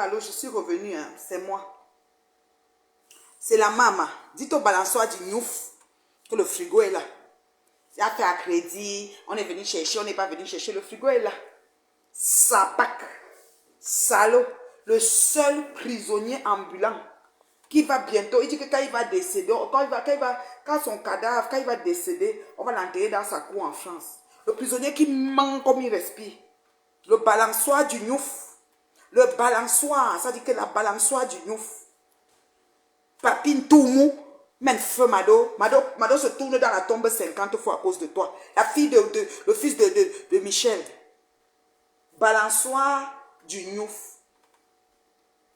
allô, je suis revenue, hein. C'est moi. C'est la maman. Dites au balançoire du Nyouf que le frigo est là. Il a fait à crédit, on est venu chercher, on n'est pas venu chercher, le frigo est là. Sapac, salaud, le seul prisonnier ambulant qui va bientôt, il dit que quand il va décéder, quand son cadavre, quand il va décéder, on va l'enterrer dans sa cour en France. Le prisonnier qui ment comme il respire. Le balançoire du Nyouf. Le balançoire, ça dit que la balançoire du Nyouf. Papine tout mou, même feu Mado. Mado se tourne dans la tombe 50 fois à cause de toi. La fille le fils de Michel. Balançoire du Nyouf.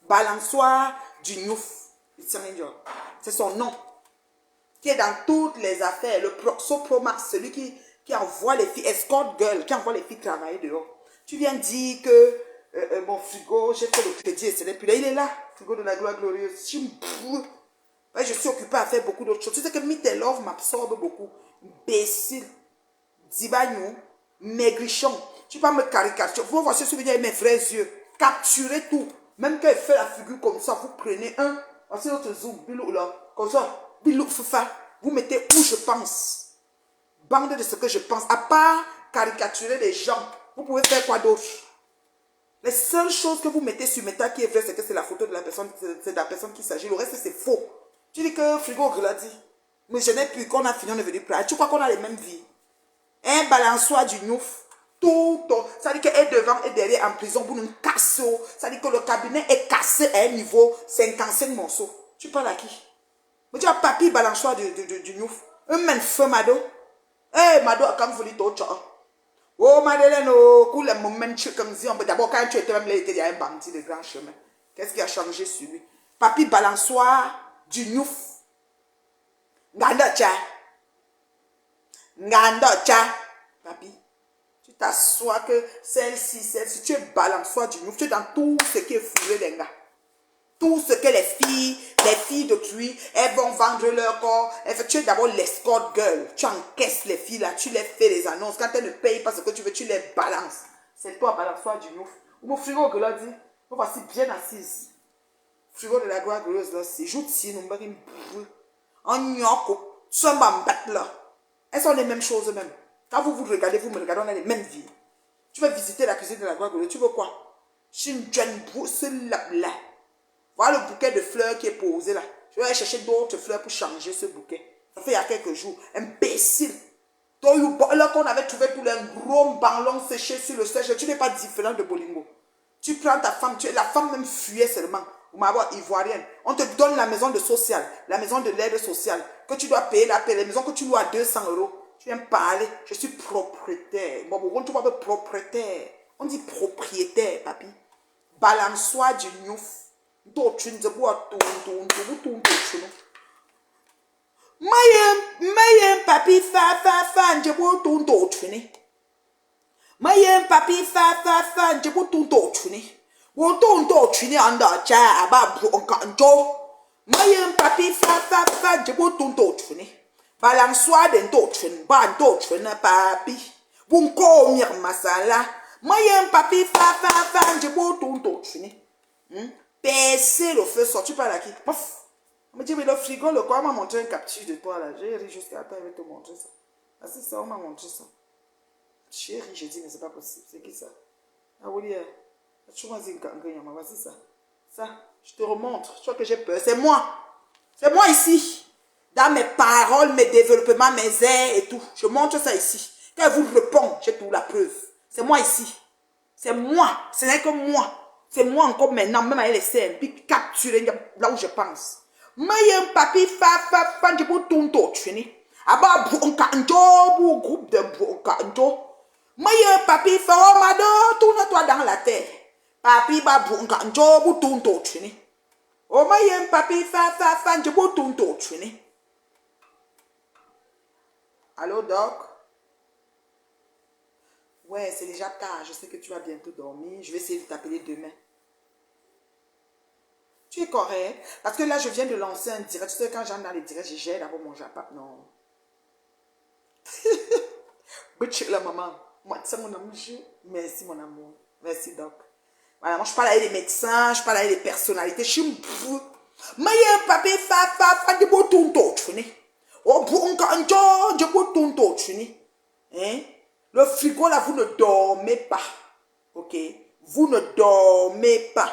Balançoire du Nyouf. C'est son nom. Qui est dans toutes les affaires. Le Promax, celui qui envoie les filles, escort girl, qui envoie les filles travailler dehors. Tu viens dire que mon frigo, j'ai fait le crédit et ce n'est plus là. Il est là, frigo de la gloire glorieuse. Je suis occupée à faire beaucoup d'autres choses. Tu sais que Mitelov m'absorbe beaucoup. Imbécile, Dibagnou, maigrichon. Tu peux me caricaturer. Vous voyez ce que je veux dire, mes vrais yeux. Capturez tout. Même quand il fait la figure comme ça, vous prenez un. Voici notre zoom, bilou là. Comme ça, bilou fufa. Vous mettez où je pense. Bande de ce que je pense. À part caricaturer les gens, vous pouvez faire quoi d'autre? Les seules choses que vous mettez sur Meta qui est vrai, c'est que c'est la photo de la personne, c'est de la personne qui s'agit. Le reste, c'est faux. Tu dis que frigo l'a dit. Mais je n'ai plus, qu'on a fini, on est venu pleurer. Tu crois qu'on a les mêmes vies? Un balançoire du Nyouf. Tout, ça dit qu'elle est devant et derrière en prison pour nous casser. Ça dit que le cabinet est cassé à un niveau 55 morceaux. Tu parles à qui? Mais tu as papier balançoire du Nyouf. Un même feu Mado. Eh, Mado, quand vous dites autre chose. Oh, Madeleine, oh, le moment d'abord, quand tu étais même là, il y a un bandit de grand chemin. Qu'est-ce qui a changé sur lui? Papi balançoire du Nyouf. Ngandocha. Papi, tu t'assois que celle-ci, tu es balançoire du Nyouf. Tu es dans tout ce qui est fourré des gars. Tout ce que les filles de truie, elles vont vendre leur corps. Tu es d'abord l'escort girl. Tu encaisses les filles là, tu les fais les annonces. Quand elles ne payent pas ce que tu veux, tu les balances. C'est toi, balançoire du Nyouf. Mon frigo que l'a dit, nous voici bien assises. Frigo de la gloire glorieuse là, c'est joute si nous m'avons en nyoko, sommes là. Elles sont les mêmes choses même. Quand vous vous regardez, vous me regardez, on a les mêmes vies. Tu veux visiter la cuisine de la gloire glorieuse, tu veux quoi? Là. Voilà le bouquet de fleurs qui est posé là. Je vais aller chercher d'autres fleurs pour changer ce bouquet. Ça fait il y a quelques jours. Imbécile. Là qu'on avait trouvé tous les gros ballons séchés sur le sèche, tu n'es pas différent de Bolingo. Tu prends ta femme, la femme même fuyait seulement. Vous m'avez ivoirienne. On te donne la maison de social, la maison de l'aide sociale, que tu dois payer la maison que tu loues à 200 €. Tu viens parler, je suis propriétaire. Bon, tu vois propriétaire. On dit propriétaire, papi. Balançoire du Nyouf. Mayen papi fa njebo tunto chuni. Mayen papi fa njebo tunto chuni. Wo tunto chuni anda cha aba onkanjo. Mayen papi fa njebo tunto chuni. Balançoire de nto chuni, ba nto chuni papi. Bunko mir masala. Mayen papi fa njebo tunto chuni. Percer le feu sort. Tu parles à qui? Pouf. On me dit, mais le frigo, le corps m'a montré une capture de toi là. J'ai ri jusqu'à temps, il va te montrer ça. Ah, c'est ça, on m'a montré ça. J'ai ri, je dis, mais c'est pas possible. C'est qui ça? Ah oui, tu m'as dit, vas-y ça. Ça, je te remontre. Tu vois que j'ai peur. C'est moi. C'est moi ici. Dans mes paroles, mes développements, mes airs et tout. Je montre ça ici. Quand elle vous répond, j'ai tout la preuve. C'est moi ici. C'est moi. Ce n'est que moi. C'est moi encore maintenant, même avec les scènes, puis capturer là où je pense. Mayen papi fa je peux tout tuer. Aba bu groupe de bunkanjo. Mayen papi fa oh mado tourne-toi dans la terre. Papi ba bunkanjo bu tout tuer. Oh mayen papi fa je peux tout tuer. Allô Doc? Ouais, c'est déjà tard. Je sais que tu vas bientôt dormir. Je vais essayer de t'appeler demain. Tu es correct. Parce que là, je viens de lancer un direct. Tu sais, quand j'entre dans les directs, je gère d'abord mon Japon. Non. Butch la maman. Moi, c'est mon amour. Merci, mon amour. Merci, Doc. Voilà, moi je parle avec les médecins, je parle avec les personnalités. Je suis Maya papi fa de beau tonto tuni. Oh bon quand je beau tonto tuni. Hein? Le frigo là, vous ne dormez pas. Ok? Vous ne dormez pas.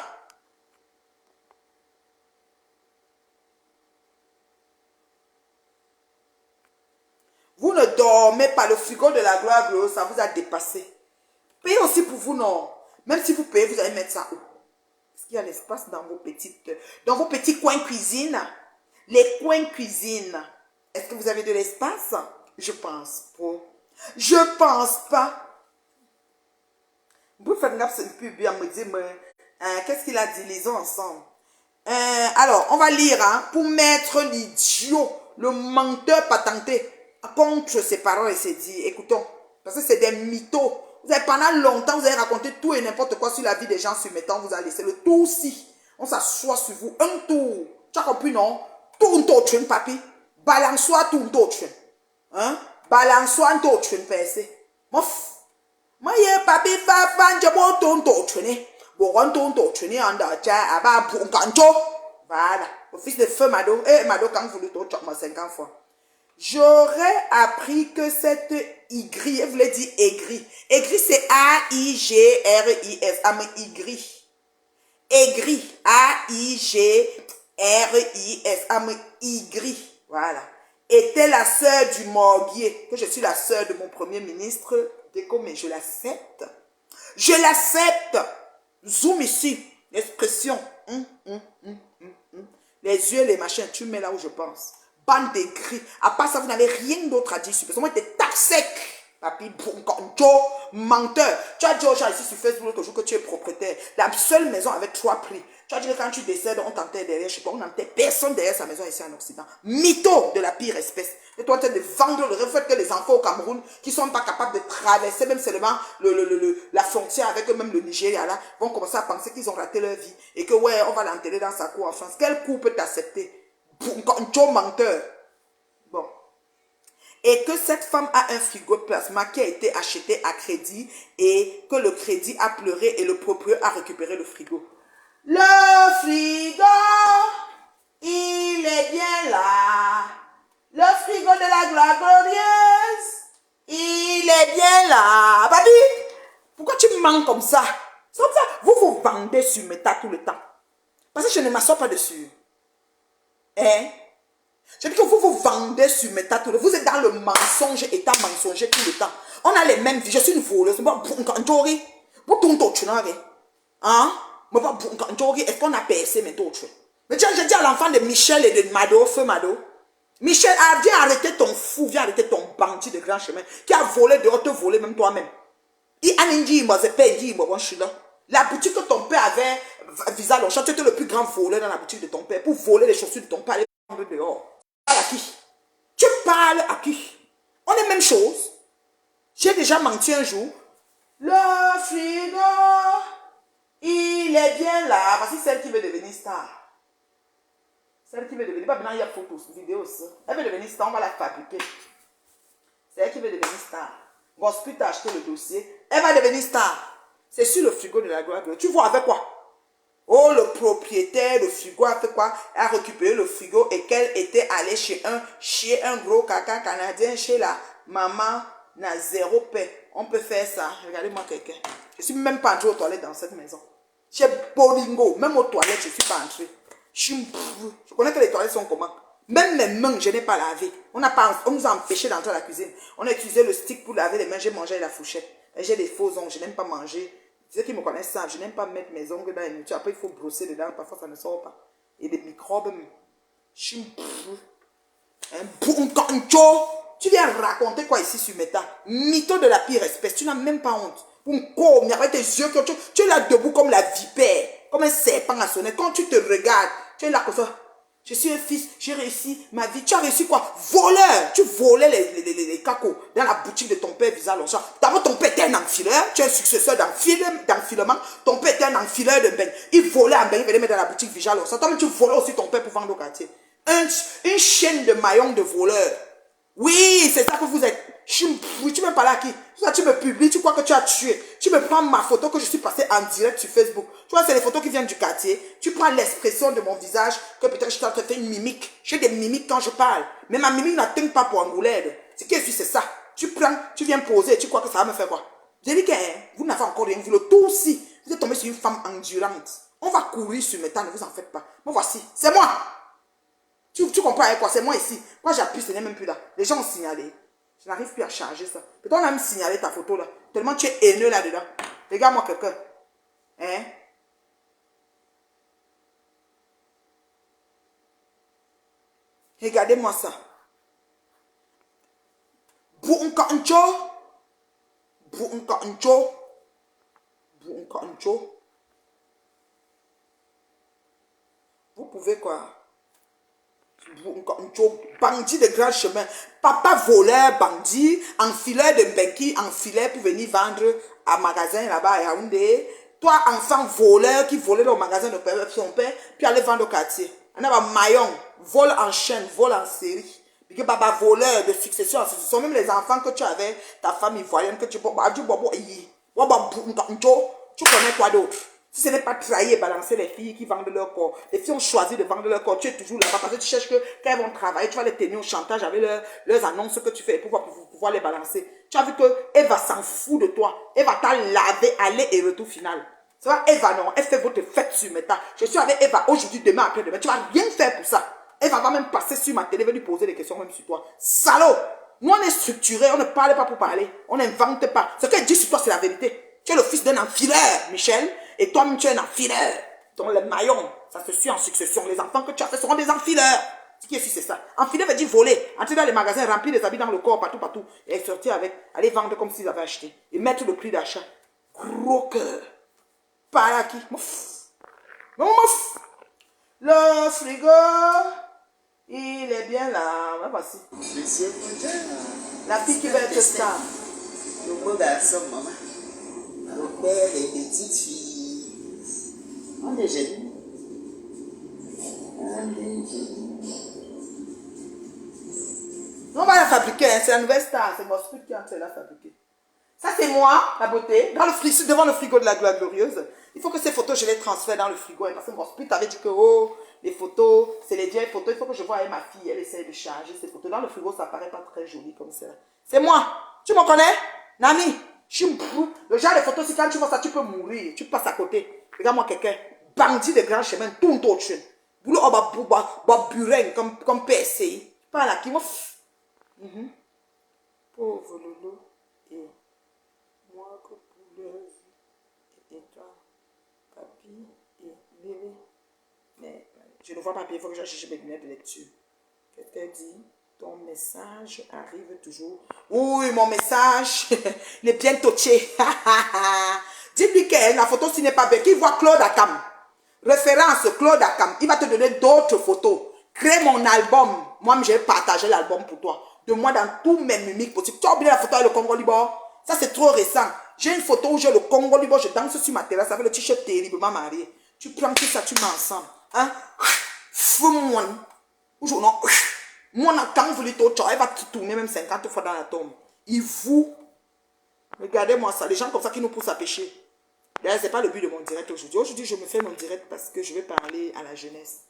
Vous ne dormez pas. Le frigo de la gloire glorieuse, ça vous a dépassé. Payez aussi pour vous, non. Même si vous payez, vous allez mettre ça où? Est-ce qu'il y a l'espace dans vos petits coins cuisine? Les coins cuisine. Est-ce que vous avez de l'espace? Je pense pas. Je pense pas. Vous faites une pub bien me dire, qu'est-ce qu'il a dit? Lisons ensemble. Alors, on va lire, hein, pour mettre l'idiot, le menteur patenté contre ses paroles et ses dits. Écoutons, parce que c'est des mythos. Vous avez pendant longtemps, vous avez raconté tout et n'importe quoi sur la vie des gens sur mettant, vous a laissé le tour aussi. On s'assoit sur vous, un tour. Tu as compris, non? Tourne ton train, papi. Balance-toi, tourne ton train. Hein? Balance-toi, tourne ton train, percé. Mof. Moi, papi, papa, je vais tourne ton train. Bon, tourne ton train, en dacha, aba, bon, kancho. Voilà. Au fils de feu, Mado. Mado, quand vous le tournez, 50 fois. J'aurais appris que cette Y, vous voulez dire aigri. Aigri, c'est A-I-G-R-I-S. Aigri. Aigri. A-I-G-R-I-S. Aigri. Voilà. Était la sœur du Morguier. Que je suis la sœur de mon premier ministre. Déco, mais je l'accepte. Je l'accepte. Zoom ici. L'expression. Les yeux, les machins. Tu mets là où je pense. Bande d'écrits. À part ça, vous n'avez rien d'autre à dire sur. Parce que moi, j'étais tac sec. Papi, bon, menteur. Tu as dit aux gens ici sur Facebook l'autre jour que tu es propriétaire. La seule maison avec 3 prix. Tu as dit que quand tu décèdes, on t'enterre derrière. Je sais pas, on n'enterre personne derrière sa maison ici en Occident. Mytho de la pire espèce. Et toi, tu es de vendre le reflet que les enfants au Cameroun qui ne sont pas capables de traverser même seulement la frontière avec eux-mêmes le Nigeria là, vont commencer à penser qu'ils ont raté leur vie. Et que ouais, on va l'enterrer dans sa cour en France. Quel coup peut t'accepter? Menteur. Bon. Et que cette femme a un frigo de plasma qui a été acheté à crédit et que le crédit a pleuré et le propriétaire a récupéré le frigo. Le frigo, il est bien là. Le frigo de la gloire glorieuse, il est bien là. Babi, pourquoi tu mens comme ça? C'est comme ça. Vous vous vendez sur Meta tout le temps. Parce que je ne m'assois pas dessus. Hein? Je dis que vous vous vendez sur Meta tout le temps. Vous êtes dans le mensonge, état mensonger tout le temps. On a les mêmes vies. Je suis une voleuse. Hein? Est-ce qu'on a percé mes autres? Mais tiens, je dis à l'enfant de Michel et de Mado, feu Mado. Michel, viens arrêter ton fou, viens arrêter ton bandit de grand chemin qui a volé dehors, te volé même toi-même. La boutique que ton père avait, Visa Longchamp, tu étais le plus grand voleur dans la boutique de ton père pour voler les chaussures de ton père. Dehors. Tu parles à qui? Tu parles à qui? On est même chose. J'ai déjà menti un jour. Le frigo, il est bien là. Voici celle qui veut devenir star. Celle qui veut devenir, pas maintenant il y a photos, vidéos. Elle veut devenir star, on va la fabriquer. C'est elle qui veut devenir star. Gospel t'a acheté le dossier. Elle va devenir star. C'est sur le frigo de la gloire. Tu vois avec quoi? Oh, le propriétaire du frigo a fait quoi? A récupéré le frigo et qu'elle était allée chez un gros caca canadien, chez la maman n'a zéro paix. On peut faire ça. Regardez-moi quelqu'un. Je suis même pas entrée aux toilettes dans cette maison. Chez Bolingo, même aux toilettes, je suis pas entrée. Je connais que les toilettes sont comment. Même mes mains, je n'ai pas lavé. On nous a empêché d'entrer à la cuisine. On a utilisé le stick pour laver les mains. J'ai mangé la fourchette. J'ai des faux ongles, je n'aime pas manger. Ceux qui me connaissent savent, je n'aime pas mettre mes ongles dans les nourritures. Après, il faut brosser dedans. Parfois, ça ne sort pas. Et des microbes. Un bon cancho. Tu viens raconter quoi ici sur Meta? Mytho de la pire espèce. Tu n'as même pas honte. Avec tes yeux, tu es là debout comme la vipère. Comme un serpent à sonner. Quand tu te regardes, tu es là comme ça. Je suis un fils, j'ai réussi ma vie. Tu as réussi quoi? Voleur! Tu volais les cacos dans la boutique de ton père Visa Longchamp. D'abord, ton père était un enfileur. Tu es un successeur d'enfilement. Ton père était un enfileur de beigne. Il volait un beigne, il venait mettre dans la boutique Visa Longchamp. Toi-même, tu volais aussi ton père pour vendre au quartier. Une chaîne de maillons de voleurs. Oui, c'est ça que vous êtes. Tu veux parler à qui? Tu me publies, tu crois que tu as tué. Tu me prends ma photo que je suis passée en direct sur Facebook. Tu vois, c'est les photos qui viennent du quartier. Tu prends l'expression de mon visage, que peut-être je t'ai fait une mimique. J'ai des mimiques quand je parle. Mais ma mimique n'atteint pas pour Angoulême. Ce qui est sûr, c'est ça. Tu prends, tu viens poser, tu crois que ça va me faire quoi? J'ai dit que vous n'avez encore rien vu. Le tout aussi, vous êtes tombé sur une femme endurante. On va courir sur mes temps, ne vous en faites pas. Moi, voici, c'est moi. Tu comprends avec quoi? C'est moi ici. Moi, j'appuie, ce n'est même plus là. Les gens ont signalé. Je n'arrive plus à charger ça. Peut-être on a même signalé ta photo là. Tellement tu es haineux là-dedans. Regarde-moi quelqu'un. Hein? Regardez-moi ça. Bunkancho. Bunkancho. Bunkancho. Vous pouvez quoi? Bandit de grand chemin. Papa voleur, bandit, enfileur de Mbenki, enfileur pour venir vendre à magasin là-bas à Yaoundé. Toi, enfant voleur qui volait au magasin de son père, puis aller vendre au quartier. On a un maillon, vol en chaîne, vol en série. Puis papa voleur de succession en succession. Même les enfants que tu avais, ta femme ivoirienne que tu peux. Tu connais quoi d'autre? Si ce n'est pas trahir et balancer les filles qui vendent leur corps. Les filles ont choisi de vendre leur corps. Tu es toujours là-bas parce que tu cherches que quand elles vont travailler, tu vas les tenir au chantage avec leurs annonces que tu fais pour pouvoir les balancer. Tu as vu que Eva s'en fout de toi. Elle va t'en laver, aller et retour final. C'est vrai, Eva non, elle fait votre fête sur mes tas. Je suis avec Eva aujourd'hui, demain, après-demain. Tu vas rien faire pour ça. Eva va même passer sur ma télé, va lui poser des questions même sur toi. Salaud! Nous on est structurés, on ne parle pas pour parler. On n'invente pas. Ce qu'elle dit sur toi, c'est la vérité. Tu es le fils d'un enfileur, Michel. Et toi-même, tu es un enfileur. Donc, les maillons, ça se suit en succession. Les enfants que tu as fait seront des enfileurs. Ce qui est sûr, c'est ça. Enfiler veut dire voler. Entrer dans les magasins, remplir des habits dans le corps, partout, partout. Et sortir avec, aller vendre comme s'ils avaient acheté. Et mettre le prix d'achat. Gros cœur. Par à qui? Mouf. Mouf. Le frigo, il est bien là. Voici. Monsieur Poudre. La fille qui va être star. Le beau garçon, maman. Le père, les petites filles. On est jeunes. On va la fabriquer, hein. C'est la nouvelle star. C'est mon truc qui est en train de la fabriquer. Ça, c'est moi, la beauté, dans le frigo, devant le frigo de la gloire glorieuse. Il faut que ces photos, je les transfère dans le frigo. Hein, parce que mon spirit avait dit que, oh, les photos, c'est les vieilles photos. Il faut que je vois avec ma fille, elle essaie de charger ces photos. Dans le frigo, ça paraît pas très joli comme ça. C'est moi. Tu me connais? Nami, je suis le genre de photos, si quand tu vois ça, tu peux mourir. Tu passes à côté. Regarde-moi quelqu'un. Bandit de grand chemin, tout autre chose. Boulot, burin, comme PSI. Pas là, qui m'a. Pauvre Lolo. Et moi, que pouleuse. Et toi, papy et bébé. Mais je ne vois pas bien, il faut que j'aille chercher mes lunettes de lecture. Quelqu'un dit, ton message arrive toujours. Oui, mon message, il est bien touché. Dis-lui que la photo, s'il n'est pas belle, qu'il voit Claude Akam. Référence Claude Akam. Il va te donner d'autres photos. Crée mon album. Moi, je vais partager l'album pour toi. De moi dans tous mes mimiques possibles. Tu as oublié la photo avec le Congo Libre? Ça, c'est trop récent. J'ai une photo où j'ai le Congo Libre. Je danse sur ma terrasse avec le t-shirt terriblement marié. Tu prends tout ça, tu mets ensemble. Hein? Fou-moi. Non. Moi, quand vous dites autre chose, elle va tourner même 50 fois dans la tombe. Il vous. Regardez-moi ça. Les gens comme ça qui nous poussent à pécher. D'ailleurs, ce n'est pas le but de mon direct aujourd'hui. Aujourd'hui, je me fais mon direct parce que je vais parler à la jeunesse.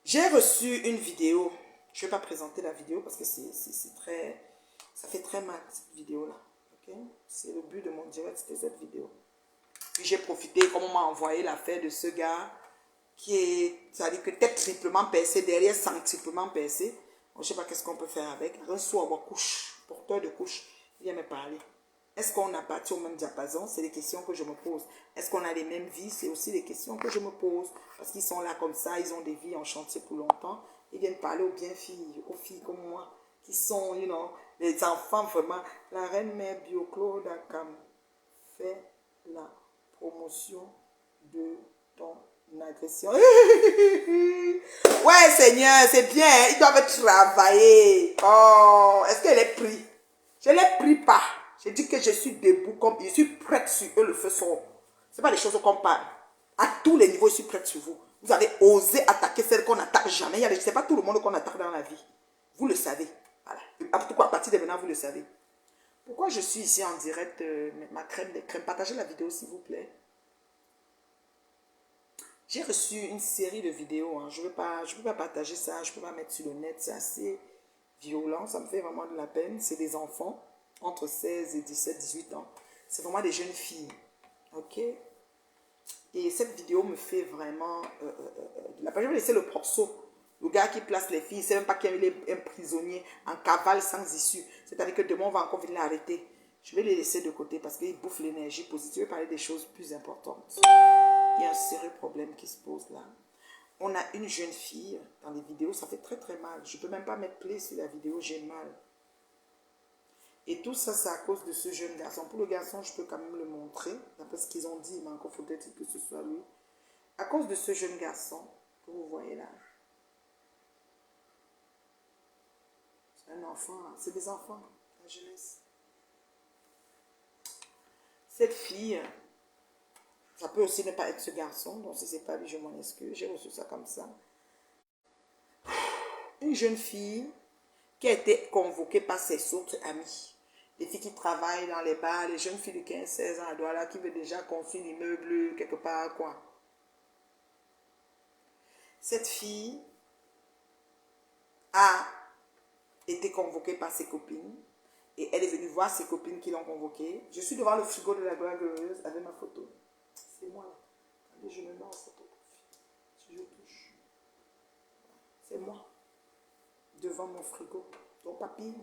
J'ai reçu une vidéo. Je ne vais pas présenter la vidéo parce que c'est très... Ça fait très mal, cette vidéo-là. Okay? C'est le but de mon direct, c'était cette vidéo. Puis j'ai profité, comme on m'a envoyé l'affaire de ce gars qui est, c'est-à-dire que tête triplement percée, derrière centriplement percé. Je ne sais pas qu'est-ce qu'on peut faire avec. Reçoit couche, porteur de couche, il vient me parler. Est-ce qu'on a bâti au même diapason? C'est les questions que je me pose. Est-ce qu'on a les mêmes vies? C'est aussi les questions que je me pose. Parce qu'ils sont là comme ça, ils ont des vies en chantier pour longtemps. Ils viennent parler aux bien filles, aux filles comme moi, qui sont, you know, les enfants vraiment. La reine mère Bio-Claude Akam fait la promotion de ton agression. Ouais, Seigneur, c'est bien, hein? Ils doivent travailler. Oh, est-ce qu'elle est prise? Je ne les prie pas. Je dis que je suis debout, comme je suis prête sur eux, le feu sort. Ce n'est pas des choses qu'on parle. À tous les niveaux, je suis prête sur vous. Vous avez osé attaquer celle qu'on n'attaque jamais. Ce n'est pas tout le monde qu'on attaque dans la vie. Vous le savez. Voilà. Pourquoi à partir de maintenant, vous le savez. Pourquoi je suis ici en direct, ma crème des crèmes? Partagez la vidéo, s'il vous plaît. J'ai reçu une série de vidéos. Hein. Je ne peux pas partager ça. Je ne peux pas mettre sur le net. C'est assez violent. Ça me fait vraiment de la peine. C'est des enfants entre 16 et 17, 18 ans. C'est vraiment des jeunes filles. OK? Et cette vidéo me fait vraiment de la peine. Je vais laisser le morceau. Le gars qui place les filles, c'est même pas qu'il est un prisonnier en cavale sans issue. C'est-à-dire que demain, on va encore venir l'arrêter. Je vais les laisser de côté parce qu'ils bouffent l'énergie positive. Je vais parler des choses plus importantes. Il y a un sérieux problème qui se pose là. On a une jeune fille dans les vidéos, ça fait très très mal. Je ne peux même pas mettre play sur la vidéo, j'ai mal. Et tout ça, c'est à cause de ce jeune garçon. Pour le garçon, je peux quand même le montrer, d'après ce qu'ils ont dit, mais encore faudrait-il que ce soit lui. À cause de ce jeune garçon, que vous voyez là. C'est un enfant, c'est des enfants, la jeunesse. Cette fille, ça peut aussi ne pas être ce garçon, donc si ce n'est pas lui, je m'en excuse. J'ai reçu ça comme ça. Une jeune fille qui a été convoquée par ses autres amis. Les filles qui travaillent dans les bars, les jeunes filles de 15-16 ans à Douala qui veulent déjà construire un immeuble quelque part, quoi. Cette fille a été convoquée par ses copines et elle est venue voir ses copines qui l'ont convoquée. Je suis devant le frigo de la Gloire Glorieuse avec ma photo. C'est moi là. Attendez, je me mets en photo. Si je touche. C'est moi. Devant mon frigo. Donc, papy,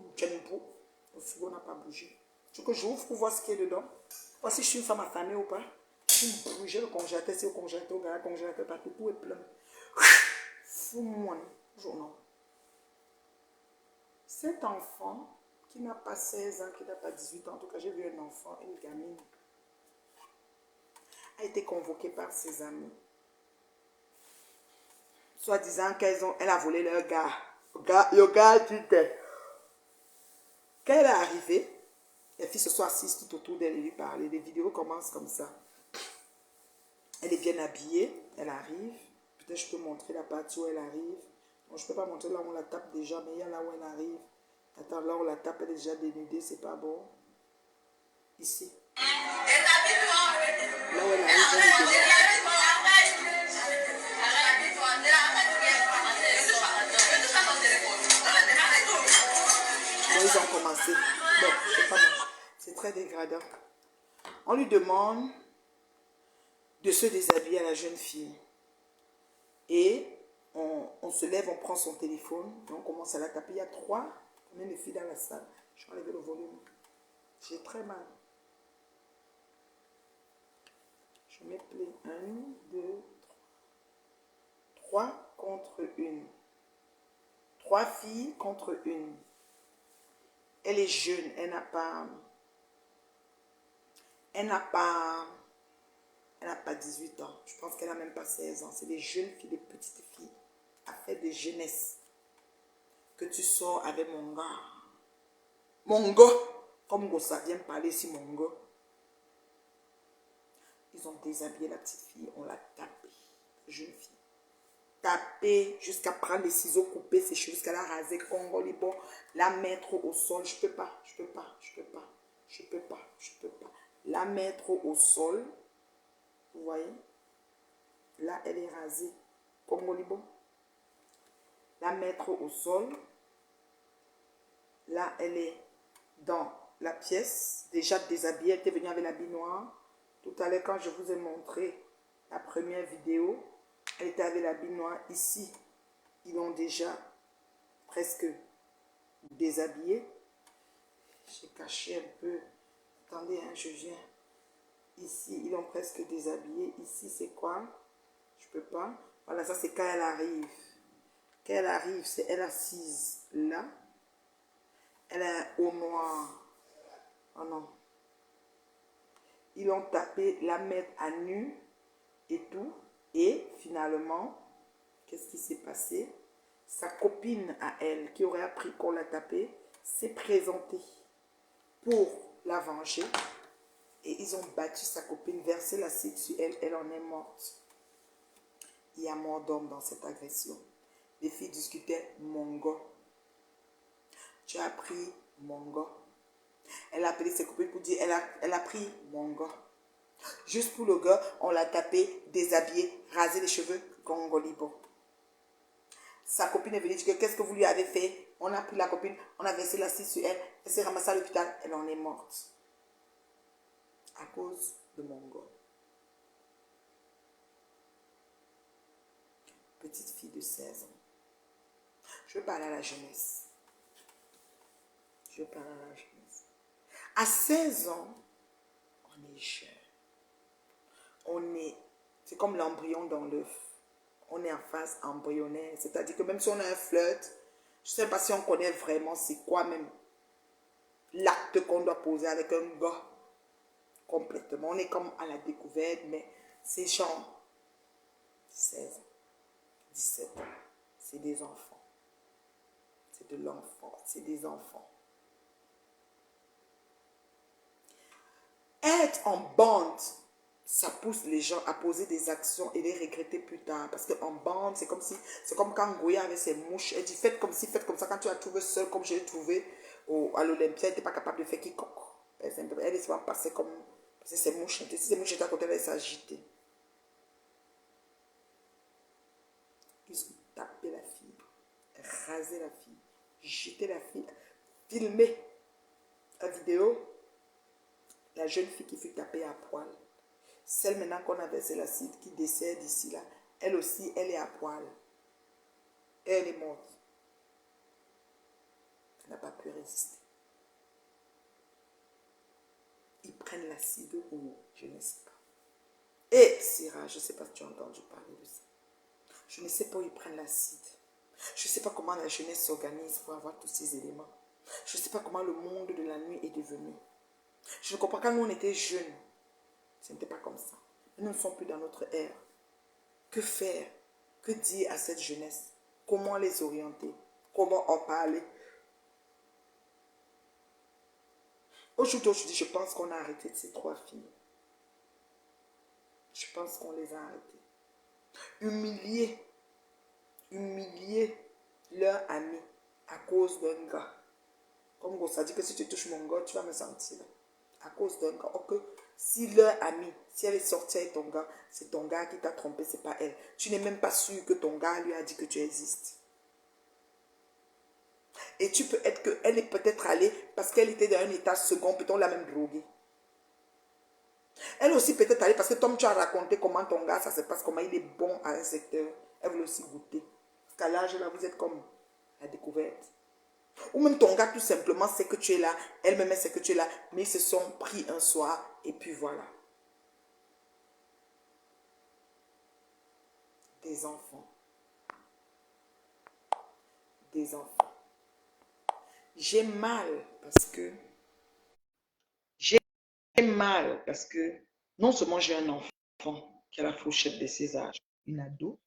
le frigo n'a pas bougé. Tu veux que j'ouvre pour voir ce qu'il y a dedans? Voir si je suis une femme affamée ou pas. Si je bougeais le congélateur, c'est au congélateur, le congélateur, partout, tout est plein. Fous-moi, journal. Cet enfant qui n'a pas 16 ans, qui n'a pas 18 ans, en tout cas, j'ai vu un enfant, une gamine, a été convoquée par ses amis. Soit disant qu'elle a volé leur gars. Le gars dit quand elle est arrivée, les filles se sont assises tout autour d'elle et lui parlaient. Les vidéos commencent comme ça. Elle est bien habillée, elle arrive. Peut-être je peux montrer la partie où elle arrive. Bon, je ne peux pas montrer là où on la tape déjà, mais il y a là où elle arrive. Attends, là où on la tape, elle est déjà dénudée, c'est pas bon. Ici. Là où elle arrive, elle est dénudée. Bon, ils ont commencé. Bon, je sais pas moi. C'est très dégradant. On lui demande de se déshabiller à la jeune fille. Et on se lève, on prend son téléphone, et on commence à la taper. Il y a combien de filles dans la salle? Je vais enlever le volume. J'ai très mal. Je mets play. 1, 2, 3. 3 contre 1. 3 filles contre 1. Elle est jeune, elle n'a pas 18 ans. Je pense qu'elle n'a même pas 16 ans. C'est des jeunes filles, des petites filles. Affaire de jeunesse. Que tu sors avec mon gars. Mon gars. Comme Gossa vient parler ici, mon gars. Ils ont déshabillé la petite fille. On l'a tapée. Jeune fille. Tapée jusqu'à prendre les ciseaux, couper ses cheveux, jusqu'à la raser, congoli, bon, la mettre au sol. Je peux pas. La mettre au sol. Vous voyez? Là, elle est rasée. Congoli, bon. La mettre au sol. Là, elle est dans la pièce, déjà déshabillée. Elle était venue avec l'habit noir. Tout à l'heure, quand je vous ai montré la première vidéo, elle était avec l'habit noir. Ici, ils l'ont déjà presque déshabillée. J'ai caché un peu. Attendez, hein, je viens. Ici, ils l'ont presque déshabillée. Ici, c'est quoi? Je peux pas. Voilà, ça, c'est quand elle arrive. Quand elle arrive, c'est elle assise là. Elle a un haut noir. Oh non. Ils l'ont tapé, la mettre à nu et tout. Et finalement, qu'est-ce qui s'est passé? Sa copine à elle, qui aurait appris qu'on l'a tapé, s'est présentée pour la venger. Et ils ont battu sa copine, versé l'acide sur elle. Elle en est morte. Il y a mort d'homme dans cette agression. Les filles discutaient mon gars. Tu as pris mon gars. Elle a appelé ses copines pour dire, elle a pris mon gars. Juste pour le gars, on l'a tapé, déshabillé, rasé les cheveux, Congolibo. Sa copine est venue dire que qu'est-ce que vous lui avez fait? On a pris la copine, on a versé l'acide sur elle, elle s'est ramassée à l'hôpital, elle en est morte. À cause de mon gars. Petite fille de 16 ans. Je veux parler à la jeunesse. Je veux parler à la jeunesse. À 16 ans, on est jeune. C'est comme l'embryon dans l'œuf. On est en phase embryonnaire. C'est-à-dire que même si on a un flirt, je ne sais pas si on connaît vraiment c'est quoi même l'acte qu'on doit poser avec un gars. Complètement. On est comme à la découverte, mais c'est genre 16 ans, 17 ans. C'est des enfants. C'est de l'enfant. C'est des enfants. Être en bande, ça pousse les gens à poser des actions et les regretter plus tard. Parce qu'en bande, c'est comme quand Goya avait ses mouches. Elle dit, faites comme ci, faites comme ça. Quand tu as trouvé seul, comme je l'ai trouvé à l'Olympia, elle n'était pas capable de faire quiconque. Elle se passer comme ses mouches. Si ces mouches étaient à côté, elle s'agitait. Ils ont tapé la fille, rasé la fille, jeté la fille, filmé la vidéo. La jeune fille qui fut tapée à poil. Celle maintenant qu'on a versé l'acide qui décède ici là, elle aussi, elle est à poil. Elle est morte. Elle n'a pas pu résister. Ils prennent l'acide ou je ne sais pas. Et Syrah, je ne sais pas si tu as entendu parler de ça. Je ne sais pas où ils prennent l'acide. Je ne sais pas comment la jeunesse s'organise pour avoir tous ces éléments. Je ne sais pas comment le monde de la nuit est devenu. Je ne comprends pas, quand nous on était jeunes, ce n'était pas comme ça. Nous ne sommes plus dans notre ère. Que faire? Que dire à cette jeunesse? Comment les orienter? Comment en parler? Aujourd'hui, je pense qu'on a arrêté ces 3 filles. Je pense qu'on les a arrêtées. Humilier leur ami à cause d'un gars. Comme Gossa dit que si tu touches mon gars, tu vas me sentir. À cause d'un gars. Or que si leur ami, si elle est sortie avec ton gars, c'est ton gars qui t'a trompé, c'est pas elle. Tu n'es même pas sûr que ton gars lui a dit que tu existes. Et tu peux être qu'elle est peut-être allée parce qu'elle était dans un état second, peut-être on l'a même droguée. Elle aussi peut-être allée parce que Tom, tu as raconté comment ton gars, ça se passe, comment il est bon à un secteur. Elle veut aussi goûter. Parce qu'à l'âge là, vous êtes comme la découverte. Ou même ton gars tout simplement sait que tu es là, elle-même sait que tu es là, mais ils se sont pris un soir et puis voilà. Des enfants. Des enfants. J'ai mal parce que non seulement j'ai un enfant qui a la fourchette de ses âges, une ado,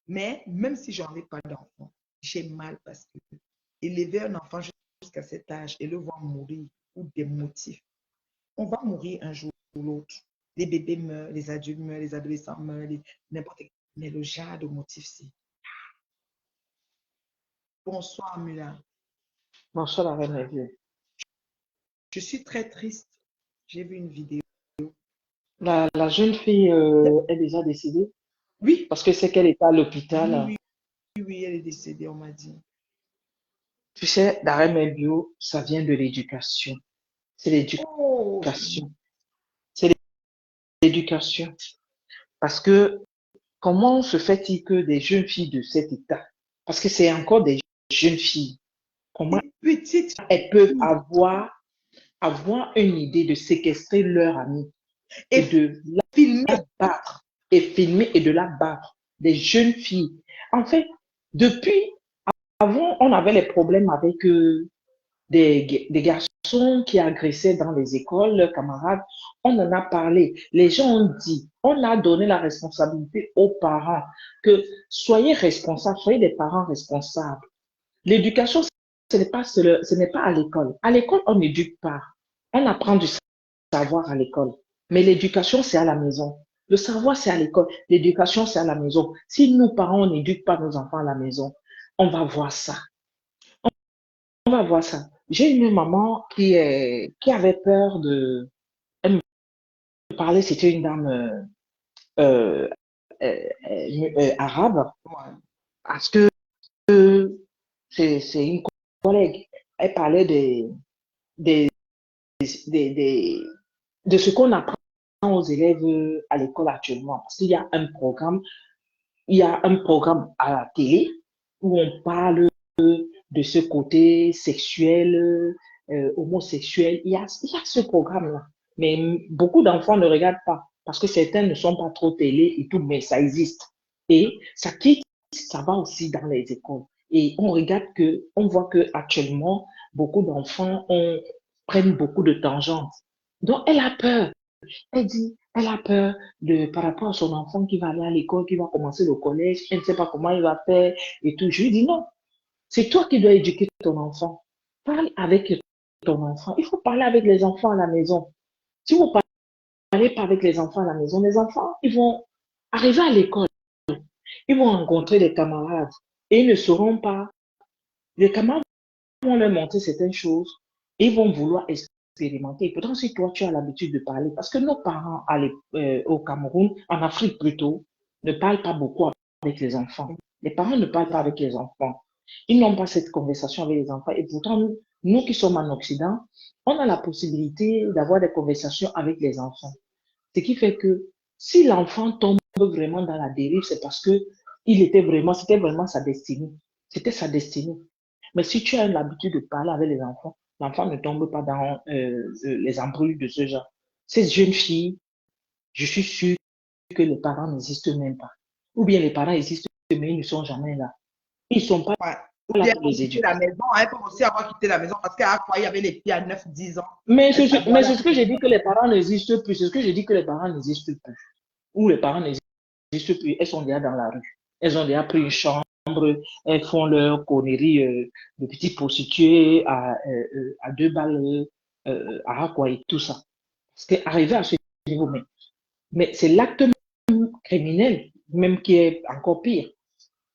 mais même si j'en ai pas d'enfant, j'ai mal parce que élever un enfant jusqu'à cet âge et le voir mourir pour des motifs, on va mourir un jour ou l'autre. Les bébés meurent, les adultes meurent, les adolescents meurent, n'importe quel. Mais le genre de motif, c'est... Bonsoir, Mula. Bonsoir, la reine Evie. Je suis très triste. J'ai vu une vidéo. La jeune fille est déjà décédée Oui, parce que c'est qu'elle était à l'hôpital. oui, oui, elle est décédée, on m'a dit. Tu sais, la reine bio, ça vient de l'éducation. C'est Oh, l'éducation. C'est l'éducation. Parce que comment se fait-il que des jeunes filles de cet état, parce que c'est encore des jeunes filles, comment des petites elles peuvent filles. avoir une idée de séquestrer leur amie et Et de filmer. la battre et filmer et de la battre, des jeunes filles. En fait, depuis avant, on avait les problèmes avec des garçons qui agressaient dans les écoles, leurs camarades. On en a parlé. Les gens ont dit, on a donné la responsabilité aux parents que soyez responsables, soyez des parents responsables. L'éducation, ce n'est pas à l'école. À l'école, on n'éduque pas. On apprend du savoir à l'école. Mais l'éducation, c'est à la maison. Le savoir, c'est à l'école. L'éducation, c'est à la maison. Si nous, parents, on n'éduque pas nos enfants à la maison, on va voir ça. on va voir ça. J'ai une maman qui avait peur de... Elle me parlait, c'était une dame euh, arabe, Ouais. parce que c'est une collègue. Elle parlait des, des- de ce qu'on apprend aux élèves à l'école actuellement. Parce qu'il y a un programme, il y a un programme à la télé où on parle de ce côté sexuel, homosexuel. Il y a ce programme-là. Mais beaucoup d'enfants ne regardent pas parce que certains ne sont pas trop télé et tout, mais ça existe. Et ça quitte, ça va aussi dans les écoles. Et on regarde que, on voit que actuellement, beaucoup d'enfants prennent beaucoup de tangentes. Donc, elle a peur. Elle dit, elle a peur par rapport à son enfant qui va aller à l'école, qui va commencer le collège, elle ne sait pas comment il va faire et tout. Je lui dis non, c'est toi qui dois éduquer ton enfant. Parle avec ton enfant. Il faut parler avec les enfants à la maison. Si vous ne parlez pas avec les enfants à la maison, les enfants, ils vont arriver à l'école, ils vont rencontrer des camarades et ils ne sauront pas. Les camarades vont leur montrer certaines choses et ils vont vouloir expérimenter. Et pourtant, si toi, tu as l'habitude de parler, parce que nos parents au Cameroun, en Afrique plutôt, ne parlent pas beaucoup avec les enfants. Les parents ne parlent pas avec les enfants. Ils n'ont pas cette conversation avec les enfants. Et pourtant, nous qui sommes en Occident, on a la possibilité d'avoir des conversations avec les enfants. Ce qui fait que si l'enfant tombe vraiment dans la dérive, c'est parce que c'était vraiment sa destinée. C'était sa destinée. Mais si tu as l'habitude de parler avec les enfants, l'enfant ne tombe pas dans les embrouilles de ce genre. Ces jeunes filles, je suis sûre que les parents n'existent même pas. Ou bien les parents existent, mais ils ne sont jamais là. Ils ne sont pas Ouais. Ou là bien pour pour les quitter la éduquer. maison, hein, elle peut aussi avoir quitté la maison parce qu'à quoi il y avait les filles à 9, 10 ans. Mais Elle savait mais aller à c'est ce que la j'ai maison. dit que les parents n'existent plus. C'est ce que j'ai dit que les parents n'existent plus. Ou les parents n'existent plus. Elles sont déjà dans la rue. Elles ont déjà pris une chambre. Elles font leur connerie de petites prostituées à 2 balles à quoi et tout ça. Parce qu'arriver à ce niveau, mais c'est l'acte criminel même qui est encore pire.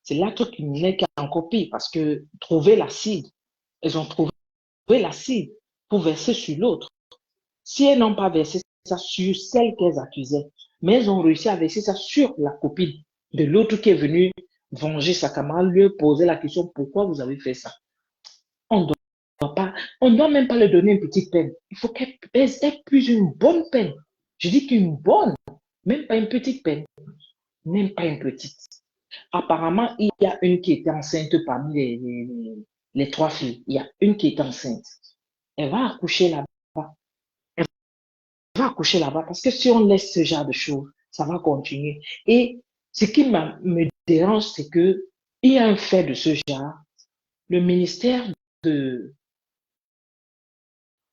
C'est l'acte criminel qui est encore pire parce que trouver l'acide, elles ont trouvé l'acide pour verser sur l'autre. Si elles n'ont pas versé ça sur celle qu'elles accusaient, mais elles ont réussi à verser ça sur la copine de l'autre qui est venue venger sa camarade, lui poser la question pourquoi vous avez fait ça. On ne doit pas, on ne doit même pas leur donner une petite peine. Il faut qu'elles aient plus une bonne peine. Je dis qu'une bonne, même pas une petite peine, même pas une petite. Apparemment, il y a une qui était enceinte parmi les 3 filles. Il y a une qui est enceinte. Elle va accoucher là-bas. Elle va accoucher là-bas parce que si on laisse ce genre de choses, ça va continuer. Et ce qui me dérange, c'est que il y a un fait de ce genre. Le ministère de,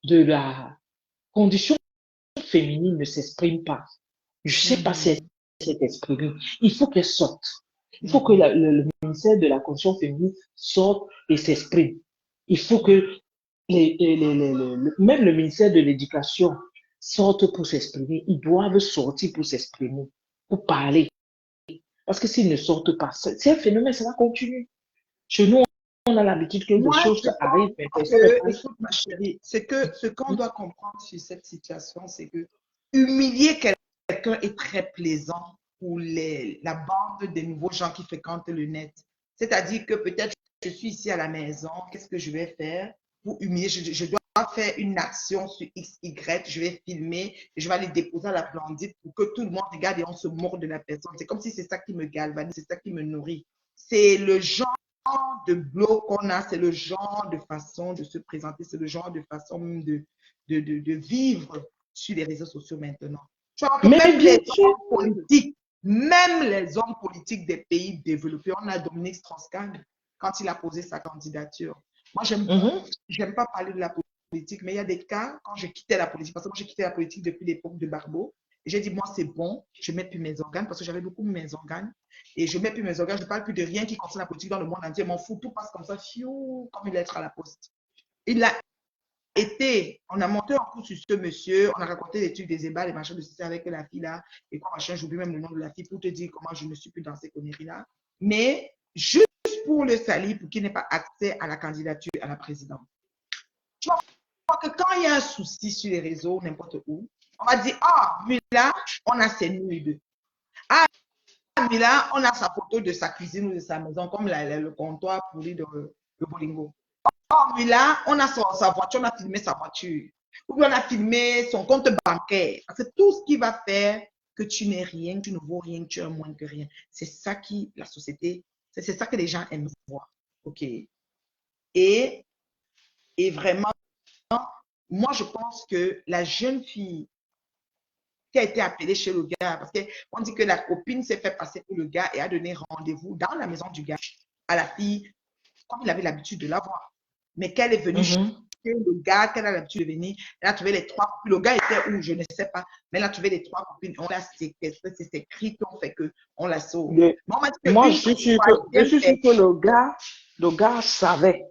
de la condition féminine ne s'exprime pas. Je ne sais pas si elle Mhm. s'est exprimée. Il faut qu'elle sorte. Il faut que Mhm. le ministère de la condition féminine sorte et s'exprime. Il faut que même le ministère de l'Éducation sorte pour s'exprimer. Ils doivent sortir pour s'exprimer, pour parler. Parce que s'ils ne sortent pas, c'est un phénomène, ça va continuer. Chez nous, on a l'habitude que des Moi, choses je arrivent, mais pense personne ne que, parle. écoute ma chérie, c'est que ce qu'on doit comprendre sur cette situation, c'est que humilier quelqu'un est très plaisant pour la bande des nouveaux gens qui fréquentent le net. C'est-à-dire que peut-être je suis ici à la maison, qu'est-ce que je vais faire pour humilier? Je dois faire une action sur X, Y, je vais filmer, je vais aller déposer à la Splendide pour que tout le monde regarde et on se mord de la personne. C'est comme si c'est ça qui me galvanise, c'est ça qui me nourrit. C'est le genre de blog qu'on a, c'est le genre de façon de se présenter, c'est le genre de façon de vivre sur les réseaux sociaux maintenant. Tu vois que Mais bien sûr, même les hommes politiques des pays développés, on a Dominique Strauss-Kahn quand il a posé sa candidature. Moi, mhm, j'aime pas parler de la politique, mais il y a des cas quand je quittais la politique, parce que moi, j'ai quitté la politique depuis l'époque de Barbeau, et j'ai dit, moi, c'est bon, je mets plus mes organes, parce que j'avais beaucoup mes organes, et je mets plus mes organes, je ne parle plus de rien qui concerne la politique dans le monde entier, m'en fous, tout passe comme ça, fiou, comme une lettre à la poste. Il a on a monté en cours sur ce monsieur, on a raconté des trucs, des ébats, les machins de ceci avec la fille là, et quoi machin, j'oublie même le nom de la fille pour te dire comment je ne suis plus dans ces conneries là. Mais juste pour le salir pour qu'il n'ait pas accès à la candidature à la présidence. Tu vois que quand il y a un souci sur les réseaux, n'importe où, on va dire, ah, mais là, on a ses nudes. Ah, mais là, on a sa photo de sa cuisine ou de sa maison, comme le comptoir pourri de Bolingo. Oh, mais là, on a sa voiture, on a filmé sa voiture. Ou bien on a filmé son compte bancaire. Parce que tout ce qui va faire que tu n'es rien, tu ne vaux rien, tu es moins que rien. C'est ça qui, la société, c'est ça que les gens aiment voir. OK. Et vraiment, moi, je pense que la jeune fille qui a été appelée chez le gars, parce qu'on dit que la copine s'est fait passer pour le gars et a donné rendez-vous dans la maison du gars à la fille, comme il avait l'habitude de la voir. Mais qu'elle est venue chez le gars, qu'elle a l'habitude de venir, elle a trouvé les 3 copines. Le gars était où, je ne sais pas, mais elle a trouvé les 3 copines. On l'a séquestré, c'est ces cris qu'on fait qu'on la sauve. Moi, je suis sûr que le gars savait.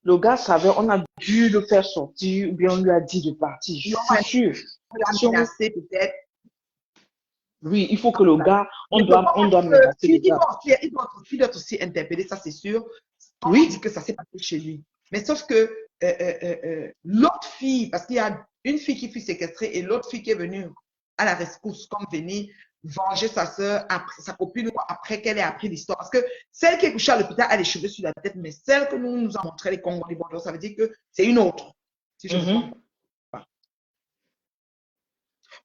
Le gars savait, on a dû le faire sortir ou bien on lui a dit de partir. Je suis sûr. Peut-être. Oui, il faut que le gars, on doit menacer le gars. Il doit être aussi interpellé, ça c'est sûr. On dit que ça s'est passé chez lui. Mais sauf que l'autre fille, parce qu'il y a une fille qui fut séquestrée et l'autre fille qui est venue à la rescousse, comme venir venger sa soeur, sa copine, après qu'elle ait appris l'histoire. Parce que celle qui est couchée à l'hôpital a les cheveux sur la tête, mais celle que nous a montré les Congolais, ça veut dire que c'est une autre. Si je me trompe pas.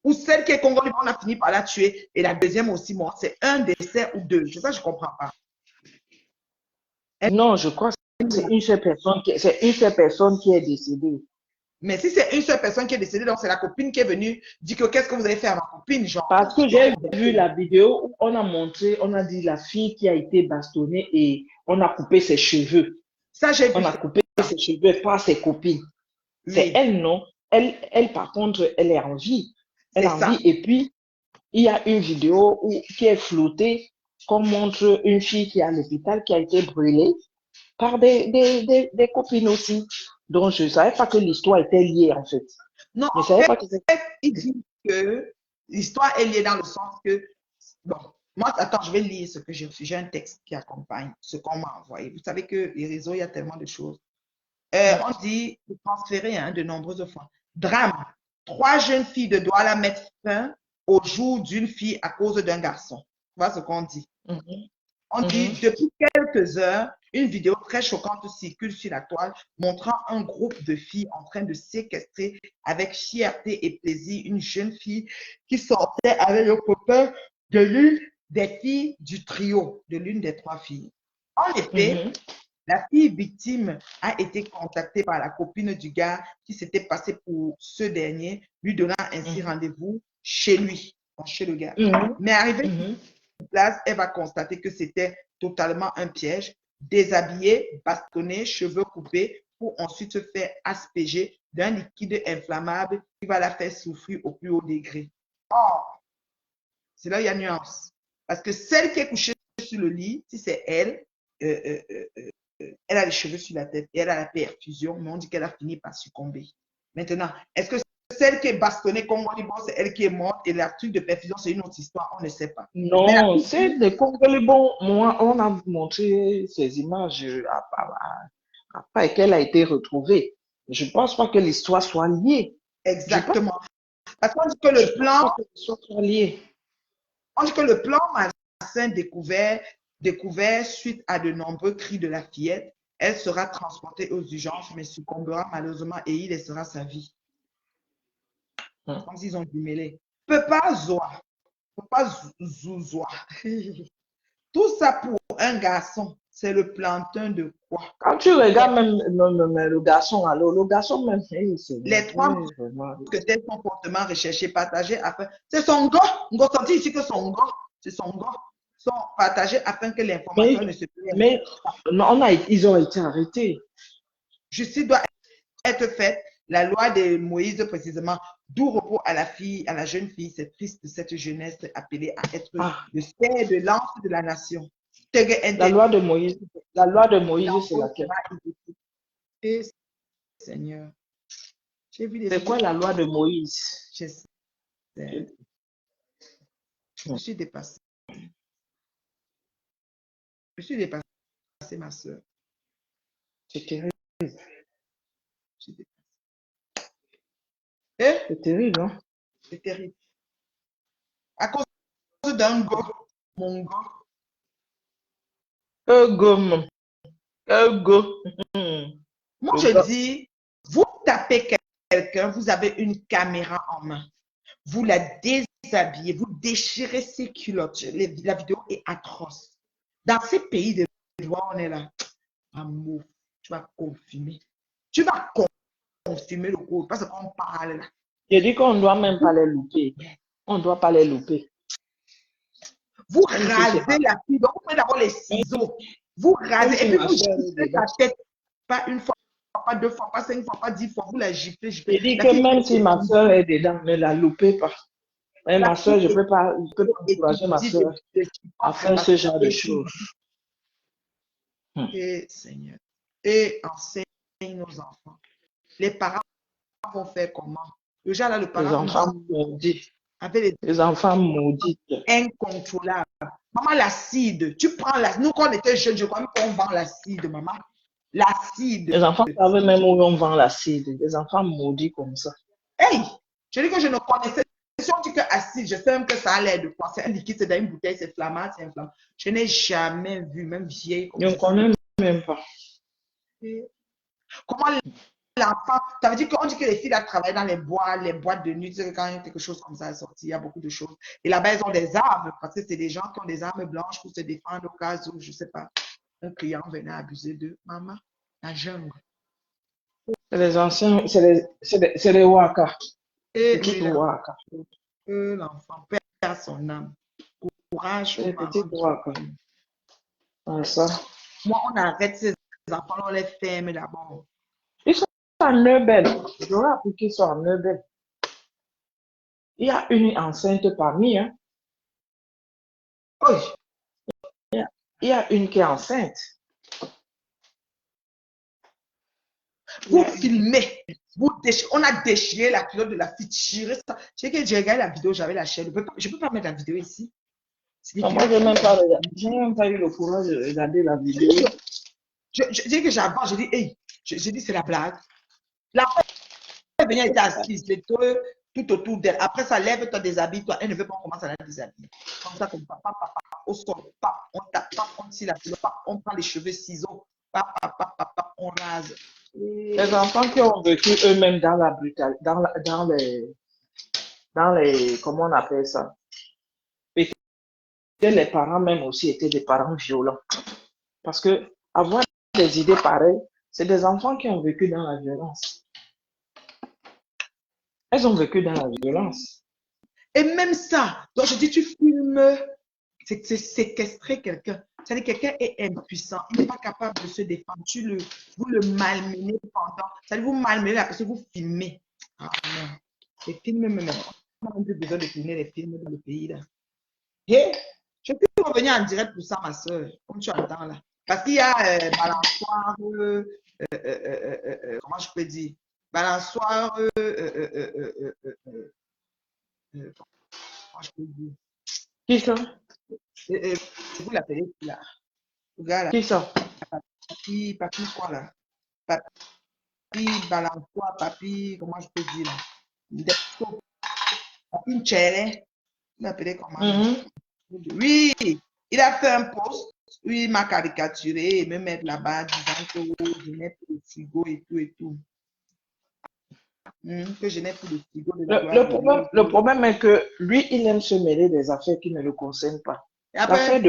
Ou celle qui est congolaise, on a fini par la tuer et la deuxième aussi morte. C'est un décès ou deux. C'est ça, je ne comprends pas. Non, je crois que c'est une seule personne qui est décédée. Mais si c'est une seule personne qui est décédée, donc c'est la copine qui est venue dire que qu'est-ce que vous avez fait à ma copine, genre. Parce que j'ai vu la vidéo où on a montré, on a dit la fille qui a été bastonnée et on a coupé ses cheveux. Ça, j'ai vu. On a coupé ses cheveux par ses copines. Oui. C'est elle, non? Elle, par contre, elle est en vie. Elle est en vie. Et puis, il y a une vidéo qui est flottée, qu'on montre une fille qui est à l'hôpital, qui a été brûlée par des copines aussi. Donc, je ne savais pas que l'histoire était liée, en fait. Non, je savais pas que il dit que l'histoire est liée dans le sens que, bon, moi, attends, je vais lire ce que j'ai reçu. J'ai un texte qui accompagne ce qu'on m'a envoyé. Vous savez que les réseaux, il y a tellement de choses. On dit transférer de nombreuses fois. Drame. 3 jeunes filles de Douala mettent fin au jour d'une fille à cause d'un garçon. Voilà ce qu'on dit. On dit, depuis quelques heures, une vidéo très choquante circule sur la toile montrant un groupe de filles en train de séquestrer avec fierté et plaisir une jeune fille qui sortait avec le copain de l'une des filles du trio, de l'une des 3 filles. En effet, la fille victime a été contactée par la copine du gars qui s'était passé pour ce dernier, lui donnant ainsi rendez-vous chez lui, chez le gars. Mais arrivée sur place, elle va constater que c'était totalement un piège, déshabillée, bastonnée, cheveux coupés, pour ensuite se faire asperger d'un liquide inflammable qui va la faire souffrir au plus haut degré. Or, c'est là où il y a nuance. Parce que celle qui est couchée sur le lit, si c'est elle, elle a les cheveux sur la tête et elle a la perfusion, mais on dit qu'elle a fini par succomber. Maintenant, est-ce que celle qui est bastonnée comme on dit, bon, c'est elle qui est morte et la truc de perfusion, c'est une autre histoire, on ne sait pas. Non, c'est des Congolais. Bon, moi, on a montré ces images après qu'elle a été retrouvée. Je ne pense pas que l'histoire soit liée. Exactement. Parce qu'on dit que le plan, on dit que le plan malsain découvert suite à de nombreux cris de la fillette, elle sera transportée aux urgences, mais succombera malheureusement et il laissera sa vie. Comme s'ils ont mêlé. Papa Zoa, Papa Zouzoa. Tout ça pour un garçon, c'est le plantain de quoi? Quand tu regardes même le garçon, alors le garçon même, les 3 mousquetaires sont fortement recherchés, partagés afin. C'est son gars. On a dit ici que son gars, c'est son gars, sont partagés afin que l'information ne se perde. Mais ils ont été arrêtés. Justice doit être faite. La loi de Moïse, précisément, d'où repos à la fille, à la jeune fille, c'est triste, cette jeunesse appelée à être le fer de lance de la nation. La loi de Moïse, c'est laquelle? Et Seigneur. C'est quoi la loi de Moïse? Je suis dépassé. Je suis dépassé. dépassé, ma soeur. C'est terrible. J'ai dépassé. Eh, C'est terrible, hein? c'est terrible. À cause d'un gars, mon gars. Gomme. Go. Moi, je dis, vous tapez quelqu'un, vous avez une caméra en main. Vous la déshabillez, vous déchirez ses culottes. La vidéo est atroce. Dans ces pays de loi, on est là. Amour, tu vas confirmer. Tu vas confirmer le coup parce qu'on parle là. Je dis qu'on ne doit même pas les louper. On ne doit pas les louper. Vous Même si rasez c'est pas- la fille, donc vous prenez d'abord les ciseaux. Vous même rasez si et puis ma vous soeur est giflez dedans. sa tête. Pas une fois, pas deux fois, pas 5 fois, pas 10 fois. Vous la giflez, Je giflez. dis La que fille même si ma soeur est dedans, ne la loupez pas. Mais la ma soeur, je fille peux pas encourager ma étudie soeur de à faire ce genre de choses. Et Seigneur. Et enseigne nos enfants. Les parents vont faire comment? Déjà là, le Les parent enfants maudits. avec Les enfants maudits. incontrôlable. Maman, l'acide. Tu prends la. Nous, quand on était jeunes, je crois qu'on vend l'acide, maman. L'acide. Les enfants savent même où on vend l'acide. Les enfants maudits comme ça. Hey! Je dis que je ne connaissais. Si on dit que acide, je sais même que ça a l'air de quoi. C'est un liquide, c'est dans une bouteille, c'est flammable, c'est inflammable. Je n'ai jamais vu, même vieille comme Je ne ça. connais même pas. Comment l'enfant, ça veut dire qu'on dit que les filles là travaillent dans les boîtes de nuit, tu sais que quand il y a quelque chose comme ça est sorti, il y a beaucoup de choses. Et là-bas, elles ont des armes, parce que c'est des gens qui ont des armes blanches pour se défendre au cas où, je ne sais pas, un client venait abuser de maman, la jungle. C'est les anciens, c'est les Waka. Et Petites oui, Waka. l'enfant perd son âme. Courage aux Les parents. petites Waka. Comme ça. Moi, on arrête ces enfants, on les ferme d'abord. Ils sont en Neubel. J'aurais appris qu'ils sont en Neubel. Il y a une enceinte parmi, hein. Oui. Il y a une qui est enceinte. Vous filmez, on a déchiré la culotte de la fille, tiré ça. J'ai regardé la vidéo, j'avais la chaîne. Je ne peux pas mettre la vidéo ici. Non, moi, je n'ai même pas eu le courage de regarder la vidéo. Je dis que j'avance, je dis, hey, je dis, c'est la blague. La femme venue, elle était assise, les deux, tout autour d'elle. Après, ça lève-toi, déshabille-toi. Elle ne veut pas, on commence à la déshabiller. Comme ça, comme papa, au sol, papa, on tape, on tire la culotte, on prend les cheveux, ciseaux, papa, on rase. Les enfants qui ont vécu eux-mêmes dans la brutalité, dans les, comment on appelle ça? Et que les parents même aussi étaient des parents violents. Parce que avoir des idées pareilles, c'est des enfants qui ont vécu dans la violence. Elles ont vécu dans la violence. Et même ça, donc je dis, tu filmes, c'est séquestrer quelqu'un. C'est-à-dire quelqu'un est impuissant, il n'est pas capable de se défendre. Vous le malmenez pendant. C'est-à-dire vous malmenez la personne, vous filmez. Ah non. Les films, même, on n'a même plus besoin de filmer les films dans le pays là. Et je peux revenir en direct pour ça, ma soeur, comme tu entends là. Parce qu'il y a balançoire, comment je peux dire, balançoire, comment je peux dire. Qui ça? Vous l'appelez là. Le gars là. Qui ça? Papi quoi là? Papi balançoire, papi, comment je peux dire là? Papi Nchele. Vous l'appelez comment? Oui, il a fait un post. Oui, il m'a caricaturé et me mettre là-bas disant que je n'ai plus de frigo et tout et tout. Que je n'ai plus de frigo de la Le problème est que lui, il aime se mêler des affaires qui ne le concernent pas. Et après,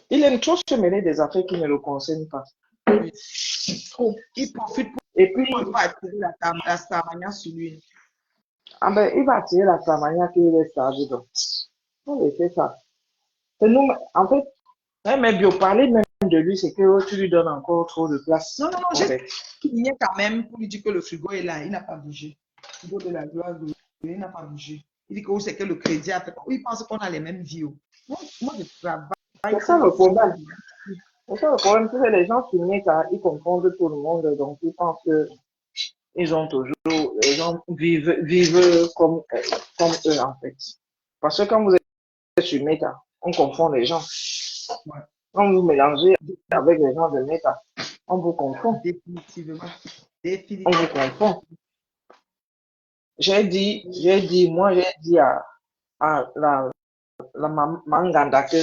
il aime trop se mêler des affaires qui ne le concernent pas. il profite Et puis, pour attirer la Starmania sur lui. ah ben, il va attirer la Starmania qui est chargée. Donc, on fait ça. Nous, en fait, mais bien parler même de lui, c'est que tu lui donnes encore trop de place. Non, j'ai signé quand même pour lui dire que le frigo est là. Il n'a pas bougé. Le frigo de la gloire, il n'a pas bougé. Il dit que c'est que le crédit a fait. Il pense qu'on a les mêmes vies. Moi, je travaille. C'est ça le problème. C'est ça le problème, c'est que les gens signent, ils confondent tout le monde, donc ils pensent que ils ont toujours, les gens vivent comme eux en fait. Parce que quand vous êtes sur Meta, on confond les gens. Ouais. Quand vous mélangez avec les gens de Meta, on vous confond. Définitivement. On Définitivement. vous confond. Moi, j'ai dit à la Manganda que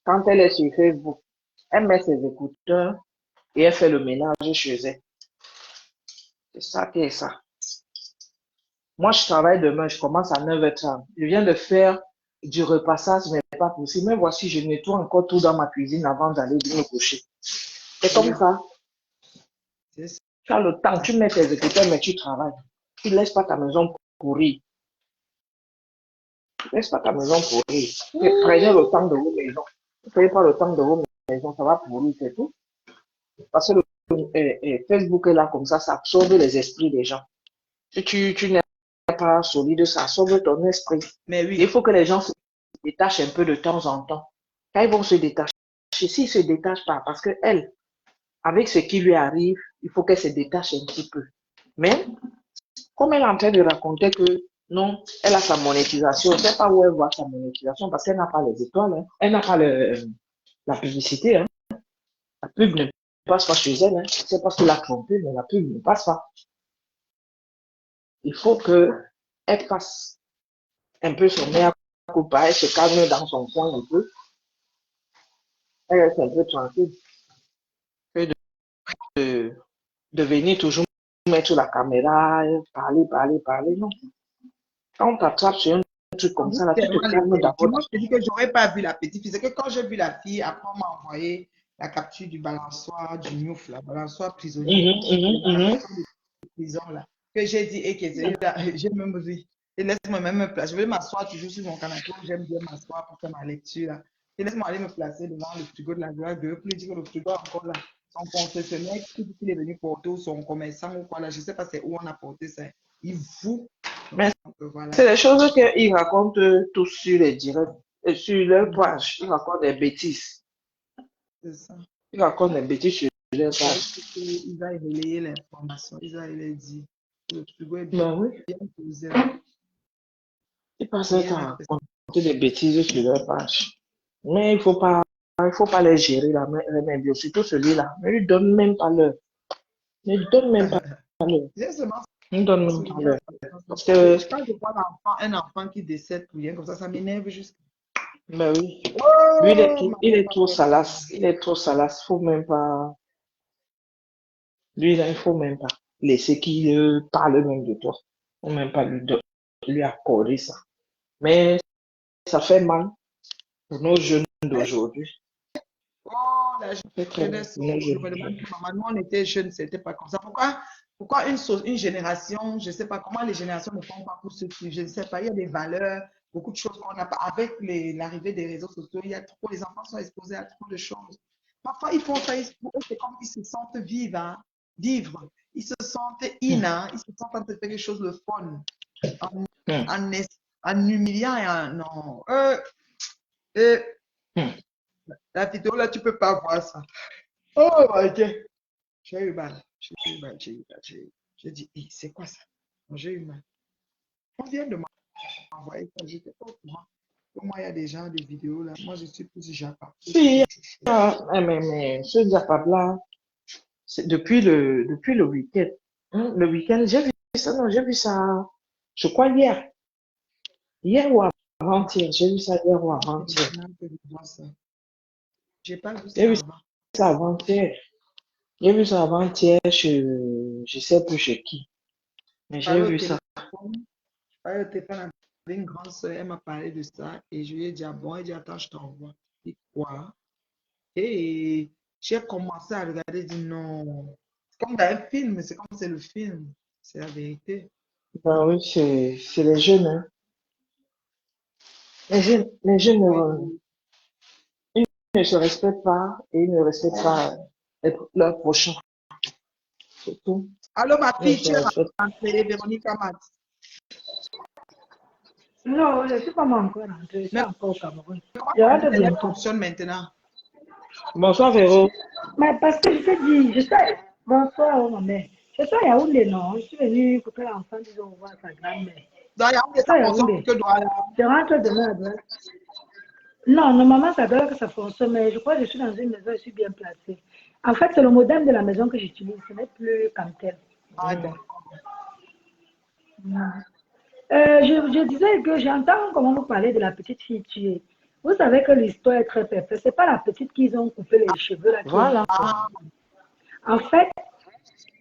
quand elle est sur Facebook, elle met ses écouteurs et elle fait le ménage chez elle. C'est ça qui est ça. Moi, je travaille demain, je commence à 9h30. Je viens de faire du repassage, mais pas possible. Mais voici, je nettoie encore tout dans ma cuisine avant d'aller me coucher. C'est comme ça. C'est ça. Tu as le temps, tu mets tes écouteurs, mais tu travailles. Tu ne laisses pas ta maison pourrir. Tu ne laisses pas ta maison pourrir. Prenez le temps de vos maisons. Ne prenez pas le temps de vos maisons, ça va pourrir, c'est tout. Parce que Facebook est là comme ça absorbe les esprits des gens. Si tu n'es pas solide, ça absorbe ton esprit. Mais oui. Il faut que les gens se détachent un peu de temps en temps. Quand ils vont se détacher, s'ils ne se détachent pas, parce que elle, avec ce qui lui arrive, il faut qu'elle se détache un petit peu. Mais, comme elle est en train de raconter que non, elle a sa monétisation, je ne sais pas où elle voit sa monétisation, parce qu'elle n'a pas les étoiles, hein. Elle n'a pas la publicité. Hein. La pub ne passe pas chez elle. Hein. C'est parce que la trompée, mais la pub ne passe pas. Il faut qu'elle fasse un peu son mea culpa, elle se calme dans son coin un peu. Elle reste un peu tranquille. Que de venir toujours mettre la caméra, parler, non. Quand on t'attrape sur un truc comme ça, là, tu te calmes d'abord. Moi, je te dis que je n'aurais pas vu la petite fille. C'est que quand j'ai vu la fille, après, on m'a envoyé la capture du balançoire, du Niouf, la balançoire prisonnier. Prison, là. Que j'ai dit, et que j'ai même vu. Et laisse-moi même me placer. Je vais m'asseoir toujours sur mon canapé. J'aime bien m'asseoir pour faire ma lecture, là. Et laisse-moi aller me placer devant le frigo de la gloire. Je ne veux plus dire que le frigo est encore là. Son concessionnaire, qui est venu porter, ou son commerçant, ou quoi là. Je ne sais pas c'est où on a porté ça. Il vous. Mais Voilà. c'est des choses qu'ils racontent tous sur les directs, sur leur page. Ils racontent des bêtises. C'est ça. Ils racontent des bêtises sur leur page. Ils ont relayé l'information. Ils ont dit. Le frigo est bien, Ben oui. bien posé. Ils passent leur temps à raconter des bêtises sur leur page. Mais il faut pas les gérer la main bien. Surtout celui-là. Ne lui donne même pas l'heure. Ne lui donne même pas l'heure. Ne lui donne même pas l'heure. Parce que. Quand je vois un enfant qui décède pour rien comme ça m'énerve juste. Ben oui. Lui, il est trop salace. Il est trop salace. Faut même pas. Lui, là, il faut même pas laisser qu'il parle même de toi. Faut même pas lui accorder ça. Mais ça fait mal pour nos jeunes d'aujourd'hui. Oh, la jeunesse, je me demande, maman, nous on était jeunes, c'était pas comme ça. Pourquoi une génération, je ne sais pas comment les générations ne font pas pour se suivre, je ne sais pas, il y a des valeurs, beaucoup de choses qu'on n'a pas. Avec l'arrivée des réseaux sociaux, il y a trop, les enfants sont exposés à trop de choses. Parfois, ils font ça, c'est comme ils se sentent vivre. Ils se sentent ils se sentent en train de faire quelque chose de fun. En humiliant et en non. La vidéo là, tu peux pas voir ça. Oh my Dieu. J'ai eu mal. J'ai dit, c'est quoi ça? J'ai eu mal. On vient de m'envoyer ça, j'étais pas au courant. Pour moi, il y a des gens des vidéos là. Moi, je suis plus Japa. Si, mais ce Japap là, c'est depuis le week-end. Le week-end, j'ai vu ça, non, j'ai vu ça, je crois hier. Hier ou avant-hier, j'ai vu ça hier ou avant-hier. J'ai pas vu ça J'ai vu avant. ça avant-hier. J'ai vu ça avant-hier, je sais plus chez qui. Mais j'ai vu ça. Je parlais au téléphone avec une grande soeur, elle m'a parlé de ça et je lui ai dit, ah bon, elle dit, attends, je t'envoie. Je dis, quoi? Et j'ai commencé à regarder, je dis, non. C'est comme dans un film, c'est comme c'est le film. C'est la vérité. Ben oui, c'est les jeunes, hein. Les jeunes, ils ne se respectent pas et ils ne respectent pas leur prochain. C'est tout. Allô, ma Ils ne fille, se tu es respectent pas. rentrée, Véronique Amat. Non, je ne suis pas encore rentrée, je suis Mais encore au Cameroun. comment Je ton rentre internet bientôt. fonctionne maintenant? Bonsoir, Véro. Mais parce que je te dis, bonsoir, ma mère. Je suis à Yaoundé, non. Je suis venue pour que l'enfant dise au revoir à sa grand-mère. Dans Yaoundé, ça fonctionne pour que doit là. Je rentre demain, Non, normalement, ça doit que ça fonctionne, mais je crois que je suis dans une maison, je suis bien placée. En fait, c'est le modem de la maison que j'utilise, ce n'est plus Camtel. Ah, d'accord. Je disais que j'entends comment vous parlez de la petite fille tuée. Vous savez que l'histoire est très perplexe. C'est pas la petite qu'ils ont coupé les cheveux là. Voilà. En fait,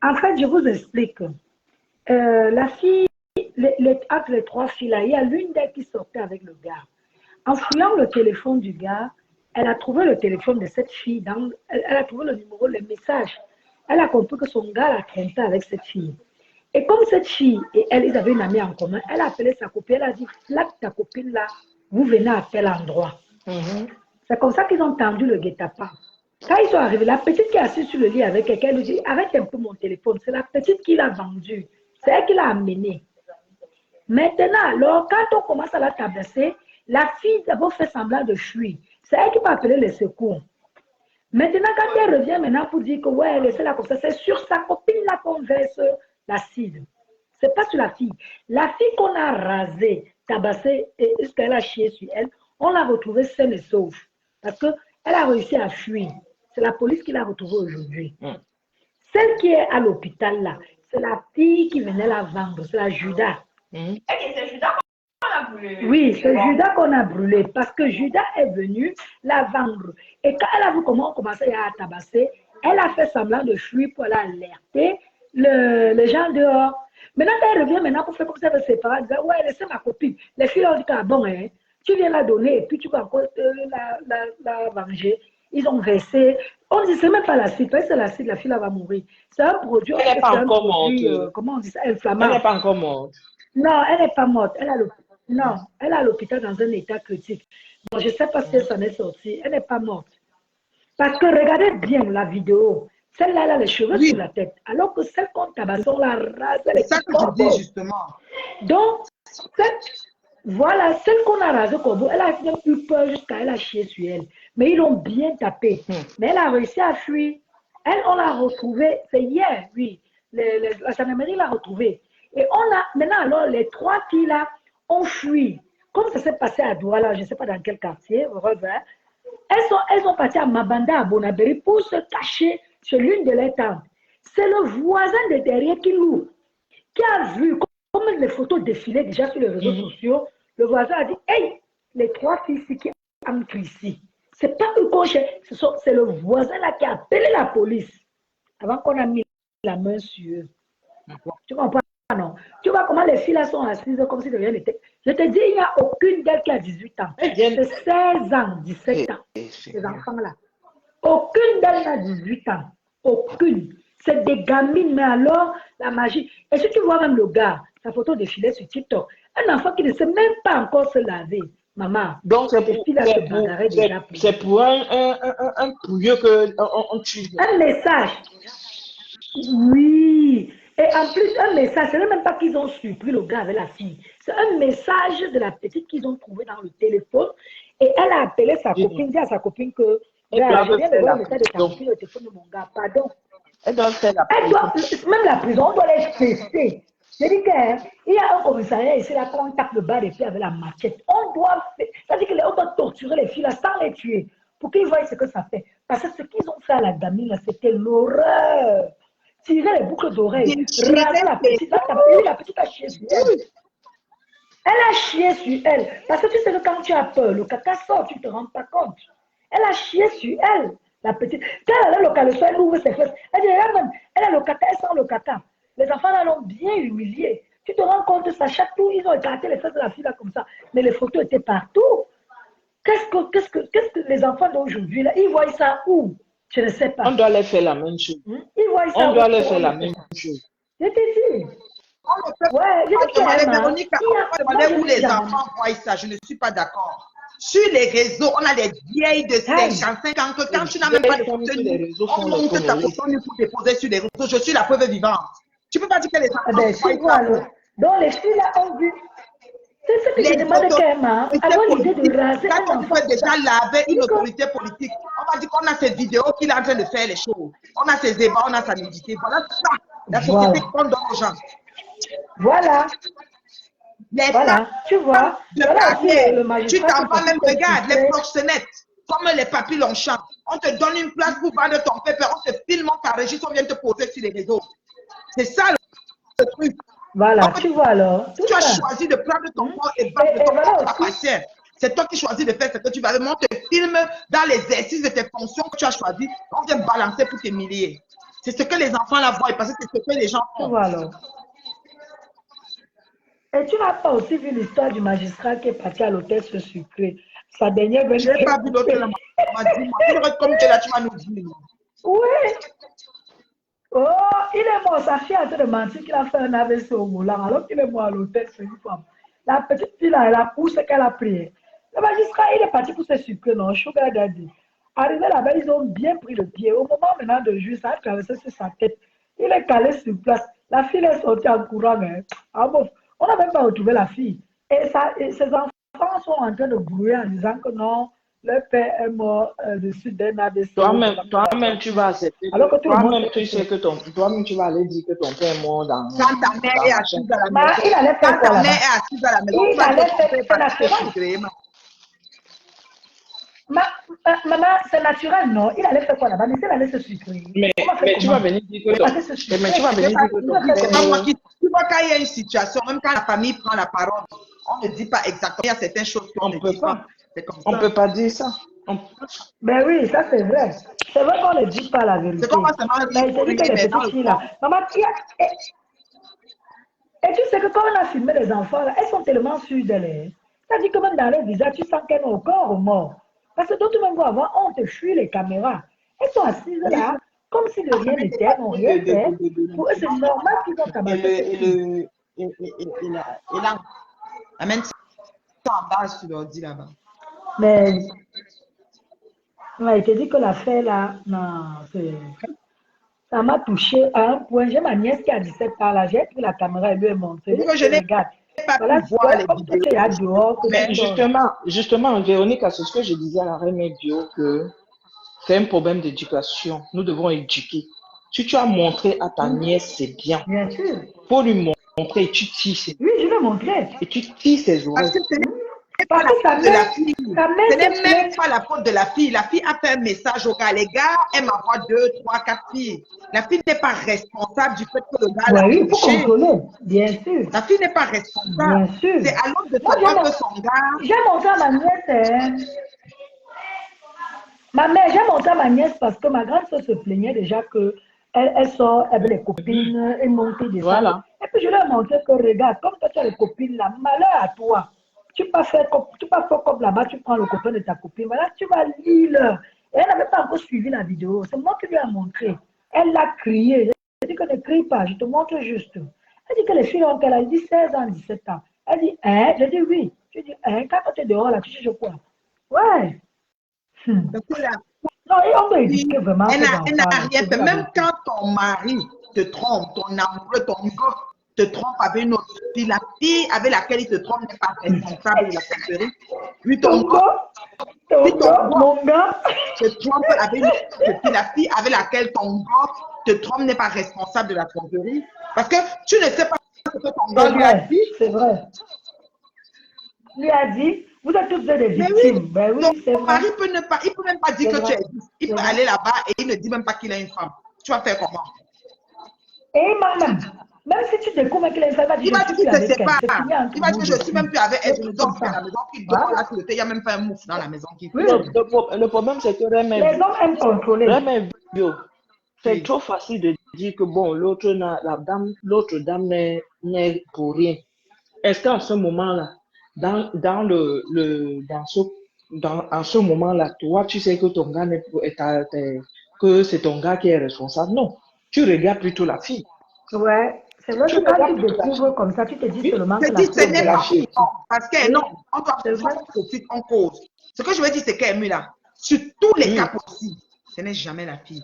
je vous explique. La fille, entre les trois filles là, il y a l'une d'elles qui sortait avec le gars. En fouillant le téléphone du gars, elle a trouvé le téléphone de cette fille. Elle a trouvé le numéro, les messages. Elle a compris que son gars la trompé avec cette fille. Et comme cette fille et elle, ils avaient une amie en commun, elle a appelé sa copine, elle a dit, flatte ta copine là, vous venez à tel endroit. C'est comme ça qu'ils ont tendu le guet-apens. Quand ils sont arrivés, la petite qui est assise sur le lit avec elle, elle lui dit, arrête un peu mon téléphone. C'est la petite qui l'a vendu. C'est elle qui l'a amené. Maintenant, alors, quand on commence à la tabasser, la fille d'abord fait semblant de fuir. C'est elle qui va appeler les secours. Maintenant, quand elle revient maintenant pour dire que ouais, laissez-la comme ça, c'est sur sa copine là qu'on verse l'acide. C'est pas sur la fille. La fille qu'on a rasée, tabassée, et qu'elle a chié sur elle, on l'a retrouvée saine et sauve. Parce qu'elle a réussi à fuir. C'est la police qui l'a retrouvée aujourd'hui. Celle qui est à l'hôpital là, c'est la fille qui venait la vendre, c'est la Judas. C'est Judas qu'on a brûlé. Oui, c'est Judas qu'on a brûlé parce que Judas est venu la vendre. Et quand elle a vu comment on commençait à tabasser, elle a fait semblant de fuir pour aller alerter les gens dehors. Maintenant, quand elle revient maintenant pour faire comme ça, elle se sépare, elle dit, ouais, laissez ma copine. Les filles ont dit, ah bon, hein, tu viens la donner et puis tu vas encore la venger. Ils ont versé. On dit, c'est même pas l'acide, parce que c'est l'acide, la fille là va mourir. C'est un produit, Elle n'est pas encore morte. comment on dit ça, Elle inflammable. n'est pas encore morte. Non, elle n'est pas morte. Elle est à l'hôpital dans un état critique. Bon, je ne sais pas si elle s'en est sortie. Elle n'est pas morte. Parce que regardez bien la vidéo. Celle-là, elle a les cheveux sur la tête. Alors que celle qu'on tabasse, on la rase. C'est ça que je dis justement. Donc, voilà, celle qu'on a rasée Corbeau, elle a même eu peur jusqu'à elle a chié sur elle. Mais ils l'ont bien tapée. Mais elle a réussi à fuir. Elle, on l'a retrouvée. C'est hier, oui. La gendarmerie l'a retrouvée. Et on a, maintenant, alors, les trois filles là ont fui. Comme ça s'est passé à Douala, je ne sais pas dans quel quartier, Revers, elles sont parties à Mabanda, à Bonaberi, pour se cacher chez l'une de leurs tantes. C'est le voisin de derrière qui loue, qui a vu, comme les photos défilaient déjà sur les réseaux sociaux, le voisin a dit, hey, les trois filles ici qui entrent ici, c'est pas eux qu'on cherche, c'est le voisin là qui a appelé la police, avant qu'on a mis la main sur eux. Tu comprends? Non. Tu vois comment les filles là sont assises comme si de rien n'était. Je te dis, il n'y a aucune d'elles qui a 18 ans. C'est 16 ans, 17 ans, ces enfants-là. Aucune d'elles n'a 18 ans. Aucune. C'est des gamines, mais alors, la magie. Et si tu vois même le gars, sa photo défilée sur TikTok, un enfant qui ne sait même pas encore se laver. Maman, donc c'est pour un pouilleux qu'on tue. Un message. Oui. Et en plus, un message, ce n'est même pas qu'ils ont surpris le gars avec la fille. C'est un message de la petite qu'ils ont trouvé dans le téléphone. Et elle a appelé sa copine, dit à sa copine que je viens de voir le message de ta copine, le téléphone de mon gars. Pardon. Elle doit faire la prison. Même la prison, on doit les tester. Je dis qu'il y a un commissariat ici, là, quand on tape le bas des filles avec la machette. On doit faire, c'est-à-dire qu'on doit torturer les filles là sans les tuer pour qu'ils voient ce que ça fait. Parce que ce qu'ils ont fait à la gamine, c'était l'horreur. Tirer les boucles d'oreilles, raser la petite, la petite a chié sur elle. Elle a chié sur elle. Parce que tu sais que quand tu as peur, le caca sort, tu ne te rends pas compte. Elle a chié sur elle, la petite. Quand elle a le caleçon, elle ouvre ses fesses. Elle dit, regarde même, elle a le caca, elle sent le caca. Les enfants là l'ont bien humiliée. Tu te rends compte de ça, chaque tour, ils ont écarté les fesses de la fille là comme ça. Mais les photos étaient partout. Qu'est-ce que les enfants d'aujourd'hui là, ils voient ça où? Je ne sais pas. On doit leur faire la même chose. On doit leur faire la même chose. Je te dis. Ouais, Véronique, on demandait où les enfants voient ça. Je ne suis pas d'accord. Sur les réseaux, on a des vieilles de 55 ans que quand tu n'as même pas de photo, on monte ta photo pour déposer sur les réseaux. Je suis la preuve vivante. Tu ne peux pas dire que les enfants voient ça. Donc les filles là ont vu. C'est ce que je demande quand même, avoir l'idée de raser un enfant. On peut déjà laver une autorité politique. On va dire qu'on a ces vidéos qu'il est en train de faire les choses. On a ses débats, on a sa nudité. Voilà ça, la société qu'on donne aux gens. Voilà. Les Voilà, tu femmes vois. de Voilà aussi carrière, le tu magistrat qui t'envoies même, s'occupe des regarde, les sucrés. proxénètes, comme les papis Longchamp. On te donne une place pour vendre ton pépère, on te filme, on t'enregistre, on vient te poser sur les réseaux. C'est ça le truc. Voilà, Donc, tu vois alors, tout tu as ça. choisi de prendre ton Hmm. corps et vendre Et ton corps, voilà ça aussi. appartient. C'est toi qui choisis de faire ce que tu vas faire. On te filme dans l'exercice de tes fonctions que tu as choisi. On vient balancer pour t'humilier. C'est ce que les enfants là voient parce que c'est ce que les gens Tu font. vois alors. Et tu n'as pas aussi vu l'histoire du magistrat qui est parti à l'hôtel se sucrer. Sa dernière veine Je n'ai s'est pas vu l'autre là. coupée. Dis-moi, comme tu es là, tu vas nous dire. Oui. Oh, il est mort. Sa fille a été de mentir qu'il a fait un AVC au volant alors qu'il est mort à l'hôtel. C'est une femme. La petite fille là, elle a poussé qu'elle a prié. Le magistrat, il est parti pour se sucrer, non, Sugar Daddy. Arrivé là-bas, ils ont bien pris le pied. Au moment maintenant de jouer, ça a traversé sur sa tête. Il est calé sur place. La fille est sortie en courant. Hein. Ah bon, on n'a même pas retrouvé la fille. Et ses enfants sont en train de brouiller en disant que non, leur père est mort dessus d'un AVC. Toi-même, tu vas accepter Alors que que, tout le monde toi-même, sait que tu sais c'est. que toi-même, tu vas aller dire que ton père est mort Quand ta mère est dans machin. assise à la Mais maison, il allait quand faire quoi ta mère là-bas? est assise à la maison, tu Il vas dire allait que ton faire, père est c'est parti se naturel. sucrer. Maman, c'est naturel, non? Il allait faire quoi là-bas? Mais il allait se sucrer. Mais, On va faire mais tu vas comment? venir dire que Il est ton, parti se mais tu sucrer. vas Je n'ai venir pas dire que Il ton va dit, faire c'est père, pas moi comment? qui. Tu vois, quand il y a une situation, même quand la famille prend la parole, on ne dit pas exactement. Il y a certaines choses qu'on on ne peut dit pas. pas. C'est comme On ça. peut pas dire ça. On- Ben oui, ça c'est vrai. C'est vrai qu'on ne dit pas la C'est comme vérité. moi seulement rire Mais il te pour dit rire, que les mais dans petites le filles fond, là, maman, et tu sais que quand on a filmé les enfants là, elles sont tellement sûres d'elles. Hein. C'est-à-dire que même dans les visages, tu sens qu'elles n'ont aucun remords. Parce que d'autres même vont avoir honte, fuir les caméras. Elles sont assises là, comme si de rien n'était, elles n'ont rien fait. Pour eux, c'est normal qu'ils ont et tabassé le, cette et fille. le, et là, amène ça en base sur l'ordi là-bas. Mais ouais, il te dit que l'affaire là, non, ça m'a touché à un point. J'ai ma nièce qui a 17 ans là, j'ai pris la caméra et lui ai montré. C'est-à-dire que je Je n'ai regarde. pas pu Voilà, voir les comme toi vidéos. tu es à dehors, que Mais tu sors. justement, Véronique, c'est ce que je disais à la reine bio, que c'est un problème d'éducation. Nous devons éduquer. Si tu as montré à ta nièce, c'est bien. Bien sûr. Faut lui montrer et tu tisses. Oui, je vais montrer. Et tu tisses ses Parce oreilles. que ce n'est pas Parce la que faute de la fille. sa mère Ce n'est se même plaint. pas la faute de la fille. La fille a fait un message au gars. Les gars aiment avoir 2, 3, 4 filles. La fille n'est pas responsable du fait que le gars l'a Oui, il faut touché. contrôler. Bien sûr. La fille n'est pas responsable. Bien sûr. C'est à l'autre de Moi, savoir que son gars. j'ai montré à ma nièce. Hein. Ma mère, j'ai montré à ma nièce parce que ma grande soeur se plaignait déjà que elle sort avec les copines, elle monte des ça. Voilà. Et puis je lui ai montré que regarde, comme toi tu as les copines là, malheur à toi. Tu peux faire comme là-bas, tu prends le copain de ta copine, voilà, tu vas lire. Et elle n'avait pas encore suivi la vidéo. C'est moi qui lui ai montré. Elle l'a crié. J'ai dit que ne crie pas, je te montre juste. Elle dit que les filles ont qu'elle a dit 16 ans, 17 ans. Elle dit, hein? J'ai dit oui. Je dis, hein? Quand tu es dehors là, tu cherches quoi? Ouais. Parce que la Non, et on doit fille, éduquer vraiment elle ces n'a enfants. rien fait. Même quand ton mari te trompe, ton amoureux, ton gars te trompe avec une autre fille, la fille avec laquelle il te trompe n'est pas responsable de la tromperie. Puis ton gars Mon gars, te trompe avec une autre fille, la fille avec laquelle ton gars te trompe n'est pas responsable de la tromperie. Parce que tu ne sais pas ce que ton gars c'est lui a vrai, dit. c'est vrai. Lui a dit, vous êtes toutes des Mais victimes. oui, Ben oui, ton c'est vrai. mari peut ne pas, il peut même pas dire C'est que tu vrai. es. Il C'est peut vrai. aller là-bas et il ne dit même pas qu'il a une femme. Tu vas faire comment? Et même si tu découvres qu'il a une femme, il Il va va dire dire je qu'il suis te plus avec elle. sépare. C'est fini entre Il va nous dire que je suis même plus avec elle, je ne deux. dors Comme plus à la ça. maison. Il dort Voilà. là sur le thé, il n'y a même pas un mouf dans la maison qui Oui. Le problème, c'est que Les hommes aiment contrôler. c'est trop facile de dire que bon, l'autre dame n'est pour rien. Est-ce qu'en ce moment-là, en ce moment-là, toi, tu sais que ton gars que c'est ton gars qui est responsable? Non. Tu regardes plutôt la fille. Ouais. C'est vrai Tu que quand regardes tu plutôt la découvres comme ça, tu te dis fille. seulement Je que la dis, fille ce est n'est La pas belle. fille. bon. Parce qu'elle, Oui. non, on doit C'est vrai. tout de suite en cause. Ce que je veux dire, c'est qu'elle est là. Sur tous les Oui. cas possibles, ce n'est jamais la fille.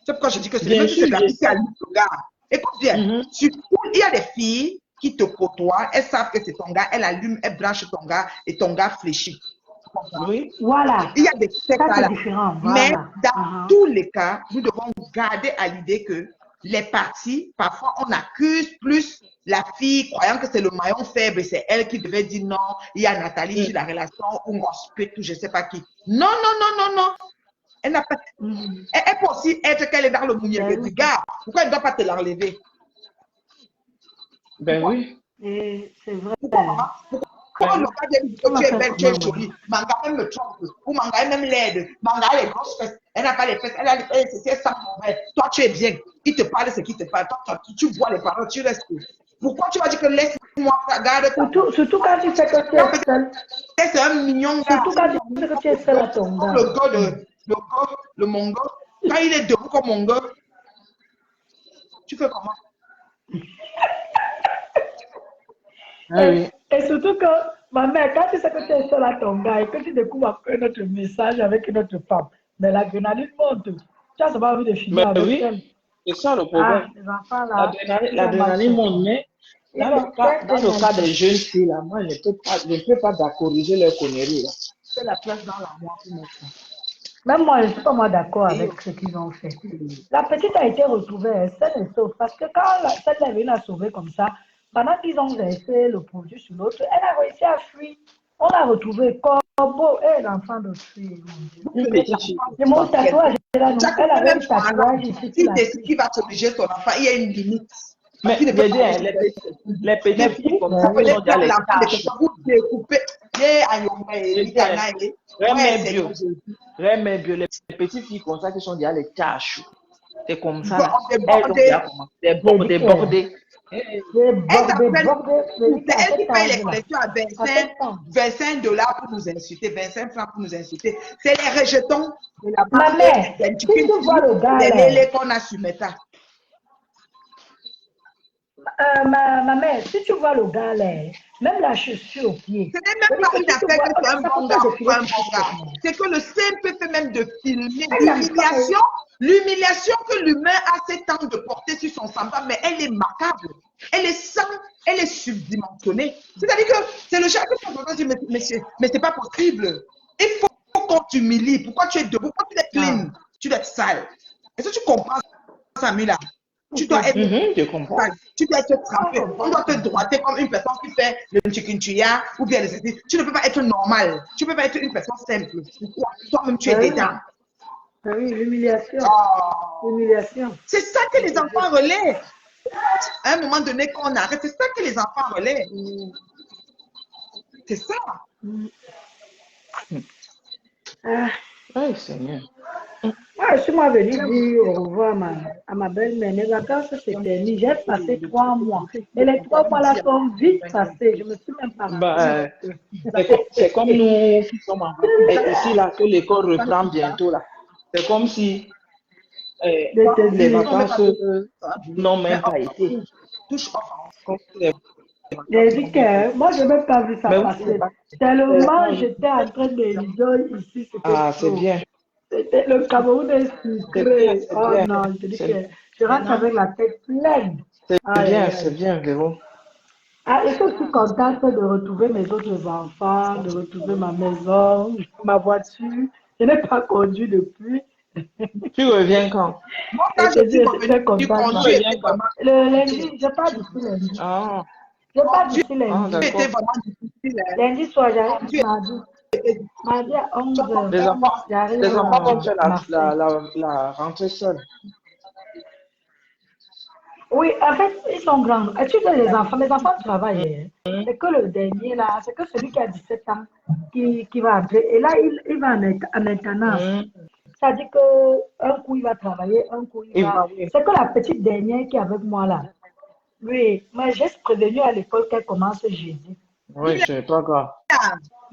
C'est pourquoi je dis que c'est Bien même si sûr, c'est la je fille qui a sais. le gars. Écoute bien, Mhm. il y a des filles qui te côtoient, elles savent que c'est ton gars, elles allument, elles branchent ton gars et ton gars fléchit. Oui. Voilà. Il y a ces Ça, c'est cas-là. différent. Mais Voilà. dans tous les cas, nous devons garder à l'idée que les parties, parfois on accuse plus la fille, croyant que c'est le maillon faible, et c'est elle qui devait dire non, il y a Nathalie sur la relation, ou Ngospé, ou je ne sais pas qui. Non, non, non, non, non. Elle n'a pas. Elle peut aussi être qu'elle est dans le mouillé du gars. Pourquoi elle ne doit pas te l'enlever? Ben oui. Et c'est vrai. Pourquoi le gars dit que tu es belle, tu es jolie? Manga même me trompe. Ou Manga même l'aide. Manga a les grosses fesses. Elle n'a pas les fesses. Elle a les fesses. C'est ça, mauvais. Toi, tu es bien. Il te parle ce qui te parle. Toi, tu vois les paroles, tu restes. Pourquoi tu vas dire que laisse-moi regarder? Surtout quand tu sais que tu es seul. C'est un mignon gars. Surtout quand tu sais que tu es seul à ton gars. Le mongol, quand il est debout comme mongol, tu fais comment? Et surtout que, ma mère, quand tu sais que tu es seul à ton gars et que tu découvres un autre message avec une autre femme, mais l'adrénaline monte. Tu as pas envie de finir avec elle. C'est ça le problème. Les enfants là. L'adrénaline monte, mais dans le cas des jeunes filles, là, moi, je ne peux pas corriger leurs conneries. C'est la place dans la moi pour mettre ça. Même moi, je ne suis pas d'accord avec ce qu'ils ont fait. La petite a été retrouvée, saine et sauve, parce que quand celle-là est venue la sauver comme ça, pendant qu'ils ont versé le produit sur l'autre, elle a réussi à fuir. On l'a retrouvée comme beau, l'enfant de fuir. C'est mon tatouage, elle a même tatouage ici. Si c'est qui va corriger son enfant, il y a une limite. Mais les petites filles comme ça, ils ont déjà les tâches. Remets bio, les petites filles comme ça qui sont déjà les tâches. C'est comme ça. Elles ont déjà commencé. Débordées. Elle qui paye les collections à 25 dollars pour nous insulter, 25 francs pour nous insulter. C'est les rejetons de la part de qu'on a sur Meta. Ma mère, si tu vois le gars là, même la chaussure au pied. Ce n'est même pas une affaire que tu es un bon gars ou un bon gars. C'est que le simple fait même de filmer l'humiliation que l'humain a cette temps de porter sur son semblable, mais elle est macabre. Elle est sans, elle est subdimensionnée. C'est-à-dire que c'est le genre que tu as dit, mais c'est pas possible. Il faut qu'on t'humilie. Pourquoi tu es debout? Pourquoi tu es clean? Tu dois être sale. Est-ce que tu comprends ça, Mila? Tu dois être tu dois être trempé. On doit te droiter comme une personne qui fait le chikinchuya ou bien le ceci. Tu ne peux pas être normal. Tu ne peux pas être une personne simple. Pourquoi? Toi-même, tu es dedans. Oui, l'humiliation. L'humiliation. C'est ça que les enfants relaient. À un moment donné, quand on arrête, c'est ça que les enfants relaient. C'est ça. Oui, Seigneur. Moi, je suis venue dire au revoir à ma belle-mère. Les vacances, c'était terminé. J'ai passé 3 mois. Et les 3 mois là sont vite passés. Je me suis même pas c'est comme nous qui sommes ici, là, que l'école reprend bientôt. Là. C'est comme si les vacances n'ont même pas été. Moi, je n'ai même pas vu ça passer. Tellement j'étais en train de rigoler ici. C'est bien. Le Cameroun est sucré. Oh non, je te dis que je rentre avec la tête pleine. C'est bien, Véro. Je suis aussi contente de retrouver mes autres enfants, de retrouver ma maison, ma voiture. Je n'ai pas conduit depuis. Tu reviens quand? Moi, quand je suis très contente. Le lundi, je pars d'ici lundi. Je pars d'ici lundi. Lundi soir, j'arrive mardi. Mardi à 11h. Les enfants vont faire la rentrée seule. Oui, en fait, ils sont grands. Tu sais, mes enfants travaillent. C'est que le dernier, là, c'est que celui qui a 17 ans qui va entrer. Et là, il va en alternance. Ça dit qu'un coup, il va travailler, un coup, il va... C'est que la petite dernière qui est avec moi, là. Oui, mais j'ai prévenu à l'école qu'elle commence jeudi. Oui, c'est pas grave.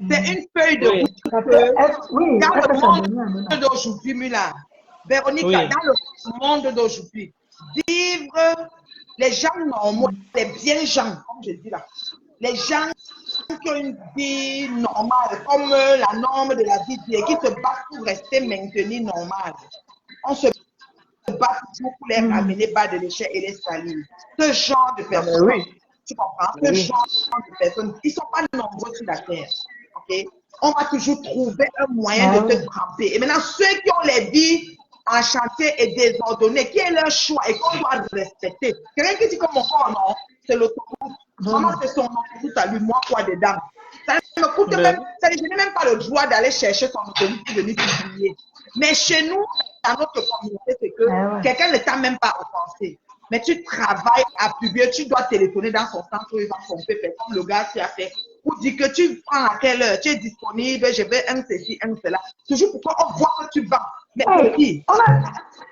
C'est une feuille de route. Oui, dans le monde d'aujourd'hui, Mila. Véronique, dans le monde d'aujourd'hui, vivre les gens normaux, les bien gens, comme je dis là, les gens qui ont une vie normale, comme la norme de la vie, et qui se battent pour rester maintenus normales. On se bat toujours pour les ramener bas de l'échelle et les salir. Ce genre de personnes, tu comprends? Ce genre de personnes, ils ne sont pas nombreux sur la terre. Okay? On va toujours trouver un moyen de te tremper. Et maintenant, ceux qui ont les vies en chantier et désordonné, qui est leur choix et qu'on doit respecter. Quelqu'un qui dit que mon corps, non, c'est l'autoroute. Comment c'est son autoroute à lui, moi, quoi dedans? Ça ne me coûte même, je n'ai même pas le droit d'aller chercher son autoroute pour venir publier. Mais chez nous, dans notre communauté, c'est que quelqu'un ne t'a même pas offensé. Mais tu travailles à publier, tu dois téléphoner dans son centre, ils vont pomper, comme le gars qui a fait. Ou dire que tu prends à quelle heure, tu es disponible, je vais un ceci, un cela. Toujours pour qu'on voit que tu vends. Mais Hey,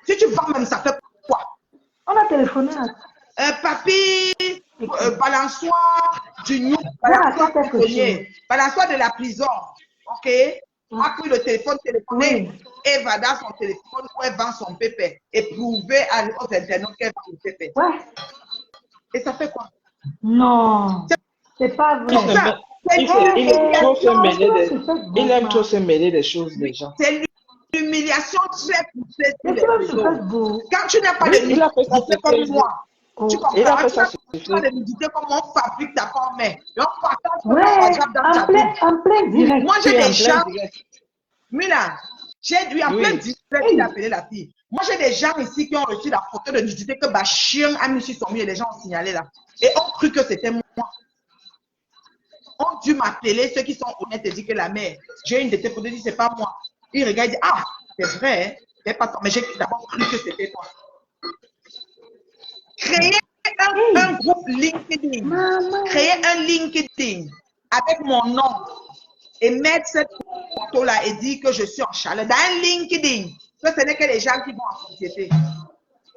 si tu vends même, ça fait quoi? on a téléphoné à Papi, balançoire du nous, voilà, balançoire c'est quelque chose. balançoire de la prison. OK? A pris le téléphone, téléphoné, et va dans son téléphone où elle vend son pépé et prouver aux internautes qu'elle vend le pépé. Ouais. Et ça fait quoi? Non, c'est pas vrai. Comme ça, Il aime trop se mêler des choses des gens. c'est l'humiliation très poussée sur Mais les tu vas réseaux. sur Facebook. Quand tu n'as pas Oui, de il a fait ça nudité sur comme Facebook. moi, tu comprends? Il a fait Tu ça n'as sur pas de nudité comme on fabrique ta forme, mais on partage ton Ouais, WhatsApp dans ta vie. en plein direct. Moi, j'ai Tu es en des plein gens, direct. Mila, j'ai dû en Oui. plein direct, il a appelé la fille. Moi, j'ai des gens ici qui ont reçu la photo de nudité que Bachir a mis sur son mur et les gens ont signalé là. Et ont cru que c'était moi. Ont dû m'appeler, ceux qui sont honnêtes et dire que la mère, j'ai une de tes photos, dit c'est pas moi. Ils regardent, disent, ah, c'est vrai, hein, c'est pas toi. Mais j'ai d'abord cru que c'était toi. Créer un groupe LinkedIn, Maman. créer un LinkedIn avec mon nom et mettre cette photo-là et dire que je suis en chaleur dans un LinkedIn. Que ce n'est que les gens qui vont en société.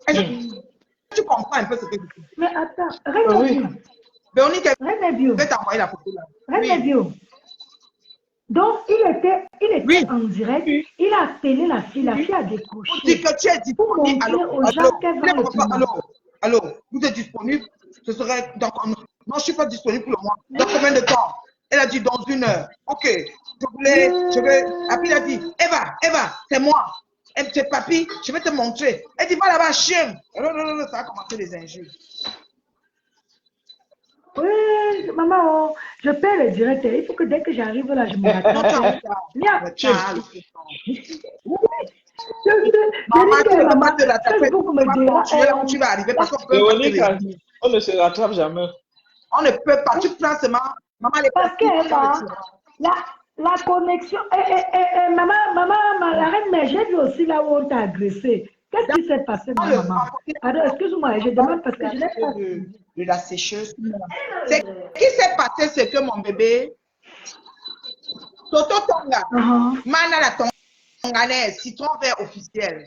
Est-ce que tu comprends un peu ce que je dis? Mais attends, Renabio. Véronique, Renabio. je vais t'envoyer la photo là. Renabio. Donc, il était Oui. en direct. Il a appelé la fille a Pour décroché. dire que tu es Pour disponible. montrer aux gens qu'elle va le payer. Allô, vous êtes disponible? Ce serait dans non, je ne suis pas disponible pour le mois. Dans combien de temps? Elle a dit dans 1 heure. Ok, je vais. Après, il a dit, Eva, c'est moi. C'est papy, je vais te montrer. Elle dit, va là-bas, chien. Non, ça a commencé les injures. Oui, maman, oh, je paie le direct. Il faut que dès que j'arrive là, je me Non, tu es en rattrape. retard. Viens. Maman, tu ne peux pas Maman, te rattraper. Facebook me dira. Tu es là où tu vas arriver parce qu'on peut pas te Véronique, réunir. on ne se rattrape jamais. On ne peut pas. Tu prends seulement. Maman, les Parce que petits, la connexion. Maman, la reine, mais j'ai vu aussi là où on t'a agressé. Qu'est-ce qui s'est passé, maman? Pardon, excuse-moi, je demande parce que je n'ai pas. de la sécheuse. Ce qui s'est passé, c'est que mon bébé, Toto Tonga, Mana la Tonganaise, citron vert officiel,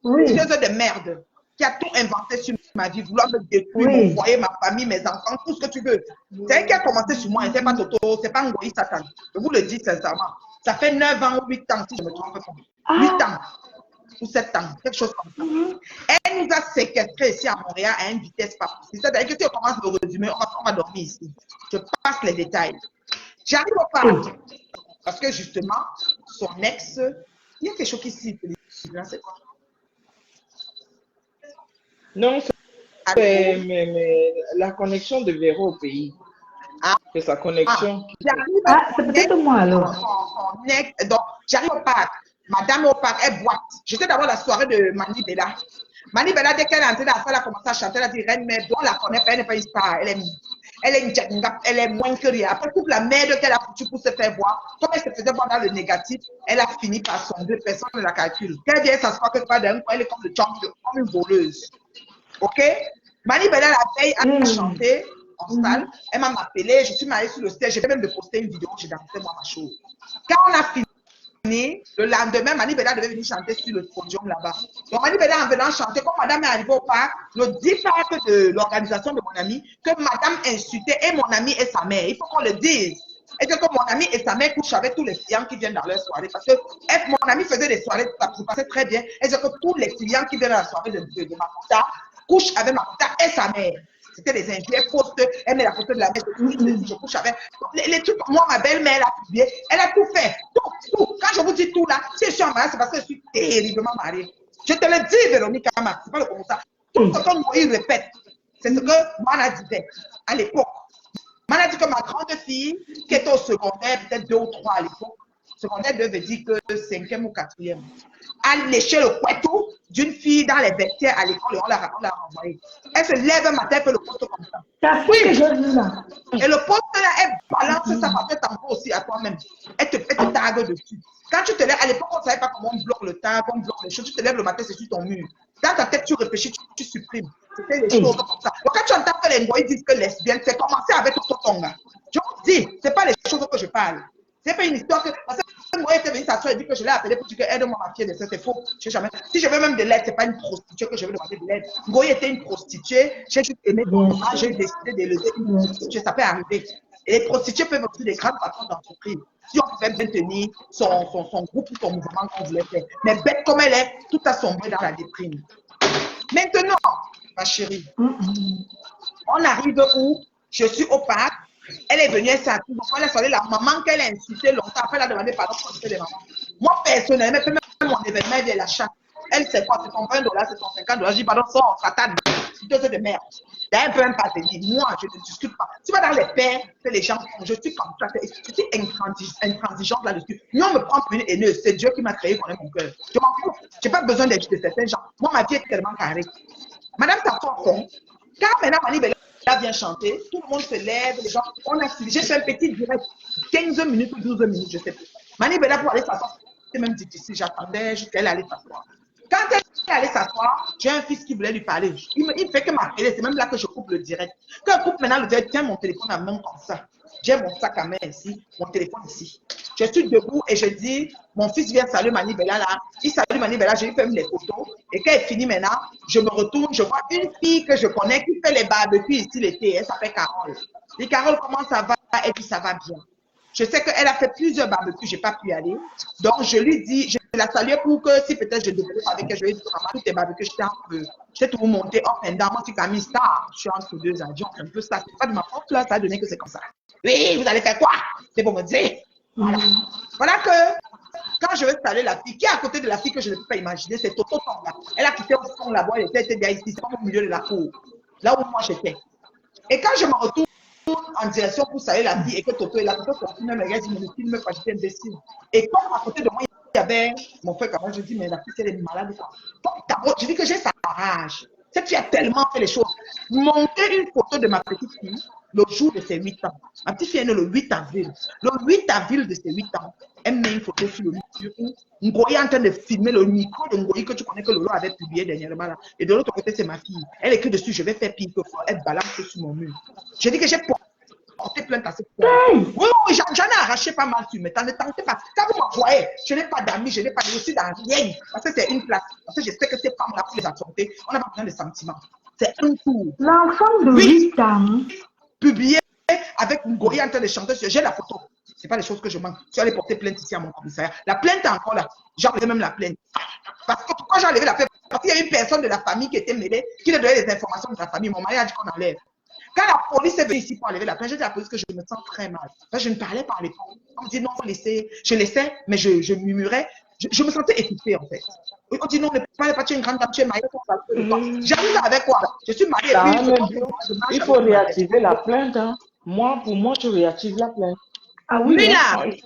Oui. chose de merde, qui a tout inventé sur ma vie, vouloir me détruire, Oui. mon foyer, ma famille, mes enfants, tout ce que tu veux. C'est elle qui a commencé sur moi, c'est pas Toto, c'est pas Ngoï Satan. Je vous le dis sincèrement. Ça fait 9 ans ou 8 ans, si je me trompe pas. 8 ans ou 7 ans, quelque chose comme ça. Elle nous a séquestrés ici à Montréal à une vitesse pas possible. C'est-à-dire que si on commence le résumé, on va dormir ici. Je passe les détails. J'arrive au parc. Parce que justement, son ex, il y a quelque chose qui siffle. C'est quoi? Non, c'est mais la connexion de Véro au pays. C'est sa connexion. C'est peut-être moi alors. Son ex, donc, j'arrive au parc. Madame au parc, elle boite. J'étais d'abord la soirée de Mani Bella. Mani Bella, dès qu'elle est entrée dans la salle, elle a commencé à chanter. Elle a dit, Reine, mais on la connaît pas, elle n'est pas une star. Elle est une djanga, elle est moins que rien. Après toute la merde qu'elle a foutue pour se faire voir, comme elle se faisait voir dans le négatif, elle a fini par sombrer, personne ne la calcule. Quand elle vient s'asseoir quelque part d'un coin, elle est comme le champion, comme une voleuse. Ok? Mani Bella, la veille, a chanté en salle. Elle m'a appelé, je suis mariée sur le stage, j'ai même de poster une vidéo, j'ai dansé moi ma chose. Quand on a fini, le lendemain, Mani Bella devait venir chanter sur le podium là-bas. Donc, Mani Bella, en venant chanter, comme madame est arrivée au parc, le dit parc de l'organisation de mon ami, que madame insultait et mon ami et sa mère. Il faut qu'on le dise. Et que mon ami et sa mère couchent avec tous les clients qui viennent dans leur soirée. Parce que mon ami faisait des soirées, ça se passait très bien. Et que tous les clients qui viennent à la soirée de Makuta couchent avec Makuta et sa mère. C'était des injures, elle poste, elle met la photo de la mère, je couche avec. Les trucs, moi, ma belle-mère, elle a publié, elle a tout fait. Tout. Quand je vous dis tout là, si je suis en mariage, c'est parce que je suis terriblement mariée. Je te le dis, Véronique, c'est pas le comme ça. Tout ce que Moïse répète, c'est ce que Mana disait à l'époque. Mana dit que ma grande fille, qui était au secondaire, peut-être 2 ou 3 à l'époque, Secondaire 2 veut dire que 5e ou 4e. A léché le couteau d'une fille dans les vestiaires à l'école et on l'a renvoyée. Elle se lève un matin et fait le poste comme ça. Ta fille que j'ai vue là. Et le poste là, elle balance ça parce qu'elle t'envoie aussi à toi-même. Elle te tague dessus. Quand tu te lèves, à l'époque, on ne savait pas comment on bloque le tag, on bloque les choses. Tu te lèves le matin, c'est sur ton mur. Dans ta tête, tu réfléchis, tu supprimes. C'était des choses comme ça. Donc, quand tu entends que les ngoïs disent que lesbienne, c'est commencer avec ton gars. Je vous dis, ce n'est pas les choses que je parle. C'est pas une histoire que. Parce que moi, était venu s'asseoir et dit que je l'ai appelé pour dire que aide-moi ma fille de ça, c'est faux. Je sais jamais. Si je veux même de l'aide, ce n'est pas une prostituée que je veux demander de l'aide. Ngoï était une prostituée. J'ai juste aimé son image, j'ai décidé d'élever une prostituée. Ça peut arriver. Et les prostituées peuvent aussi des grandes patrons d'entreprise. Si on pouvait bien tenir son groupe ou son mouvement qu'on voulait faire. Mais bête comme elle est, tout a sombré dans la déprime. Maintenant, ma chérie, on arrive où je suis au parc. Elle est venue, elle s'est assise. Elle a salé la maman qu'elle a insultée longtemps. Après, elle a demandé pardon pour insulter les mamans. Moi, personnellement, même mon événement, elle la chatte. Elle, c'est quoi? C'est son $20, c'est son $50. Je dis, pardon, sors, satane, de merde. D'ailleurs, elle peut même pas te dire. Moi, je ne discute pas. Tu vas dans les pères que les gens font. Je suis comme ça. Je suis intransigeante là-dessus. Nous, on me prend pour une haineuse. C'est Dieu qui m'a créé qu'on est mon cœur. Je m'en fous. Je n'ai pas besoin d'être de certains gens. Moi, ma vie est tellement carrée. Madame Safon, quand maintenant Mani Bella vient chanter, tout le monde se lève, les gens, on a suivi. J'ai fait un petit direct, 15 minutes ou 12 minutes, je ne sais plus. Mani Bella pour aller s'asseoir, c'était même difficile, j'attendais jusqu'à elle allait s'asseoir. Quand elle est allée s'asseoir, j'ai un fils qui voulait lui parler. Il fait que m'appeler, c'est même là que je coupe le direct. Quand je coupe maintenant le direct, tiens mon téléphone à main comme ça. J'ai mon sac à main ici, mon téléphone ici. Je suis debout et je dis, mon fils vient saluer Mani Bella là. Il salue Mani Bella, je lui fais les photos. Et quand elle finit maintenant, je me retourne, je vois une fille que je connais qui fait les barbecues ici l'été. Elle s'appelle Carole. Et Carole, comment ça va? Elle dit, ça va bien. Je sais qu'elle a fait plusieurs barbecues, je n'ai pas pu y aller. Donc, je lui dis, je la salue pour que si peut-être je devais avec elle, je lui dis, maman, tous tes barbecues, je t'ai tout monté up and down. Moi, tu as mis star. Je suis entre deux avions, c'est un peu ça. C'est pas de ma faute, là, ça a donné que c'est comme ça. Oui, vous allez faire quoi? C'est pour me dire. Voilà. Voilà que, quand je vais saluer la fille, qui est à côté de la fille que je ne peux pas imaginer, c'est Toto Tonga. Elle a quitté au fond là-bas, elle était bien ici, c'est pas au milieu de la cour. Là où moi j'étais. Et quand je me retourne en direction pour saluer la fille et que Toto est là, Toto continue à me regarder, il me filme pas, j'étais imbécile. Et comme à côté de moi, il y avait mon frère Cameron, je dis, mais la fille, elle est malade ou quoi? Donc, je dis que j'ai sa rage. Cette fille a tellement fait les choses. Monter une photo de ma petite fille le jour de ses 8 ans. Ma petite fille est née le 8 avril. Le 8 avril de ses 8 ans, elle met une photo sur le mur où Ngoyi est en train de filmer le micro de Ngoyi que tu connais que Lolo avait publié dernièrement là. Et de l'autre côté, c'est ma fille. Elle écrit dessus, je vais faire pire que ça. Elle balance sur mon mur. Je dis que j'ai porté plainte à cette fille. Oui, j'en ai arraché pas mal sur mes temps. Ne tentez pas. Quand vous m'envoyez, je n'ai pas d'amis, je n'ai pas de aussi dans rien. Parce que c'est une place. Parce que je sais que ces femmes-là, pour les affronter, on n'a pas besoin de sentiments. C'est un tour. L'enfant de 8 ans. Publié avec Ngoyi en train de chanter. J'ai la photo. Ce n'est pas les choses que je manque. Je suis allé porter plainte ici à mon commissariat. La plainte est encore là. J'ai enlevé même la plainte. Parce que pourquoi j'ai enlevé la plainte? Parce qu'il y a une personne de la famille qui était mêlée, qui a donné des informations de la famille. Mon mari a dit qu'on enlève. Quand la police est venue ici pour enlever la plainte, j'ai dit à la police que je me sens très mal. Je ne parlais pas à l'époque. On me dit non, laissez. Je laissais, mais je murmurais. Je me sentais étouffée en fait. On dit non, ne parlez pas, tu es une grande dame, tu es mariée. J'arrive avec quoi? Je suis mariée. Il faut réactiver la plainte. Hein. Pour moi, tu réactives la plainte. Ah oui, oui, oui.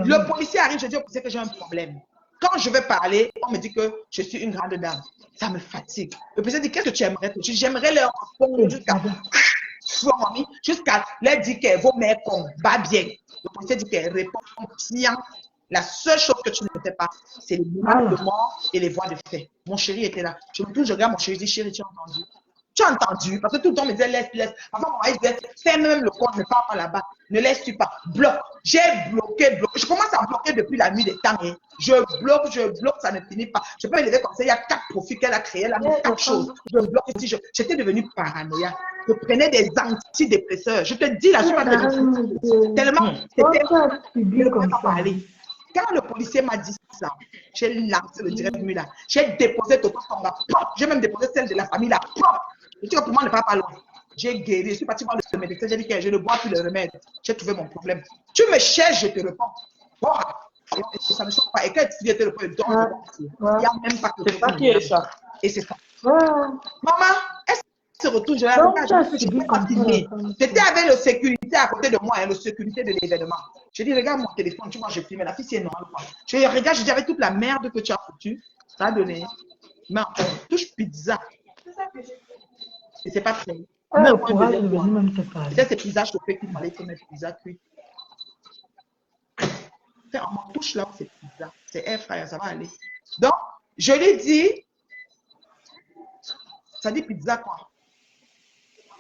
Le policier arrive, je dis au policier que j'ai un problème. Quand je vais parler, on me dit que je suis une grande dame. Ça me fatigue. Le policier dit, qu'est-ce que tu aimerais? J'aimerais leur répondre jusqu'à leur dire qu'elle vaut mes cons, va bien. Le policier dit qu'elle répond bien. La seule chose que tu ne fais pas, c'est les menaces de mort et les voix de fait. Mon chéri était là. Je me tourne, je regarde mon chéri, je dis, chéri, tu as entendu? Tu as entendu? Parce que tout le temps, on me disait, laisse. Avant, mon mari disait, fais même le compte, ne pars pas là-bas. Ne laisse-tu pas. Bloque. J'ai bloqué. Je commence à bloquer depuis la nuit des temps. Hein. Je bloque, ça ne finit pas. Je peux élever comme ça. Il y a 4 profils qu'elle a créés. Elle a mis 4 choses. Je bloque ici. J'étais devenue paranoïa. Je prenais des antidépresseurs. Je te dis, là, je suis pas devenue. Tellement, c'était. Je ne pouvais pas parler. Quand le policier m'a dit ça, j'ai lancé le direct là. J'ai déposé Toto Tonga. J'ai même déposé celle de la famille là. Je dis que pour moi, ne pas loin. J'ai guéri. Je suis parti voir le médecin. J'ai dit que je ne bois plus le remède. J'ai trouvé mon problème. Tu me cherches, je te réponds. Bon, ça ne change pas. Et quand tu viens te répondre, il n'y a même pas que c'est ça qui est ça. Et c'est ça. Maman, est-ce se retourne, je la Donc, regarde, tu as je dis que je ne subi peux pas comme ça filmer. la femme. J'étais avec le sécurité à côté de moi, hein, le sécurité de l'événement. Je dis, regarde mon téléphone, tu vois, je filme. La fille, c'est normal. Je regarde, je dis, avec toute la merde que tu as foutue, ça a donné. Mais encore, touche pizza. Et c'est pas prêt. Elle Même a le moi, courage deuxième de fois. venir même te parler. C'était ces pizzas chauffées qu'il fallait te mettre pizza cuite. On m'en touche là où c'est pizza. C'est air fryer, ça va aller. Donc, je lui dis, ça dit pizza quoi?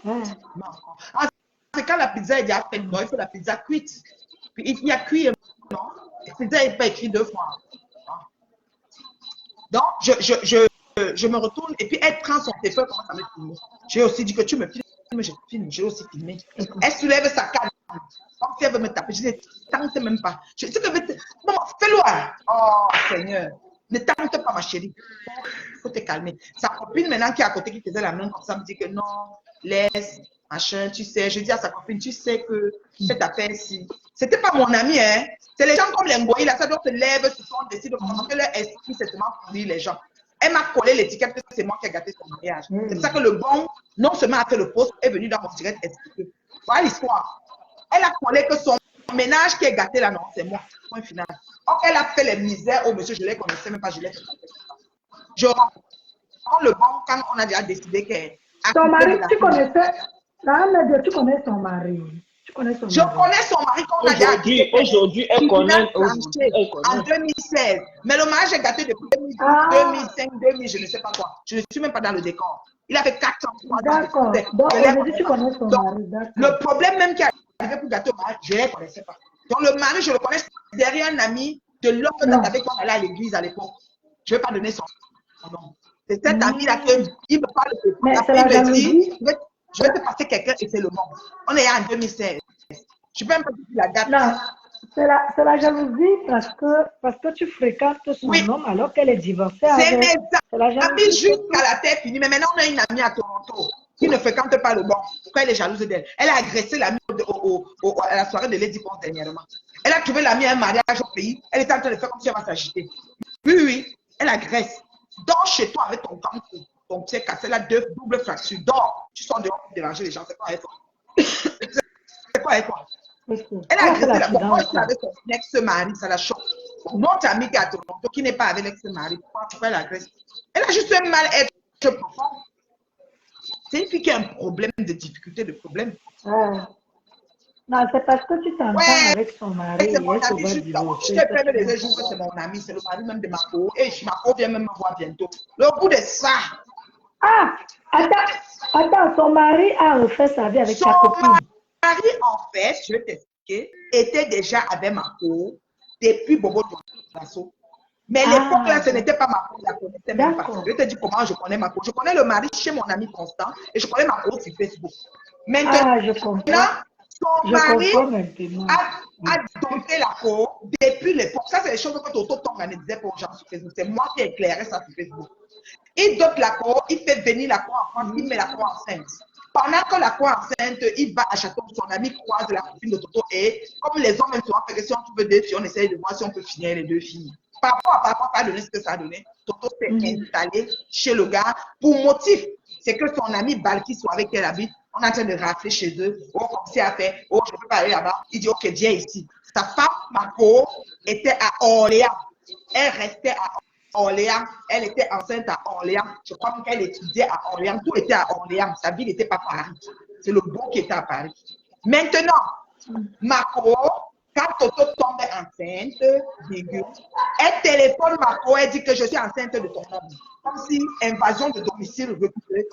Ouais. Non, encore. Ah, c'est quand la pizza est déjà faite, non, il faut la pizza cuite. Puis il y a cuit, non? La pizza n'est pas écrite 2 fois. Ah. Donc, je me retourne et puis elle prend son téléphone, commence à me filmer. J'ai aussi dit que tu me filmes, je filme, j'ai aussi filmé. Elle soulève sa canne, comme si elle veut me taper. Je dis, ne tente même pas. Je dis, bon, fais-le. Oh, Seigneur, ne tente pas, ma chérie. Il faut te calmer. Sa copine, maintenant, qui est à côté, qui faisait la main comme ça, me dit que non, laisse, machin, tu sais. Je dis à sa copine, tu sais que cette affaire-ci, c'était pas mon ami, hein. C'est les gens comme les Ngoï, là, ça doit se lève, se sont décidés de commencer leur esprit, c'est seulement pour dire les gens. Elle m'a collé l'étiquette que c'est moi qui ai gâté son mariage. C'est pour ça que le bon, non seulement a fait le poste, est venu dans mon direct expliquer. Voilà l'histoire. Elle a collé que son ménage qui est gâté là, non, c'est moi. Point final. Donc, elle a fait les misères au monsieur, je ne les connaissais même pas, je l'ai fait. Je rends le bon quand on a déjà décidé qu'elle a Ton coupé de mari, la tu fille. connaissais, la mère, tu connais son mari. Tu connais son Je mari. connais son mari quand on a déjà dit Aujourd'hui, elle connaît. Aujourd'hui, elle en connaît. 2016. Mais le mariage est gâté depuis 2010, Ah. 2005, 2000, je ne sais pas quoi. Je ne suis même pas dans le décor. Il a fait 4 ans, 3 ans. D'accord. Donc, aujourd'hui, tu connais son mari. D'accord. Le problème même qui est arrivé pour gâter au mariage, je ne les connaissais pas. Donc le mari, je le connais derrière un ami de l'autre date avec moi, elle allait à l'église à l'époque. Je ne vais pas donner son nom. C'est cet ami-là qui me parle de Mais ça. c'est Il la me dit, jalousie. je vais te passer quelqu'un et c'est le monde. On est en 2016. Je ne peux même pas dire la date. Non, c'est la jalousie parce que tu fréquentes son Oui. homme alors qu'elle est divorcée C'est avec. mes C'est la amis jalousie. jusqu'à la terre finie. Mais maintenant, on a une amie à Toronto qui ne fréquente pas le bon. Pourquoi elle est jalouse d'elle? Elle a agressé l'amie à la soirée de Lady Ponce dernièrement. Elle a trouvé l'amie à un mariage au pays. Elle était en train de faire comme si elle va s'agiter. Oui, oui, elle agresse. Dors chez toi avec ton cancre, ton pied cassé, là, double fracture. Dors. Tu sors dehors pour déranger les gens. C'est quoi avec toi? C'est quoi avec toi? Elle a agressé la bonne avec son ex-mari, ça la choque. Notre amie qui est à Toronto, qui n'est pas avec l'ex-mari, pourquoi elle agresse? Elle a juste un mal-être profond. C'est une fille qui a un problème de difficulté, de problème. Non, c'est parce que tu t'entends Ouais, avec son mari et c'est mon elle se ami va jusqu'à moi. Je divorcer. t'ai fait les jours que c'est mon ami, c'est le mari même de Marco. Et Marco vient même me voir bientôt. Le bout de ça. Ah, attends, son mari a refait sa vie avec ta copine. Mari, en fait, je vais t'expliquer, était déjà avec Marco depuis Bobo Dioulasso. Mais l'époque là, ce n'était pas Marco, je ne la connaissais même pas. Je vais te dire comment je connais Marco. Je connais le mari chez mon ami Constant et je connais Marco sur Facebook. Maintenant, Je comprends. son mari maintenant. a dompté la cour depuis l'époque. Ça, c'est les choses que Toto Tonga ne disait pas aux gens sur Facebook. C'est moi qui ai éclairé ça sur Facebook. Il dote la cour, il fait venir la cour en France, il met la cour enceinte. Pendant que la cour enceinte, il va à Château, son ami croise la copine de Toto et comme les hommes même souvent fait que si on trouve 2 filles, on essaye de voir si on peut finir les 2 filles. Par rapport à ça a donné ce que ça a donné. Toto s'est installé chez le gars pour motif. C'est que son ami Balki soit avec elle habite. On est en train de rafler chez eux. Oh, comme si elle fait, oh, je ne peux pas aller là-bas. Il dit, ok, viens ici. Sa femme, Marco, était à Orléans. Elle restait à Orléans. Elle était enceinte à Orléans. Je crois qu'elle étudiait à Orléans. Tout était à Orléans. Sa vie n'était pas à Paris. C'est le beau qui était à Paris. Maintenant, Marco, quand Toto tombe enceinte, elle téléphone Marco, elle dit que je suis enceinte de ton homme. Comme si invasion de domicile recouvrée.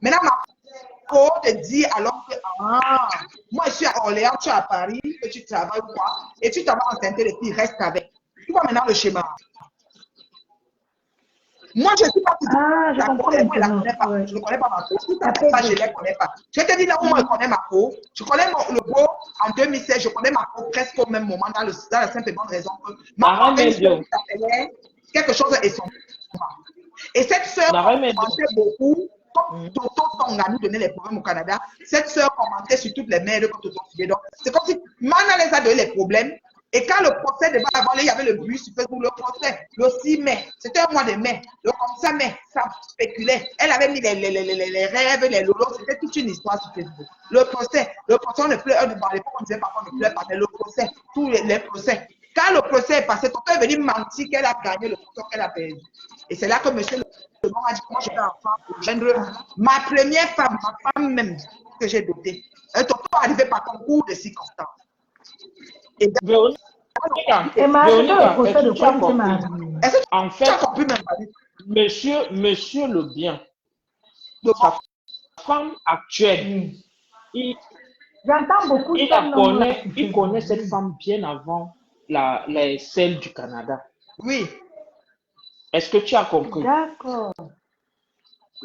Maintenant, Marco te dit alors que moi je suis à Orléans, tu es à Paris, que tu travailles ou quoi, et tu t'en vas enceinte les filles, reste avec. Tu vois maintenant le schéma. Moi, je ne suis pas tout je comprends maintenant. Je ne connais pas Marco. Tout à fait, je ne les connais pas. Je te dis là où moi je connais Marco. Je connais le beau en 2016. Je connais Marco presque au même moment dans la simple et bonne raison que Marco s'appelait quelque chose et son. Et cette sœur commentait beaucoup. Comme Toto Tonga nous donnait les problèmes au Canada, cette sœur commentait sur toutes les mères que Toto faisait. Donc, c'est comme si Mana les a donné les problèmes. Et quand le procès devait avoir lieu, il y avait le bruit sur Facebook, le procès, le 6 mai, c'était un mois de mai, le commissaire mai, ça spéculait. Elle avait mis les rêves, les lolos, c'était toute une histoire sur Facebook. Le procès, on ne pleure, dans l'époque, on disait parfois on ne pleure pas, mais le procès, tous les procès. Quand le procès est passé, Toto est venu mentir qu'elle a gagné le procès qu'elle a perdu. Et c'est là que monsieur Le Bon a dit, moi je vais enfin gendre ma première femme, ma femme même, que j'ai dotée. Toto est arrivé par concours de circonstances. Et Véronica, Et Marie, le Véronica, procès est-ce de que tu quoi as tu t'es compris? mariée? est-ce que En tu as fait, compris même parler monsieur Le Bien, de sa femme actuelle, Oui. il, J'entends beaucoup il son la nom là connaît, sur il connaît Facebook. cette femme bien avant celle du Canada. Oui, Est-ce que tu as compris? D'accord.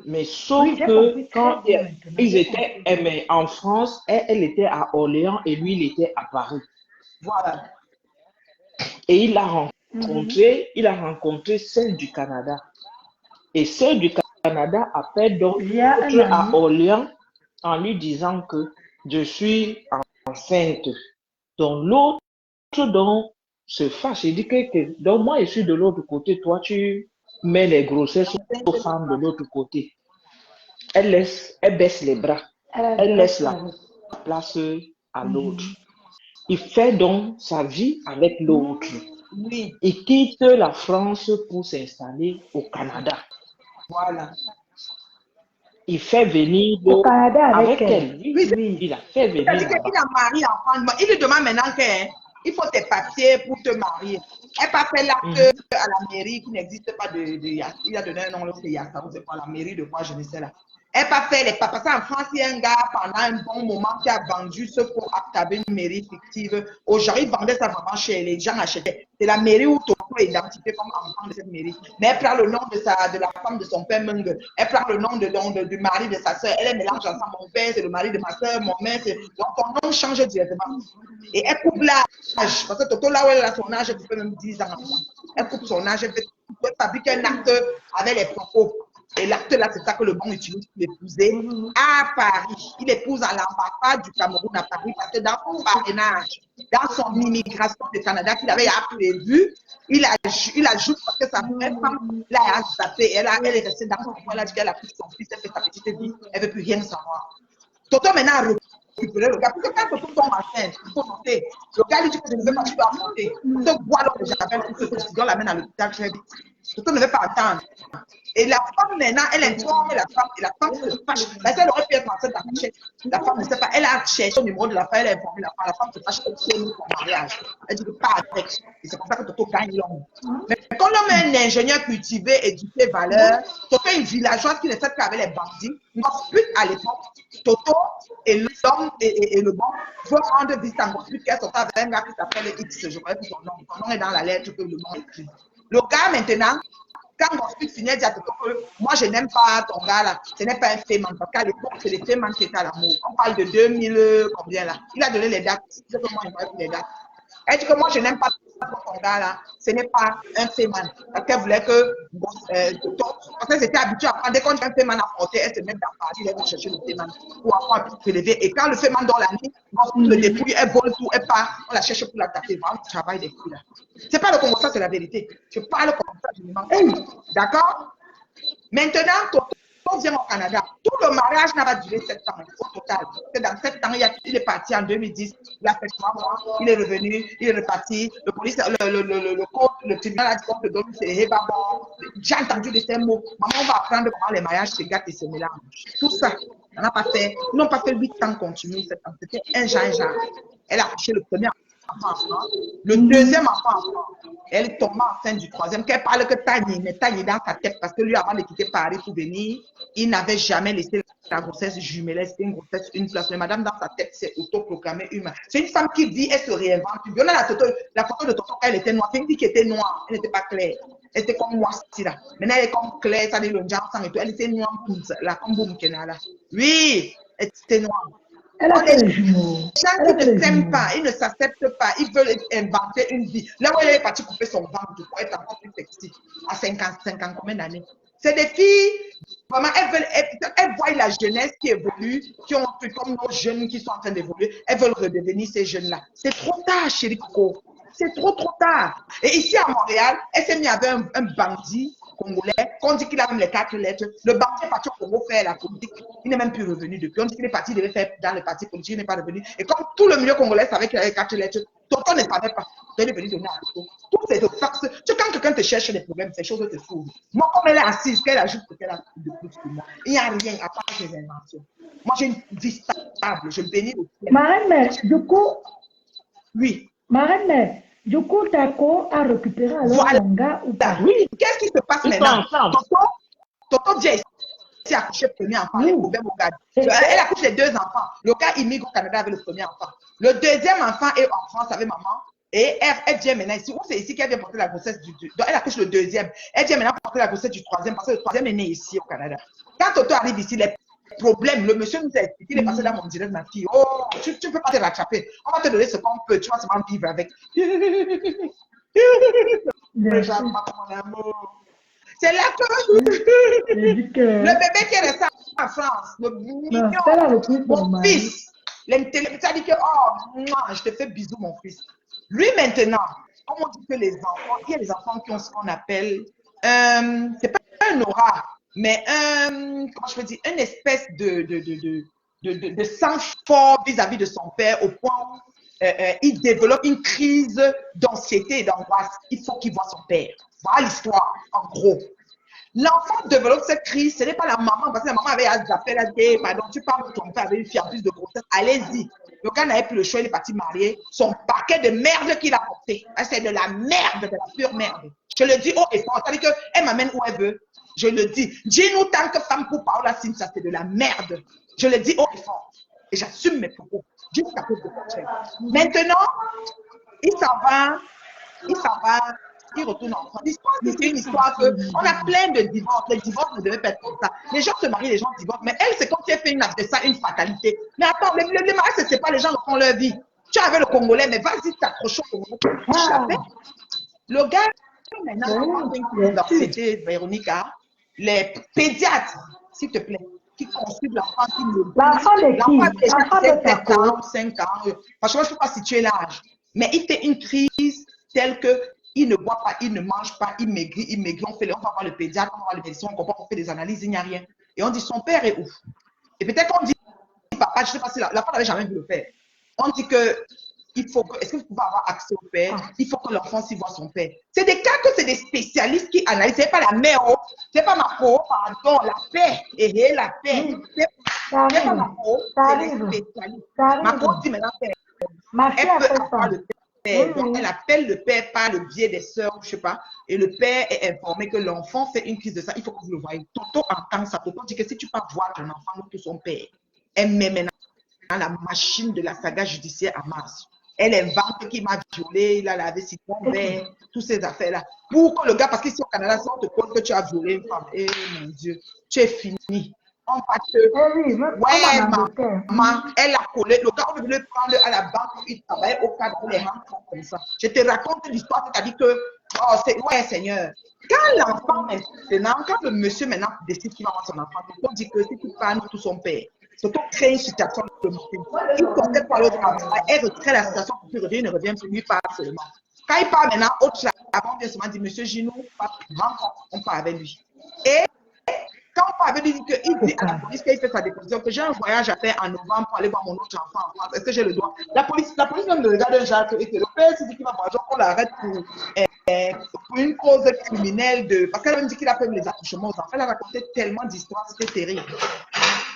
Mais Oui, sauf j'ai que compris très quand bien maintenant. ils J'ai étaient, compris. mais en France, elle était à Orléans et lui, il était à Paris. voilà. Et Mhm. il a rencontré celle du Canada. Et celle du Canada appelle donc Il y a un l'autre à ami. Orléans en lui disant que je suis enceinte. Donc l'autre donc se fâche. Il dit que donc moi je suis de l'autre côté, toi tu mets les grossesses aux femmes de l'autre côté. Elle baisse les bras, Elle a elle laisse resté la avec. place à l'autre. Mhm. Il fait donc sa vie avec l'autre. Oui, Il quitte la France pour s'installer au Canada. voilà. Il fait venir Au Canada avec avec elle. elle. Oui, Oui, Oui. il a fait c'est-à-dire venir qu'il là-bas. a marié en France. Il lui demande maintenant qu'il faut tes papiers pour te marier. Elle n'a pas fait Mhm. l'acte à la mairie qui n'existe pas il a donné un nom, c'est Yassa, ou c'est pas la mairie de quoi, je ne sais là. Elle n'a pas fait les papiers. Parce qu'en France, il y a un gars pendant un bon moment qui a vendu ce faux acte avec une mairie fictive. Aujourd'hui, il vendait ça vraiment cher. Les gens achetaient. C'est la mairie où Toto est identifié comme enfant de cette mairie. Mais elle prend le nom de la femme de son père Mung. Elle prend le nom du mari de sa soeur. Elle les mélange ensemble. Mon père, c'est le mari de ma soeur. Mon mère, c'est. Donc, ton nom change directement. Et elle coupe l'âge. Parce que Toto, là où elle a son âge, elle peut même 10 ans. Elle coupe son âge. Elle fabrique un acte avec les propos. Et l'acte là, c'est ça que le bon utilise pour l'épouser à Paris. Il épouse à l'ambassade du Cameroun à Paris parce que dans son parrainage, dans son immigration du Canada qu'il avait prévu, il ajoute parce que sa vraie femme, là, elle a zappé, elle est restée dans son coin, elle a dit qu'elle a pris son fils, elle fait sa petite vie, elle ne veut plus rien savoir. Toto maintenant a récupéré le gars. Parce que quand Toto tombe enceinte, il faut noter. Le gars lui dit que je ne veux pas, tu dois monter. Ce bois donc que j'appelle pour que tu dois l'amener à l'hôpital très vite. Toto ne veut pas attendre. Et la femme maintenant, elle informe la femme et la femme se fâche. Parce qu'elle aurait pu être enceinte, la cachette. La femme ne sait pas. Elle a cherché le numéro de la femme, elle a informé la femme. La femme se fâche qu'elle signe son mariage. Elle dit que pas avec. Et c'est comme ça que Toto gagne l'homme. Mais quand l'homme est un ingénieur cultivé, éduqué, valeur, Toto est une villageoise qui ne fait qu'avec les bandits. Gosput à l'époque, Toto et l'homme et le bon vont rendre visite en Gosput qu'elle sortait avec un gars qui s'appelle X. Je connais plus son nom. Son nom est dans la lettre que le bon écrit. Le gars maintenant, quand Gosput finit, il dit à Toto que moi je n'aime pas ton gars là. Ce n'est pas un féman. Parce qu'à l'époque, c'est les fémans qui étaient à l'amour. On parle de 2000, combien là? Il a donné les dates. C'est que moi, il m'a les dates. Elle dit que moi, je n'aime pas ton gars là. Ce n'est pas un féman. Parce qu'elle voulait que. Parce qu'elle s'était habituée à prendre. Dès qu'on dit un féman à porter, elle se met dans Paris, elle va chercher le féman pour avoir un peu élevé. Et quand le féman dort la nuit, on le dépouille, elle vole tout, elle part, on la cherche pour la taper. Vraiment, le travail des filles là. C'est pas le Congo, ça c'est la vérité. Je parle comme ça, je ne mens pas. D'accord? Maintenant, Toto vient au Canada. Tout le mariage n'a pas duré 7 ans au total. Dans 7 ans, il est parti en 2010. Il a fait 3 mois. Il est revenu. Il est reparti. Le police, le tribunal a dit qu'on te donne c'est j'ai entendu de ces mots. Maman, on va apprendre comment les mariages se gâtent et se mélangent. Tout ça, on n'a pas fait. Ils n'ont pas fait 8 ans continu. C'était un genre. Elle a couché le premier enfant en France, le deuxième enfant en France. Elle tombe enceinte du troisième, qu'elle parle que Tani, mais Tani dans sa tête, parce que lui, avant de quitter Paris pour venir, il n'avait jamais laissé la grossesse jumelle, c'était une grossesse, une place. Mais madame, dans sa tête, c'est autoproclamé humain. C'est une femme qui vit, elle se réinvente. On a la photo de Toto, elle était noire. C'est une fille qui était noire, elle n'était pas claire. Elle était comme moi, là. Maintenant, elle est comme claire, ça dit le sang et tout. Elle était noire, là, comme Boum Kenala. Oui, elle était noire. Elle a fait les jumeaux. Les gens qui ne s'aiment pas, ils ne s'acceptent pas, ils veulent inventer une vie. Là où elle est partie couper son ventre pour être encore plus sexy, à 50 combien d'années. C'est des filles, vraiment, elles voient la jeunesse qui évolue, qui ont fait comme nos jeunes qui sont en train d'évoluer, elles veulent redevenir ces jeunes-là. C'est trop tard, chérie Coco. C'est trop tard. Et ici à Montréal, elle s'est mise avec un bandit congolais, qu'on dit qu'il a même les 4 lettres. Le bandit est parti au Congo faire la politique. Il n'est même plus revenu depuis. On dit qu'il est parti, il devait faire dans le parti politique, il n'est pas revenu. Et comme tout le milieu congolais savait qu'il avait 4 lettres, Tonton ne savait pas. Il est venu donner à Tonton. Toutes ces farces. Quand quelqu'un te cherche des problèmes, ces choses te sauvent. Moi, comme elle est assise, qu'elle ajoute ce qu'elle a de plus que moi, il n'y a rien à part ses inventions. Moi, j'ai une vie stable. Je bénis le ciel. Marraine, du coup, Oui. Marraine, du coup, Tako a récupéré alors Voilà. son gars ou pas? Oui, Qu'est-ce qui se passe ils sont maintenant? ensemble. Tonton Dieu a accouché le premier enfant, les problèmes au Canada. Et- Elle accouche les 2 enfants. Le gars immigre au Canada avec le premier enfant. Le deuxième enfant est en France avec maman. Et elle vient maintenant ici. Ou c'est ici qu'elle vient porter la grossesse donc elle accouche le deuxième. Elle vient maintenant porter la grossesse du troisième parce que le troisième est né ici au Canada. Quand Toto arrive ici, les problèmes, le monsieur nous a expliqué, il est passé dans mon direct, ma fille. Oh, tu ne peux pas te rattraper. On va te donner ce qu'on peut. Tu vas seulement vivre avec. Bien sûr. Mon amour. C'est là que J'ai dit que... le bébé qui est resté en France, le Non, mignon, c'est la reprise de mon mari. fils, l'intelligence, ça dit que, oh, mouah, je te fais bisous, mon fils. Lui, maintenant, comme on dit que les enfants, il y a des enfants qui ont ce qu'on appelle, c'est pas un aura, mais comment je peux dire, une espèce de sang-fort vis-à-vis de son père au point où il développe une crise d'anxiété et d'angoisse. Il faut qu'il voit son père. Voilà l'histoire, en gros. L'enfant développe cette crise, ce n'est pas la maman, parce que la maman avait appelé, elle a dit, pardon, tu parles de ton père avec une fille en plus de grossesse, allez-y. Le gars n'avait plus le choix, il est parti marier. Son paquet de merde qu'il a porté, c'est de la merde, de la pure merde. Je le dis haut et fort, c'est-à-dire qu'elle m'amène où elle veut. Je le dis. Dis-nous tant que femme pour Paola Sim, ça c'est de la merde. Je le dis haut et fort. Et j'assume mes propos. Jusqu'à cause de contraire. Maintenant, il s'en va, il retourne en France. L'histoire, c'est une histoire que on a plein de divorces. Les divorces ne devaient pas être comme ça. Les gens se marient, les gens divorcent. Mais elle, c'est comme si elle fait de ça une fatalité. Mais attends, les mariages, c'est pas les gens font leur vie. Tu avais le Congolais, mais vas-y, t'accroches au Congolais. Le gars, maintenant, c'était Véronique, les pédiatres, s'il te plaît, qui consultent l'enfant, qui me L'enfant de qui? L'enfant de 7 Tako. ans, 5 ans. Franchement, je ne peux pas situer l'âge. Mais il fait une crise telle que il ne boit pas, il ne mange pas, il maigrit. On va voir le pédiatre, on va voir le médecin, on comprend, on fait des analyses, il n'y a rien. Et on dit, son père est ouf. Et peut-être qu'on dit, papa, je ne sais pas si la femme n'avait jamais vu le père. On dit que, est-ce que vous pouvez avoir accès au père? Il faut que l'enfant s'y voit son père. C'est des cas que c'est des spécialistes qui analysent. Ce n'est pas la mère, c'est pas ma peau, pardon, la paix. Et la paix. Ça C'est pas arrive. ma peau, Ça c'est les arrive. spécialistes. Ça arrive. Ma peau dit maintenant, Ma fille elle a peut fait avoir ça. le père. Oui, Donc, oui. elle appelle le père par le biais des sœurs, je ne sais pas. Et le père est informé que l'enfant fait une crise de ça. Il faut que vous le voyez. Toto entend ça. Toto dit que si tu peux voir ton enfant ou son père, elle met maintenant la machine de la saga judiciaire à Mars. Elle invente qu'il m'a violé, il a lavé citron vert, toutes ces affaires-là. Pour que le gars, parce qu'ici au Canada, si on te compte que tu as violé une femme, eh mon Dieu, tu es fini. On va te... Eh oui, même Ouais, comme en Angleterre. maman, elle a collé. Le gars, on veut le prendre à la banque, il travaille au cadre, les rangs sont comme ça. Je te raconte l'histoire, c'est-à-dire que, oh, c'est, ouais, Seigneur. Quand l'enfant maintenant, quand le monsieur maintenant décide qu'il va avoir son enfant, on dit que si tu parles tout son père, surtout créer une situation de mauvais. Il sortait pour aller au travail, elle recrée la situation pour qu'il revienne, il ne revient plus, lui parle seulement. Quand il part maintenant au travail, on vient seulement dire, monsieur Gino, on part avec lui. Et quand on avait dit qu'il dit à la police qu'il fait sa déposition, que j'ai un voyage à faire en novembre pour aller voir mon autre enfant en France, est-ce que j'ai le droit? La police même me regarde un genre et que le père se dit qu'il va voir, qu'on l'arrête pour une cause criminelle parce qu'elle a même dit qu'il a fait les accouchements aux enfants. Elle a raconté tellement d'histoires, c'était terrible.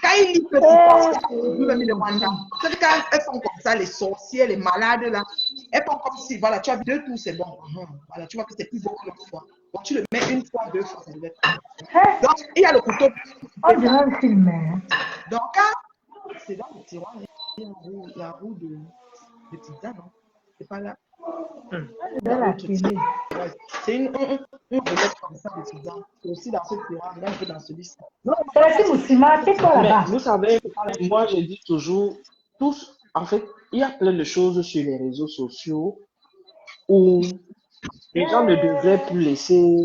Quand il lit que lui-même il est Rwanda, c'est quand elles font comme ça, les sorciers, les malades là, elles font comme si, voilà, tu as vu 2 tours, c'est bon. Voilà, tu vois que c'est plus beau que l'autre fois. Donc tu le mets 1 fois, 2 fois, ça devait être. Donc il y a le couteau. On dirait un film. Hein. Donc quand c'est dans le tiroir, il y a un roue de pizza, non? C'est pas là. Dans la télé. Ouais, c'est une roulette comme ça de pizza. C'est aussi dans ce tiroir, là, un peu dans celui-ci. C'est la fille Moussima, c'est quoi Mais là-bas? vous savez, moi je dis toujours, tous, en fait, il y a plein de choses sur les réseaux sociaux où les gens ne devraient plus laisser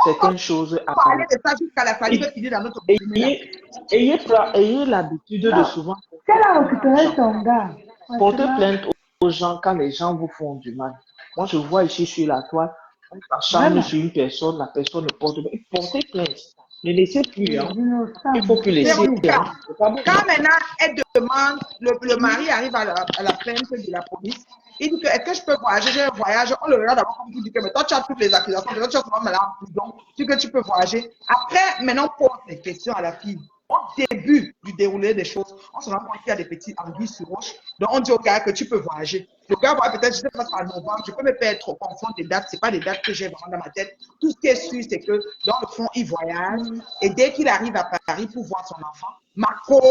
certaines choses On va aller aller. de ça jusqu'à la salive finir dans notre communauté. Ayez l'habitude de souvent C'est là récupérer son gars. porter Franchement. plainte aux gens quand les gens vous font du mal. Moi, je vois ici sur la toile, on s'acharne Voilà. sur une personne, la personne ne porte pas. Portez plainte. Ne laissez plus, hein. Innocent. Il faut plus laisser. Véronica, Hein. C'est pas bon. quand maintenant elle demande, le mari arrive à la plainte de la police, il dit que est-ce que je peux voyager, j'ai un voyage, on le regarde d'abord comme tu dis que mais toi tu as toutes les accusations, toi tu as souvent mal en prison, tu dis que tu peux voyager. Après, maintenant on pose des questions à la fille. Au début du déroulé des choses, on se rend compte qu'il y a des petits anguilles sur roche. Donc on dit au gars que tu peux voyager. Le gars va peut-être, je sais pas, en novembre, je peux me faire trop confondre des dates, c'est pas des dates que j'ai vraiment dans ma tête. Tout ce qui est sûr, c'est que dans le fond, il voyage. Et dès qu'il arrive à Paris pour voir son enfant, Marco,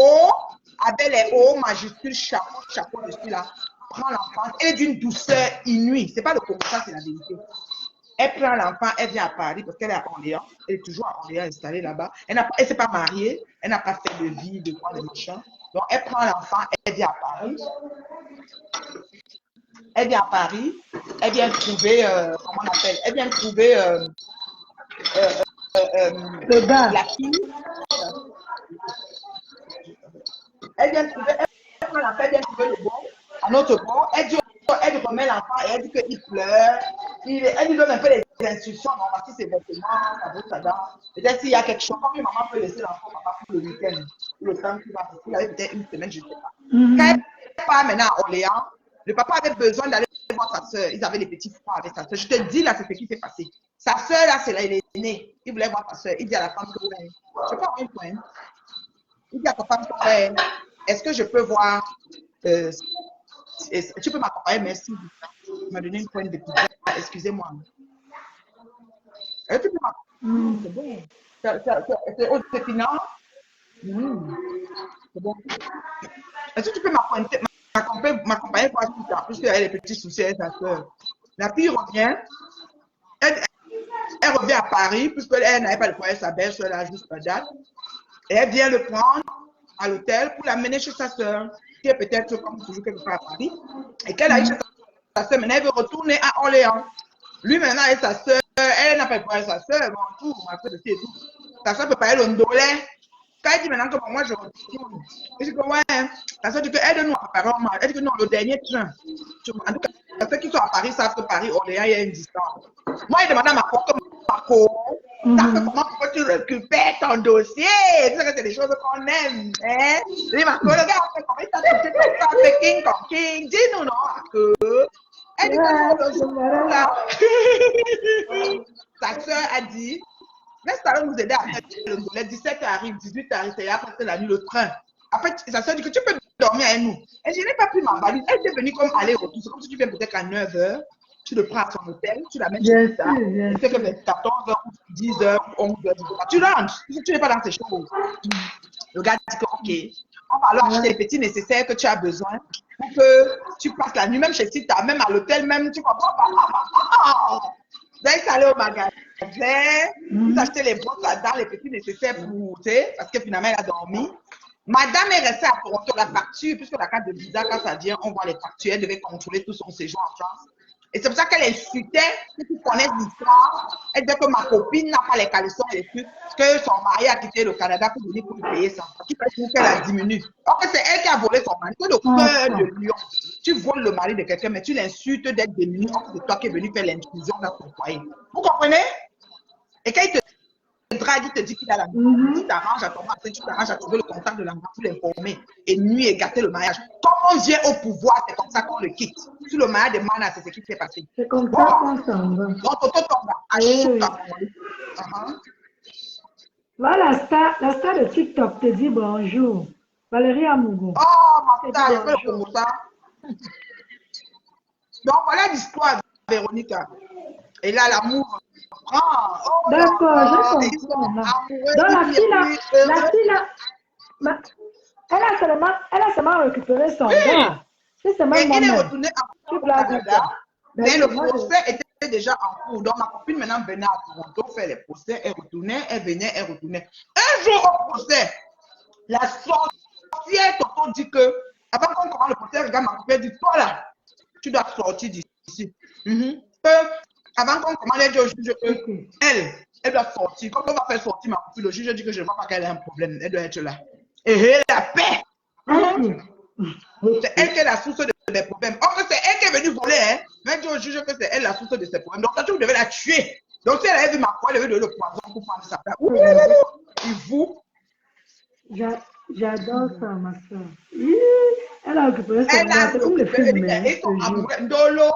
avec les hauts majuscules, chapeau dessus là, prend l'enfant. Elle est d'une douceur inouïe. C'est pas le commentaire, c'est la vérité. Elle prend l'enfant, elle vient à Paris parce qu'elle est à Orléans. Elle est toujours à Orléans installée là-bas. Elle ne s'est pas mariée. Elle n'a pas fait de vie, de quoi, de machin. Donc, elle prend l'enfant, elle vient à Paris. Elle vient à Paris. Elle vient trouver, comment on appelle? Elle vient trouver Le gars. la fille. Elle vient trouver, elle prend l'enfant, elle vient trouver le bon. À notre bon, elle remet l'enfant et elle dit qu'il pleure. Elle lui donne un peu les instructions. Non, voici ses vêtements, ça vaut ça dent. Peut-être s'il y a quelque chose, comme une maman peut laisser l'enfant papa pour le week-end, pour le temps qu'il va rester. Il avait peut-être une semaine, je ne sais pas. Quand elle part maintenant à Orléans, le papa avait besoin d'aller voir sa soeur. Ils avaient les petits froids avec sa soeur. Je te dis là, c'est ce qui s'est passé. Sa soeur là, c'est là, il est né. Il voulait voir sa soeur. Il dit à la femme que ouais, je peux avoir une pointe. Il dit à sa femme que ouais, est-ce que je peux voir, tu peux m'accompagner, merci. Il m'a donné une pointe de pizza, excusez-moi. Tu peux m'accompagner, c'est bon. C'est finance. C'est bon. Est-ce que tu peux m'accompagner pour tout ça, puisqu'elle a les petits soucis avec sa soeur. La fille revient, elle revient à Paris, puisqu'elle n'avait pas le foyer, sa belle-soeur là, juste pas date. Et elle vient le prendre à l'hôtel pour l'amener chez sa soeur, qui est peut-être comme toujours quelque part à Paris. Et qu'elle a eu chez sa soeur, maintenant elle veut retourner à Orléans. Lui maintenant et sa soeur, elle n'a pas le foyer, sa soeur, bon, tout, ma soeur et tout. Sa soeur peut pas aller au Ndolé. Quand elle dit maintenant que pour moi je retourne, je dis que ouais, la soeur dit que aide-nous à Paris, elle dit que non, le dernier train. En tout cas, ceux qui sont à Paris savent que Paris, Orléans, il y a une distance. Moi, il demande à ma porte, Marco, comment tu récupères ton dossier? C'est des choses qu'on aime. Hein? Je dis, Marco, le gars, comment il t'a King Kong King? Dis-nous, non, Marco. Elle dit que non, là. Sa soeur a dit, laisse ta nous aider à faire le volet. 17 arrive, 18 arrive, c'est après la nuit, le train. Après, sa soeur dit que tu peux dormir avec nous. Elle dit, je n'ai pas pris ma valise. Elle était venue comme aller-retour. C'est comme si tu viens peut-être à 9h. Tu le prends à son hôtel, tu l'amènes chez toi. Tu sais que vers 14h, 10h, 11h, tu rentres. Tu n'es pas dans ces choses. Le gars dit que, ok, on va alors acheter les petits nécessaires que tu as besoin pour que tu passes la nuit, même chez Sita, même à l'hôtel, même, tu comprends pas. Vous allez aller au magasin, vous achetez les brosses à dents, les petits nécessaires pour, tu sais, parce que finalement, elle a dormi. Madame est restée à Toronto, la facture, puisque la carte de visa, quand ça vient, on voit les factures, elle devait contrôler tout son séjour en France. Et c'est pour ça qu'elle insultait, si tu connais l'histoire, elle disait que ma copine n'a pas les caleçons et les trucs, que son mari a quitté le Canada pour venir pour lui payer ça. Il faut qu'elle la diminue. Or c'est elle qui a volé son mari. C'est le cœur de lion. Tu voles le mari de quelqu'un, mais tu l'insultes d'être démuni. Or c'est toi qui es venu faire l'intrusion dans ton foyer. Vous comprenez? Et quand il te drague, il te dit qu'il a la maison. Tu t'arranges à tomber, tu t'arranges à trouver le contact de l'enfant pour l'informer et nuire et gâter le mariage. Quand on vient au pouvoir, c'est comme ça qu'on le quitte. Sur le mariage de Mana, c'est ce qui s'est passé. C'est comme ça qu'on s'en va. Donc, Toto tombe à Chouka. Voilà, la star de TikTok te dit bonjour. Valérie Amougou. Oh, ma star, je fais le Congo ça. Donc, voilà l'histoire de Véronica. Et là, l'amour prend. Oh, d'accord, je comprends. Donc, la fille là, elle a seulement récupéré son gars. C'est seulement et il est moi-même. retourné au Canada. Mais le procès était déjà en cours. Donc, ma copine maintenant venait à Toronto faire les procès. Elle retournait, elle venait, elle retournait. Un jour au procès, la sorcière Toto dit que, avant qu'on commence le procès, regarde ma copine, elle dit, toi là, tu dois sortir d'ici. Avant qu'on commence, elle dit au juge elle doit sortir. Comme on va faire sortir ma copine, le juge dit que je ne vois pas qu'elle a un problème. Elle doit être là. Et la paix. C'est elle qui est la source de mes problèmes. Or, c'est elle qui est venue voler, hein. Mais dit au juge que c'est elle la source de ses problèmes. Donc, toi, vous devez la tuer. Donc, si elle avait vu ma foi, elle devait donner le poison pour prendre sa place. Et vous, J'adore ça, ma soeur. Elle a occupé son elle gars, a c'est comme le film, hein, ils sont je te jure. amoureux. Ndolo.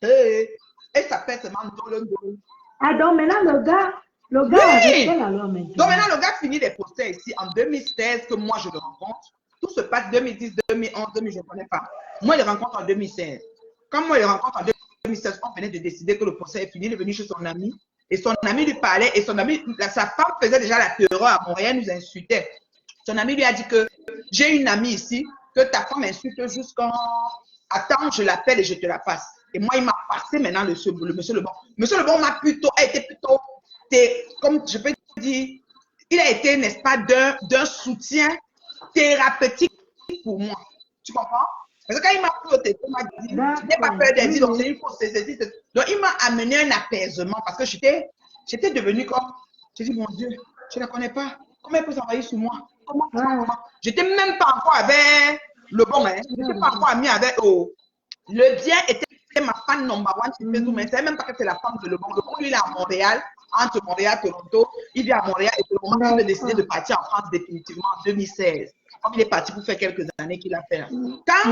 Elle s'appelle seulement Ndolo Ndolo. Ah, donc maintenant, le gars avec elle alors Donc maintenant. maintenant, le gars finit les procès ici en 2016 que moi je le rencontre. Tout se passe 2010, 2011, 2000, je ne connais pas. Moi, je le rencontre en 2016. Quand moi, je le rencontre en 2016, on venait de décider que le procès est fini. Il est venu chez son ami et son ami lui parlait et son ami, sa femme faisait déjà la terreur à Montréal, nous insultait. Son ami lui a dit que j'ai une amie ici, que ta femme insulte jusqu'en... Attends, je l'appelle et je te la passe. Et moi, il m'a passé maintenant le monsieur Lebon. Monsieur Lebon a été plutôt, comme je peux dire, il a été, n'est-ce pas, d'un soutien thérapeutique pour moi. Tu comprends? Parce que quand il m'a pris au téléphone, il m'a dit, je n'ai pas peur d'être dit, donc c'est une fausse ceci. Donc il m'a amené un apaisement parce que j'étais devenue comme, j'ai dit, mon Dieu, je ne la connais pas. Comment elle peut s'envahir sur moi? Comment? J'étais même pas encore avec le bon, hein. Je n'étais pas encore amie avec eux. Le bien était ma fan number one sur Facebook, mais je ne savais même pas que c'est la femme de Le Bon. Le Bon, lui, il est à Montréal, entre Montréal et Toronto. Il vit à Montréal et pour le moment, il a décidé de partir en France définitivement en 2016. Comme il est parti pour faire quelques années qu'il a fait là. Quand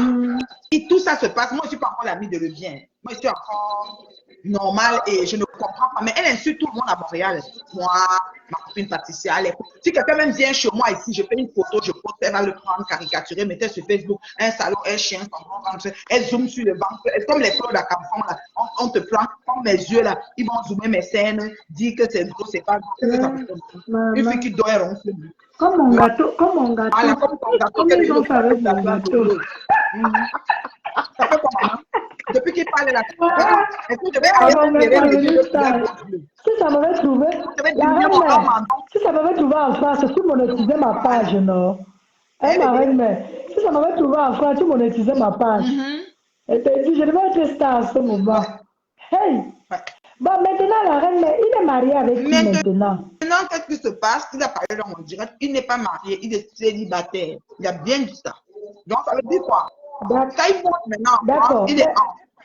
tout ça se passe, moi, je ne suis pas encore l'amie de Le Bien. Moi, je suis encore normale et je ne comprends pas. Mais elle insulte tout le monde à Montréal. Moi, ma copine Patricia, si quelqu'un même vient chez moi ici, je fais une photo, je poste, elle va le prendre, caricaturer, mettre sur Facebook, un salon, un chien, elle zoome sur le ventre, comme les fleurs d'Acamfon, là, on te prend, comme mes yeux là, ils vont zoomer mes scènes, dire que c'est gros, c'est pas gros, qu'est-ce que ça me fait? Une fille qui doit ronfler. Comme mon gâteau, comme mon gâteau. Voilà, comme ton gâteau, Comme ils ont fait avec mon gâteau. Ça fait comment? Depuis qu'il parle là, est-ce que je vais aller si ça m'avait trouvé, si ça m'avait trouvé en France, tu monétisais ma page, non? Eh, ma reine, si ça m'avait trouvé en France, tu monétisais ma page. Et tu dit, je devais être star à ce moment. Hey! Bon, maintenant, la reine, il est marié avec qui maintenant? Maintenant, qu'est-ce qui se passe? Il a parlé dans mon direct, il n'est pas marié, il est célibataire. Il a bien dit ça. Donc, ça veut dire quoi? Ça, il monte maintenant. D'accord. Il est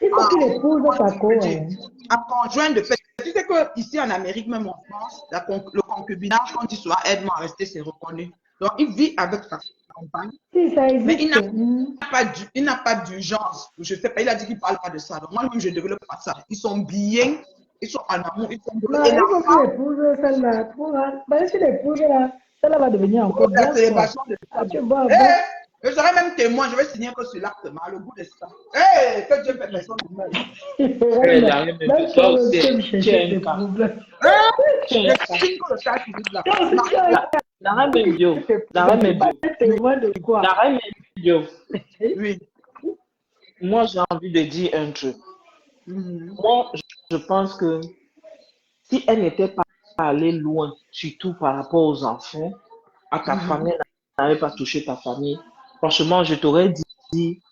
il faut qu'il épouse sa co. En conjoint de fait. Tu sais qu'ici en Amérique, même en France, le concubinage, quand il soit aide-moi à rester, c'est reconnu. Donc, il vit avec sa compagne. Si, ça existe. Mais il n'a pas d'urgence. Je ne sais pas, il a dit qu'il ne parle pas de ça. Donc, moi-même, je développe pas ça. Ils sont bien, ils sont en amour, ils sont non, il faut qu'il épouse celle-là. Si l'épouse là, celle-là va devenir encore bien. La célébration de ça. Je serai même témoin, je vais signer que sur l'acte, le goût de ça. Hé, que Dieu fait personne de mal. Moi, j'ai envie de dire un truc. Moi, je pense que si elle n'était pas allée loin, surtout par rapport aux enfants, à ta famille, elle n'avait pas touché ta famille, franchement, je t'aurais dit,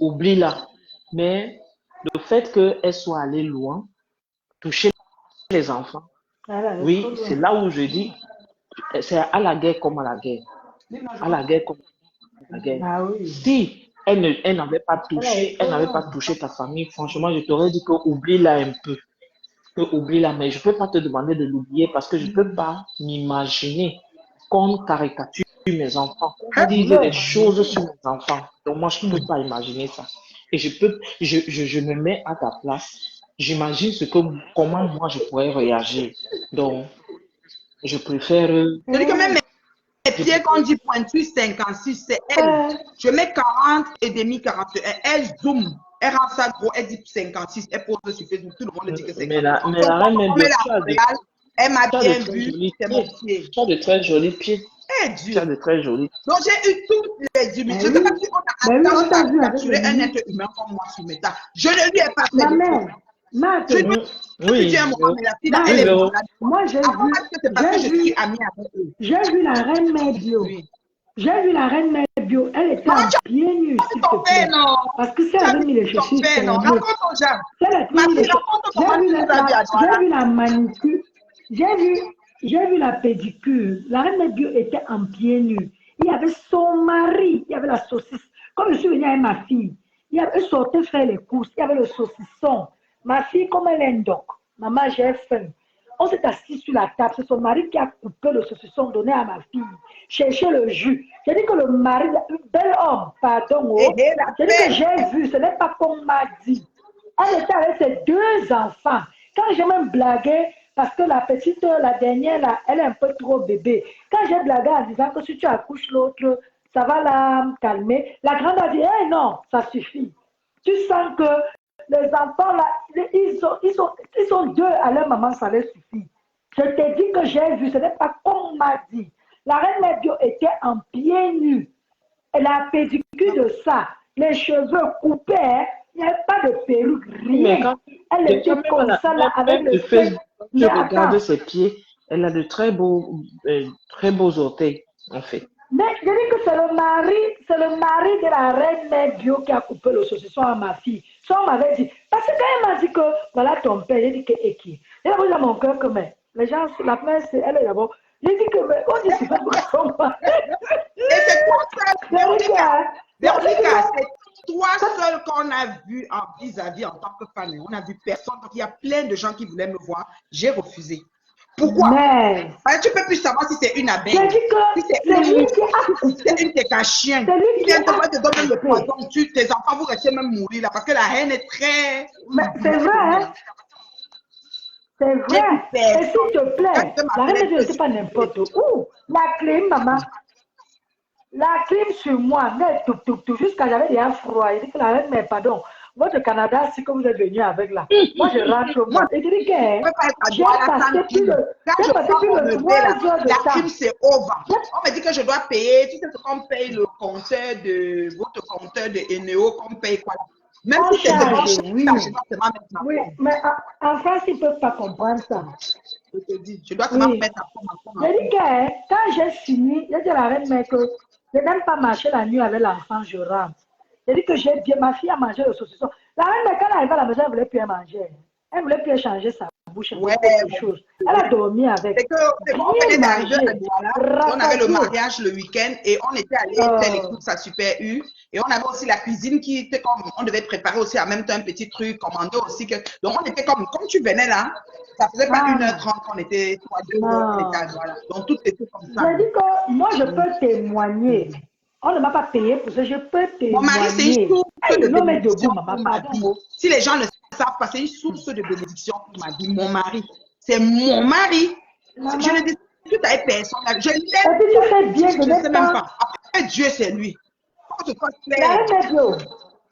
oublie-la. Mais le fait qu'elle soit allée loin, toucher les enfants, oui, c'est là où je dis, c'est à la guerre comme à la guerre. À la guerre comme à la guerre. Ah, oui. Si elle n'avait pas touché ta famille, franchement, je t'aurais dit que oublie-la un peu. Oublie-la, mais je ne peux pas te demander de l'oublier parce que je ne peux pas m'imaginer qu'on caricature mes enfants, qu'on dise des choses sur mes enfants. Donc moi, je ne peux pas imaginer ça. Et je me mets à ta place. J'imagine comment moi je pourrais réagir. Donc, je préfère... Je dis que même mes pieds, quand on dit pointu 56, c'est elle. Je mets 40 et demi 41. Elle zoom. Elle rend ça gros, elle dit 56, elle pose sur Facebook, tout le monde dit que c'est 40. Elle m'a bien vu, c'est mon pied. Tu as de très jolis pieds. Tu as de très jolis. Donc j'ai eu toutes les humilités. Je ne sais pas si on a capturé un être humain comme moi sur mes tas. Je ne lui ai pas fait de faute. Moi, j'ai vu la reine Médio. J'ai vu la reine Médio. Elle était en pieds nus. Parce que c'est avec les chaussures. J'ai vu la manicure. J'ai vu la pédicure. La reine Médio était en pieds nus. Il y avait son mari. Il y avait la saucisse. Comme je suis venue avec ma fille, Ils sortaient faire les courses. Il y avait le saucisson. Ma fille, comme elle est doc, maman, j'ai faim. On s'est assis sur la table. C'est son mari qui a coupé le saucisson donné à ma fille. Chercher le jus. J'ai dit que le mari, bel homme, pardon, oh, j'ai dit que j'ai vu, ce n'est pas qu'on m'a dit. Elle était avec ses 2 enfants. Quand j'ai même blagué, parce que la petite, la dernière, là, elle est un peu trop bébé. Quand j'ai blagué en disant que si tu accouches l'autre, ça va la calmer, la grande a dit, hey, non, ça suffit. Tu sens que les enfants, là, ils sont 2 à leur maman, ça leur suffit. Je t'ai dit que j'ai vu, ce n'est pas qu'on m'a dit. La reine Médio était en pieds nus. Elle a pédicule de ça, les cheveux coupés, hein. Il n'y avait pas de perruque, Mais rien. quand Elle était comme ça, là, avec même le de Facebook, je Mais regarde attends, ses pieds, elle a de très beaux orteils, en fait. mais je dis que c'est le mari de la reine mère Bio qui a coupé le saucisson à ma fille. Ça, on m'avait dit. Parce que quand elle m'a dit que voilà ton père, j'ai dit que et qui? Et là, dans mon cœur que mais les gens, la première, c'est elle est d'abord. J'ai dit que mais on dit c'est pas comment. Et c'est toi seul, Véronica. Véronica, J'ai c'est toi seul qu'on a vu en vis-à-vis en tant que femme. On a vu personne. Donc, il y a plein de gens qui voulaient me voir. J'ai refusé. Pourquoi? mais Parce que tu peux plus savoir si c'est une abeille, j'ai dit que si c'est c'est une lui mouche, qui a si coupé. c'est une técachienne. C'est lui Qui qui vient te a voir, te donne même le coupé. poison. Tes enfants, vous restez même mourir là. Parce que la haine est très. Mais c'est vrai, hein? C'est J'ai vrai. vu Et s'il te personne. plaît, Quand la reine tu ne sais pas n'importe où. La clim, maman. La clim sur moi, mais tout, jusqu'à j'avais déjà froid. Il dit que la reine, mais pardon, votre Canada, c'est que vous êtes venu avec là. Moi, je rentre, Moi, moi. Et je dis je ne que peux pas être à j'ai Douala passé sans plus crime. de, Quand j'ai je passé prends plus mon de lever 3 là, heures de la temps. crime c'est over. On me dit que je dois payer. Tu sais ce qu'on paye le compteur de votre compteur de Eneo, qu'on paye quoi là. Même On si c'est devant charge, chez oui. moi, je dois seulement mettre ma Oui, pomme. mais en France, ils ne peuvent pas comprendre ça. Je te dis, je dois seulement Oui. mettre ma pomme, ma pomme, J'ai ma dit pomme. que quand j'ai fini, j'ai dit à la reine, mais que je n'aime pas marcher la nuit avec l'enfant, je rentre. J'ai dit que j'ai bien, ma fille a mangé le saucisson. La reine, mais quand elle arrive à la maison, elle ne voulait plus manger. Elle ne voulait plus changer sa bouche avec Ouais, quelque chose. Elle a dormi avec. c'est qu'on venait Bien d'arriver à mangé. Douala, on avait le Rassasié. mariage le week-end et on était allé faire les courses à Super U et on avait aussi la cuisine qui était comme, on devait préparer aussi en même temps un petit truc, commander aussi. Donc on était comme tu venais là, ça faisait pas Ah, 1h30 qu'on était, 3, 2 heures qu'on était à non. Douala. Donc tout était comme ça. J'ai dit que moi, je peux témoigner. On ne m'a pas payé pour ça, je peux Mon mari, c'est une témoigner. source de Hey, l'homme est debout, bénédiction maman, pour ma pardon. vie. Oh. Si les gens ne savent pas, c'est une source de bénédiction pour ma vie. Mon mari, c'est mon mari. Je Maman. ne discute avec personne. Je Et l'aime. puis tu fais bien, Je je ne n'ai sais même pas. pas. Après Dieu, c'est lui. Faut que ce soit La clair.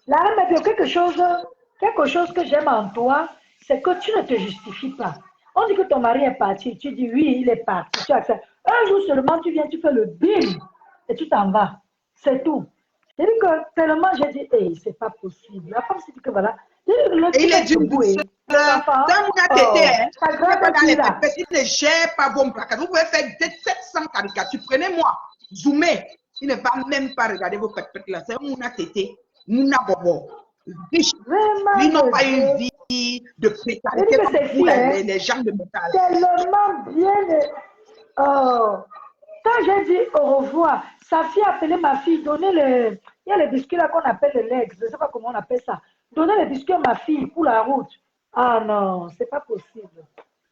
reine Médio, quelque chose que j'aime en toi, c'est que tu ne te justifies pas. On dit que ton mari est parti, tu dis oui, il est parti, tu acceptes. Un jour seulement, tu viens, tu fais le bim et tu t'en vas. C'est tout. C'est dit que tellement j'ai dit, hey, c'est pas possible. La femme s'est dit que voilà. Et il est d'une douceur. C'est un mouna tété. Hein. Ta C'est grande pas dans les fille là. pépés. Il ne gère pas vos placards. Vous pouvez faire 700 caricatures. Prenez-moi. Zoomez. Il ne va même pas regarder vos pépés là. C'est un mouna tété. Mouna bobo. Riche. Vraiment, Ils n'ont pas une Dieu. vie de Elle précarité dit que comme c'est vous, fille, hein. les gens de métal. Tellement bien. Oh. Quand j'ai dit au revoir, sa fille a appelé ma fille, donner le. Il y a les biscuits là qu'on appelle les legs, je ne sais pas comment on appelle ça. Donner les biscuits à ma fille pour la route. Ah non, c'est pas possible.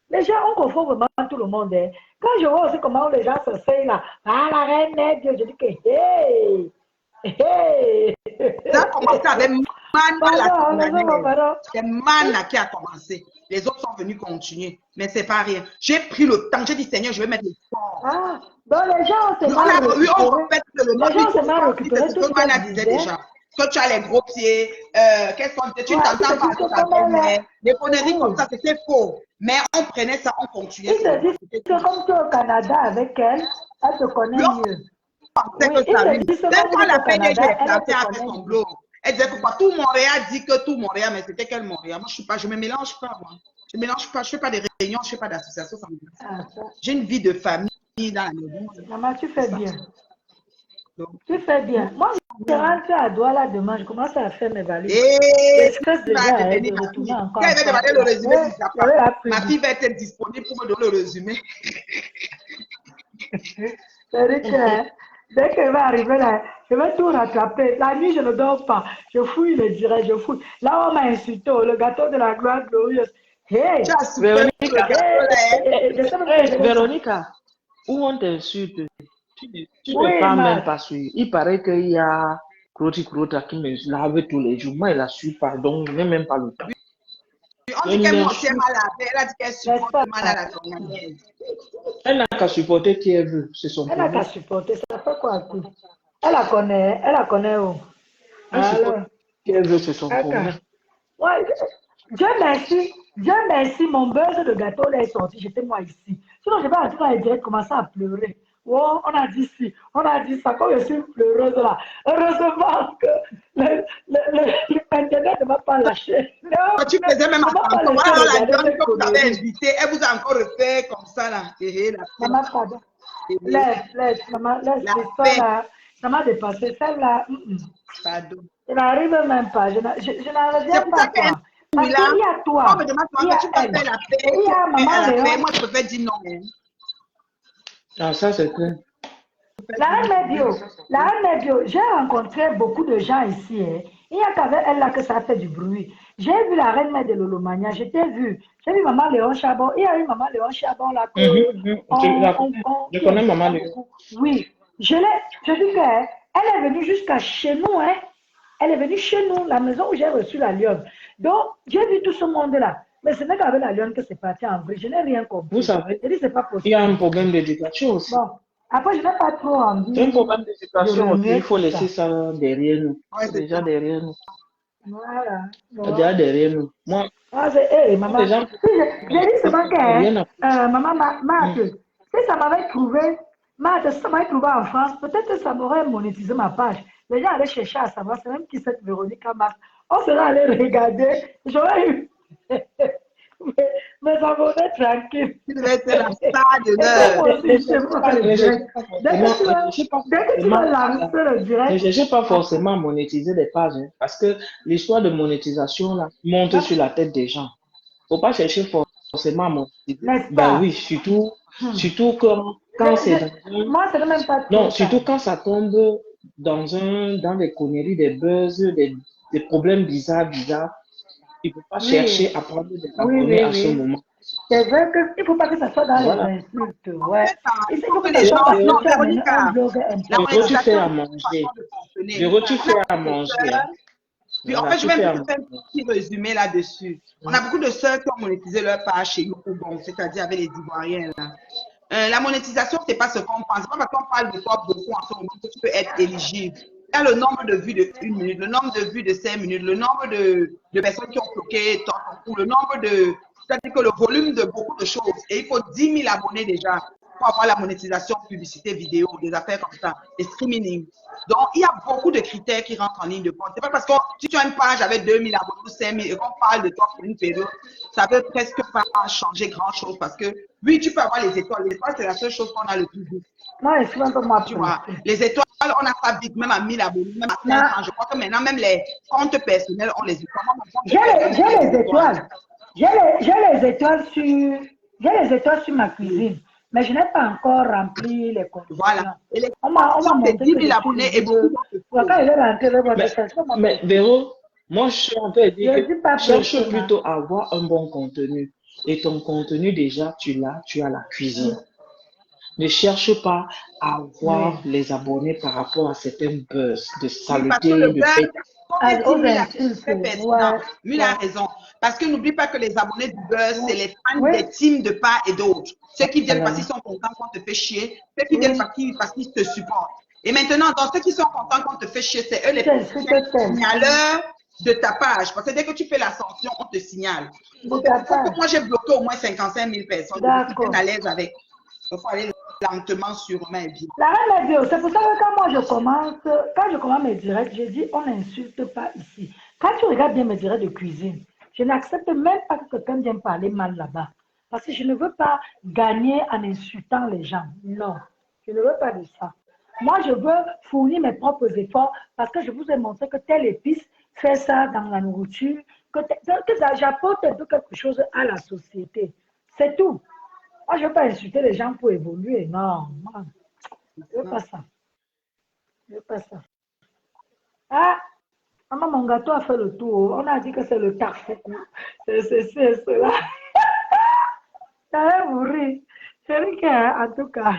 Les gens, on confond vraiment tout le monde. Hein. Quand je vois aussi comment les gens se font là, ah la reine est Dieu, je dis que hey, hey. Ça a commencé avec Mana la Pardon, pardon. C'est Mana qui a commencé. Les autres sont venus continuer. Mais c'est pas rien. J'ai pris le temps. J'ai dit, Seigneur, je vais mettre le temps. Ah, donc les gens se On mal a eu, on récupérés. répète le nom. Les gens se mal récupérés. C'est Tout ce ce que Mana qu'elle disait disait. déjà. Que tu as les gros pieds. Qu'est-ce qu'on dit? Tu Ouais, t'entends c'est pas tout avec ce ta qu'on a là. belle-mère. Les conneries Oui. comme ça, c'était faux. Mais on prenait ça, on continuait. Il te dit C'était que tout. comme tu es au Canada avec elle, elle te connaît Oui, mieux. on pensait Oui, que il ça, te oui. dit que Même comme quand vous êtes la au paix j'ai Canada, elle planté te a fait connaît son mieux. blog. Elle disait que quoi, tout Montréal dit que tout Montréal, mais c'était quel Montréal? Moi, je suis pas, je me mélange pas, moi. Je me mélange pas, je fais pas des réunions, je fais pas d'associations. Ah, ça. J'ai une vie de famille dans la maison. Maman, tu fais bien. Donc, Tu fais bien. Moi, je rentre à Douala demain, je commence à faire mes valises. et Je stresse tu vas déjà hein, devenir de ma retourner fille. encore Quand en elle va France. demander le résumé Ouais, de sa j'avais femme, appris. ma fille va être disponible pour me donner le résumé. C'est-à-dire que Dès qu'elle va arriver là, je vais tout rattraper. La nuit, je ne dors pas. Je fouille le direct, je fouille. Là, on m'a insulté, oh, le gâteau de la gloire glorieuse. Tu Hey! as souffert pour le Véronica, gâteau là, hein? Je sais même pas, je vais dire. Véronica, où on t'insulte, tu ne Oui, parles même Matt. pas sur. Il paraît qu'il y a Crota qui me lave tous les jours. Moi, il a su, pardon, je n'ai même pas le temps. On dit Donc, il qu'elle mentait insulte. mal à elle. Elle a dit qu'elle N'est-ce supporte pas? mal à la Camerounaise. Elle n'a qu'à supporter qui elle veut, c'est son Elle n'a qu'à problème. supporter. Ça fait quoi, tout? Elle la connaît où? Elle supporte Alors, qui elle veut, c'est son elle problème. a- ouais, Dieu merci, mon buzz de gâteau là est sorti, j'étais moi ici. Sinon, je vais entrer dans les directs commencer à pleurer. Oh, on a dit ci, on a dit ça, comme je suis pleureuse là. Heureusement que Internet ne m'a pas lâché. Quand tu faisais même Ne m'a pas attention, laissé voilà la regarder dame cette que vous avez connerie. invitée, elle vous a encore refait comme ça là. La Maman, pardon. paix. Maman, laisse La l'histoire paix. là. Ça m'a dépassé. Celle-là, Pardon. je n'arrive même pas. Je n'en C'est reviens pour pas, ça qu'elle quoi. est Parce là. qu'il y a On me toi, demande il comment y que a tu peux elle, faire la paix, et il y tu a fais à Maman la paix. Léon. Moi, je préfère dire non. Hein. Ah, ça, c'est clair. Je préfère La dire reine non. Bio, la reine Bio, j'ai rencontré beaucoup de gens ici. Hein. Il n'y a qu'avec elle là que ça fait du bruit. J'ai vu la reine mère de l'Olomania, je t'ai vu. J'ai vu Maman Léon Chabon. Il y a eu Maman Léon Chabon là que Je qui connais Maman existait Léo. beaucoup. Oui, je dis qu'elle est venue jusqu'à chez nous. Hein. Elle est venue chez nous, la maison où j'ai reçu la lionne. Donc, j'ai vu tout ce monde-là. Mais ce n'est qu'avec la lionne que c'est parti en vrai. Je n'ai rien Vous compris. savez, Je dis, c'est pas il y a un possible. problème d'éducation aussi. Bon, après, je n'ai pas trop C'est un envie problème de d'éducation aussi. Il remuer faut tout laisser ça. ça derrière nous. Ouais, C'est c'est déjà ça. derrière nous. Voilà. C'est Bon. déjà derrière nous. Moi, Ah, hey, quand maman. les gens Si j'ai dit seulement que, n'ont hein, rien à foutre. maman, Marthe, si ça m'avait trouvé, Marthe, si ça m'avait trouvé en France, peut-être que ça m'aurait monétisé ma page. Les gens allaient chercher à savoir, c'est même qui cette Véronique Marthe. On serait allé regarder. J'aurais eu mes abonnés tranquilles. Tu devais être la star de Et toi l'heure. aussi, chez vous, faire le direct. Dès que tu vas lancer le Ne direct, cherchez pas forcément à monétiser des pages, hein, parce que l'histoire de monétisation là, monte sur la tête des gens. Faut pas chercher forcément à monétiser. n'est-ce Ben pas? oui, surtout quand c'est dans un... Moi, ce n'est même pas Non, trop ça. surtout quand ça tombe dans des conneries, des buzz, des problèmes bizarres. Il ne faut pas Oui, chercher à prendre des oui, abonnés oui, à ce oui. moment. C'est vrai qu'il ne faut pas que ça soit dans les Voilà. insultes. En Ouais. fait, Il il faut faut que que les ça gens. soit parce Non, que tu as amené un Véronica, blog la Véro, tu fais monétisation, à c'est une manger. façon de fonctionner. Véro, tu On a fais à beaucoup de manger. Hein. sœurs. Puis en Voilà, fait, je tu vais fais même à te faire un manger. petit résumé là-dessus. On a beaucoup de sœurs qui ont monétisé leur page chez Yokobon, c'est-à-dire avec les Ivoiriens. Là. La monétisation, c'est pas ce qu'on pense. C'est pas parce qu'on parle de toi beaucoup en ce moment que tu peux être éligible. Il y a le nombre de vues de 1 minute, le nombre de vues de 5 minutes, le nombre de personnes qui ont bloqué ton concours, le nombre de. C'est-à-dire que le volume de beaucoup de choses. Et il faut 10 000 abonnés déjà pour avoir la monétisation, publicité vidéo, des affaires comme ça, les streaming. Donc, il y a beaucoup de critères qui rentrent en ligne de compte. C'est pas parce que si tu as une page avec 2000 abonnés ou 5000 et qu'on parle de toi pour une période, ça ne veut presque pas changer grand-chose parce que, oui, tu peux avoir les étoiles. Les étoiles, c'est la seule chose qu'on a le plus vite. Moi, je suis un peu moins Tu vois, pressée. les étoiles, on a ça vite, même à 1000 abonnés, même à Ma- 500. Je crois que maintenant, même les comptes personnels ont les étoiles. Moi, mon compte J'ai personnel, j'ai j'ai les les étoiles. étoiles. J'ai les étoiles sur ma cuisine. Mais je n'ai pas encore rempli les Voilà. conditions. Et les On m'a conditions, c'est montré 10 que 000 je suis abonnés et beaucoup visible. d'autres Quand choses. il est rentré, le bon, Mais, je suis pas mais pressée. Véro, moi, je suis en train de Je dire ne que suis pas cherche pressée, ma. plutôt à avoir un bon contenu. Et ton contenu, déjà, tu as la cuisine. Ne cherche pas à Oui. avoir les abonnés par rapport à certains buzz de Oui, parce que le saleté, de beurre, bête. combien 10 Aux 000 là, c'est insultes. très pertinent. Ouais, Mule a ouais, raison. Parce que n'oublie pas que les abonnés du beurre, c'est ouais. les fans Oui, des teams de part et d'autre. Ceux qui viennent parce Voilà. qu'ils sont contents qu'on te fait chier, ceux qui viennent oui. parce qu'ils te supportent. Et maintenant, dans ceux qui sont contents qu'on te fait chier, c'est eux les C'est principaux tel. signaleurs de ta page. Parce que dès que tu fais l'ascension, on te signale. De C'est ta pour ça que part. moi, j'ai bloqué au moins 55 000 personnes. Je suis bien D'accord. à l'aise avec. Il faut aller lentement, sûrement et bien. La reine des dieux, c'est pour ça que quand je commence mes directs, je dis on n'insulte pas ici. Quand tu regardes bien mes directs de cuisine, je n'accepte même pas que quelqu'un vienne parler mal là-bas. Parce que je ne veux pas gagner en insultant les gens. Non, je ne veux pas de ça. Moi, je veux fournir mes propres efforts parce que je vous ai montré que telle épice fait ça dans la nourriture, que j'apporte un peu quelque chose à la société. C'est tout. Moi, je ne veux pas insulter les gens pour évoluer. Non, non. Je ne veux pas ça. C'est pas ça. Ah, maman, mon gâteau a fait le tour. On a dit que c'est le tarfoukou. C'est cela. J'allais mourir. C'est vrai qu'en tout cas,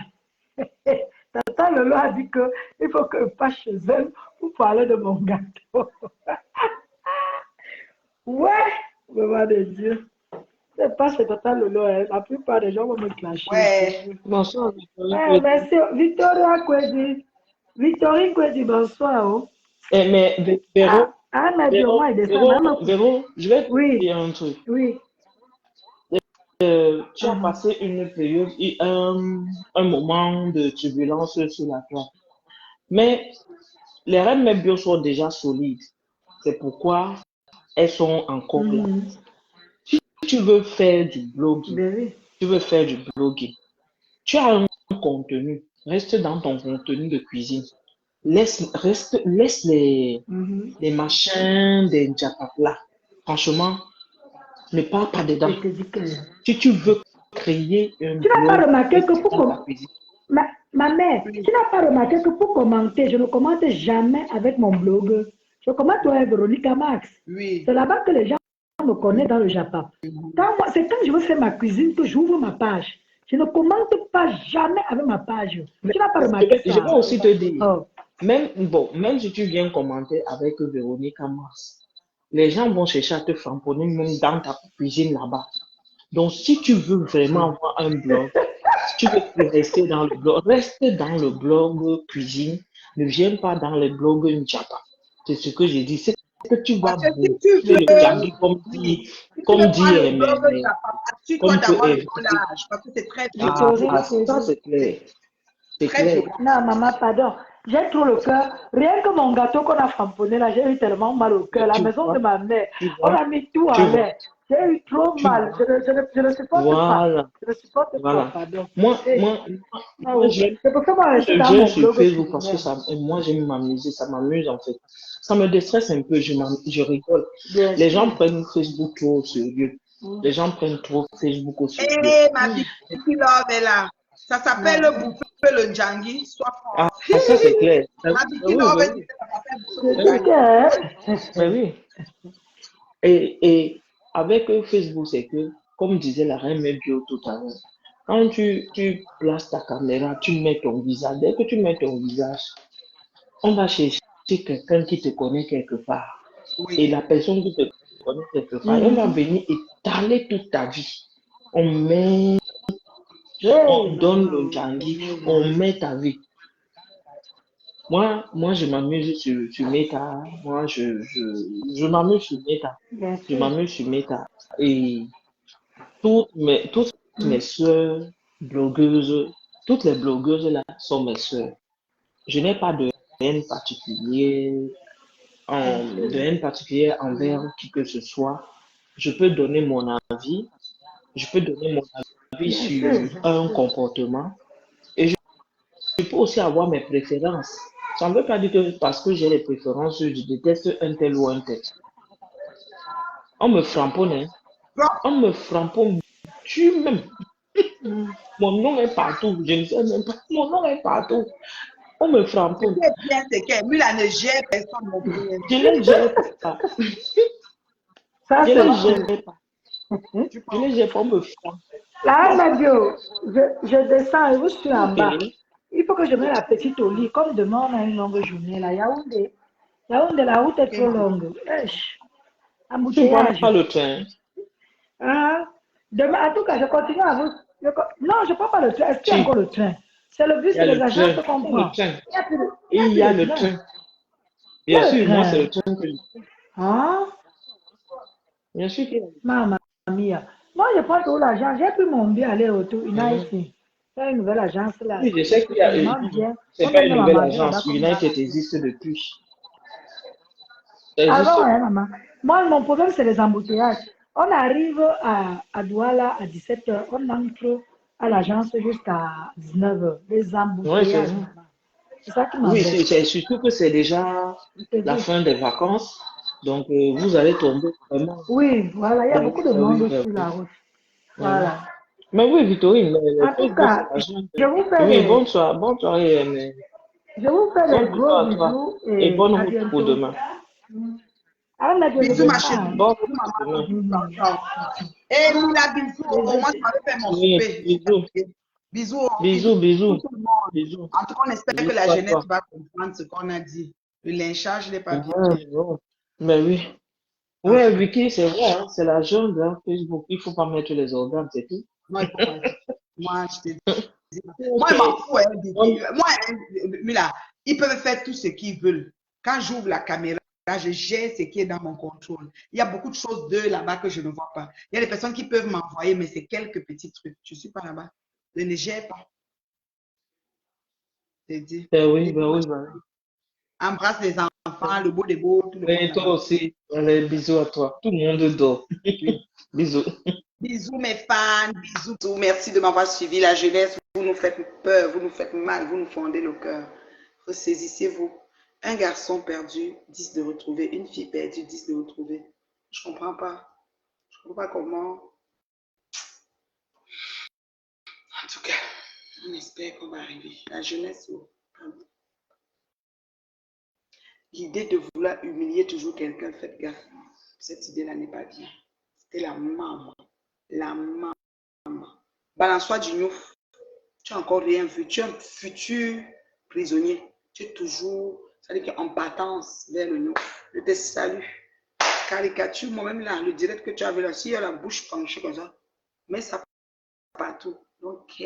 Tata Lolo a dit qu'il faut que je passe chez elle pour parler de mon gâteau. Ouais, maman de Dieu. C'est pas chez Tata Lolo, hein. La plupart des gens vont me clasher. Ouais. Bonsoir, Victorine Ouais, Kwedi. merci. Victoria Kwedi. Victorine Kwedi, bonsoir. Oh. Mais Véro, Ah, mais bien, Véro, moi, il descend. Véro, Maman, Véro, je vais te oui, dire un truc. oui. Tu as passé une période, un moment de turbulence sur la toile. Mais les reines bio sont déjà solides. C'est pourquoi elles sont encore là. Mhm. Si tu veux faire du blogging, Ben oui. tu as un contenu, reste dans ton contenu de cuisine. Laisse Mhm. les machins des là. Franchement, ne parle pas dedans. Je te dis que... Si tu veux créer un Tu n'as pas blog, remarqué que reste pour... dans ta cuisine. Ma mère, Oui. tu n'as pas remarqué que pour commenter, je ne commente jamais avec mon blog. Je commente avec Véronica Max. Oui. C'est là-bas que les gens me connaissent dans le Japon. C'est quand je veux faire ma cuisine que j'ouvre ma page. Je ne commente pas jamais avec ma page. Tu n'as pas remarqué Je ça? vais aussi te dire, Oh. même si tu viens commenter avec Véronique Mars, les gens vont chercher à te framponner même dans ta cuisine là-bas. Donc, si tu veux vraiment avoir un blog, si tu veux rester dans le blog, reste dans le blog cuisine, ne viens pas dans les blogs Njapa. C'est ce que j'ai dit. C'est que tu vas Parce que si tu bouffer le veux, jangi oui, si tu veux voir le blog, mais assure-toi comme que, d'avoir le bon âge, parce que c'est très violent. Victorine, ça c'est clair. C'est Très clair. violent. non, maman, pardon. J'ai trop le cœur. Rien que mon gâteau qu'on a framponné là, j'ai eu tellement mal au cœur. La Tu maison vois, de ma mère, tu on vois, a mis tout tu en vois, l'air. J'ai eu trop tu mal. vois. Je ne supporte pas. Voilà, Je ne supporte pas, voilà. pardon. Moi, Eh, moi, ah moi, oui. C'est pour ça qu'on reste dans j'aime mon sur blog Facebook parce que cuisinière. moi, j'aime m'amuser, ça m'amuse en fait. Ça me déstresse un peu, je rigole. Bien Les gens sûr. prennent Facebook trop au sérieux. Mm. Les gens prennent trop Facebook au sérieux. Eh, ma Mm. petite love est là. Ça s'appelle Non. bouffer le jangi, sois Ah, forte. ça c'est clair. Ma Ah petite oui, love bah dit oui, que ça s'appelle bouffer Je le dis jangi. bah oui. Et avec Facebook, c'est que, comme disait la reine Bio tout à l'heure, quand tu places ta caméra, tu mets ton visage. Dès que tu mets ton visage, on va chercher quelqu'un qui te connaît quelque part. Et Oui. la personne qui te connaît quelque part, on va Mhm. venir étaler toute ta vie. On met, Hey, on donne maman, le oh, jangi, Seigneur on Jésus. met ta vie. Moi, je m'amuse sur Meta. Moi, je m'amuse sur Meta. Bien Je sûr. m'amuse sur Meta. Et toutes mes Mm. soeurs blogueuses, toutes les blogueuses là sont mes soeurs. Je n'ai pas de haine particulière, Bien sûr. de haine particulière envers qui que ce soit. Je peux donner mon avis, je peux donner mon avis Bien sûr. sur Bien un sûr. comportement et je peux aussi avoir mes préférences. Ça ne veut pas dire que parce que j'ai les préférences, je déteste un tel ou un tel. On me framponne, hein. Bon, On me framponne tu même. Mm. Mon nom est partout. Je ne sais même pas. Mon nom est partout. On me ce framponne. qui est bien, c'est que lui, là, ne gère personne non plus. Je ne les gère pas. Ça, Je ne c'est les sûr. gère pas. Tu Je ne penses? les gère pas. On me framponne. Là, Nadio, je descends et je suis en bas. Et Il faut que je mette la petite au lit. Comme demain, on a une longue journée là. Yaoundé, la route est trop longue. Wesh, tu ne prends embouteillage. pas le train. Hein? Demain, en tout cas, je continue à vous. Non, je ne prends pas le train. Est-ce qu'il y a Tu, encore le train? C'est le bus il y et a les le agences train. qu'on Il y a le prend. train. Il Et n'y a il y plus a de le train. train. Il y Bien a le sûr, moi, c'est train. le train que je... Hein? Bien sûr qu'il y a le Maman mia. Moi, je prends toujours l'agence. J'ai pris mon billet aller-retour. train. Ici. C'est une nouvelle agence là. Oui, je sais qu'il y C'est a... vraiment bien. C'est On pas aime une même à nouvelle manger là-bas agence. comme dans United l'avion. existe depuis. Ça existe. Avant, hein, maman. Moi, mon problème, c'est les embouteillages. On arrive à Douala à 17h. On entre à l'agence jusqu'à 19h. Les Oui, c'est embouteillages, vrai. maman. C'est ça qui Oui, m'embête. c'est surtout que c'est déjà Je te la dis. fin des vacances. Donc, vous allez tomber vraiment. Oui, voilà. Il y a beaucoup de Oui, monde oui, sur la route. oui. Voilà. Mais oui, Victorine, En tout Facebook, c'est cas, la junte. je vous fais Oui, des... bonsoir, bonne soirée. Je vous fais des Bonne bisous gros à toi. bisous Et et bonne à route pour bientôt. demain. Ah, mais je ne Bisous, vais ma pas. chérie. Bonne route Bisous, pour maman. demain. Ciao, ciao. Et Mila, bisous. Au moins, tu m'avais fait mon Oui, souper. bisous. Bisous au Bisous, bisous. tout le monde. Bisous. En tout cas, on espère que la Bisous à jeunesse toi. va comprendre ce qu'on a dit. Le lynchage n'est pas bien. Ouais, bon. Mais oui. Ouais, Enfin, Vicky, c'est vrai, hein, c'est la jungle, hein, Facebook. Il faut pas mettre les organes, c'est tout. moi, il faut pas dire. Moi, je te dis. Moi, Ok. je m'en fous. Hein, Bonne- moi, hein, Mila, ils peuvent faire tout ce qu'ils veulent. Quand j'ouvre la caméra, je gère ce qui est dans mon contrôle. Il y a beaucoup de choses d'eux là-bas que je ne vois pas. Il y a des personnes qui peuvent m'envoyer, mais c'est quelques petits trucs. Je ne suis pas là-bas. Je ne gère pas. C'est dit. Ben oui, Bisous, ben ma oui, chérie. ben Embrasse les enfants, le beau des beaux, tout le monde oui. Et toi là-bas. aussi. Allez, bisous à toi. Tout le monde dort. Oui. Bisous. Bisous mes fans, bisous. Merci de m'avoir suivi. La jeunesse, vous nous faites peur, vous nous faites mal, vous nous fondez le cœur. Ressaisissez-vous. Un garçon perdu, 10 de retrouver. Une fille perdue, 10 de retrouver. Je ne comprends pas. Je ne comprends pas comment. En tout cas, on espère qu'on va arriver. La jeunesse, l'idée de vouloir humilier toujours quelqu'un, faites gaffe. Cette idée-là n'est pas bien. C'était la maman. La maman. Balance-toi du gnouf. Tu n'as encore rien vu. Tu es un futur prisonnier. Tu es toujours, c'est-à-dire en partance vers le gnouf. Je te salue. Caricature, moi-même là, le direct que tu avais là, s'il y a la bouche penchée comme ça, mais ça partout. Donc,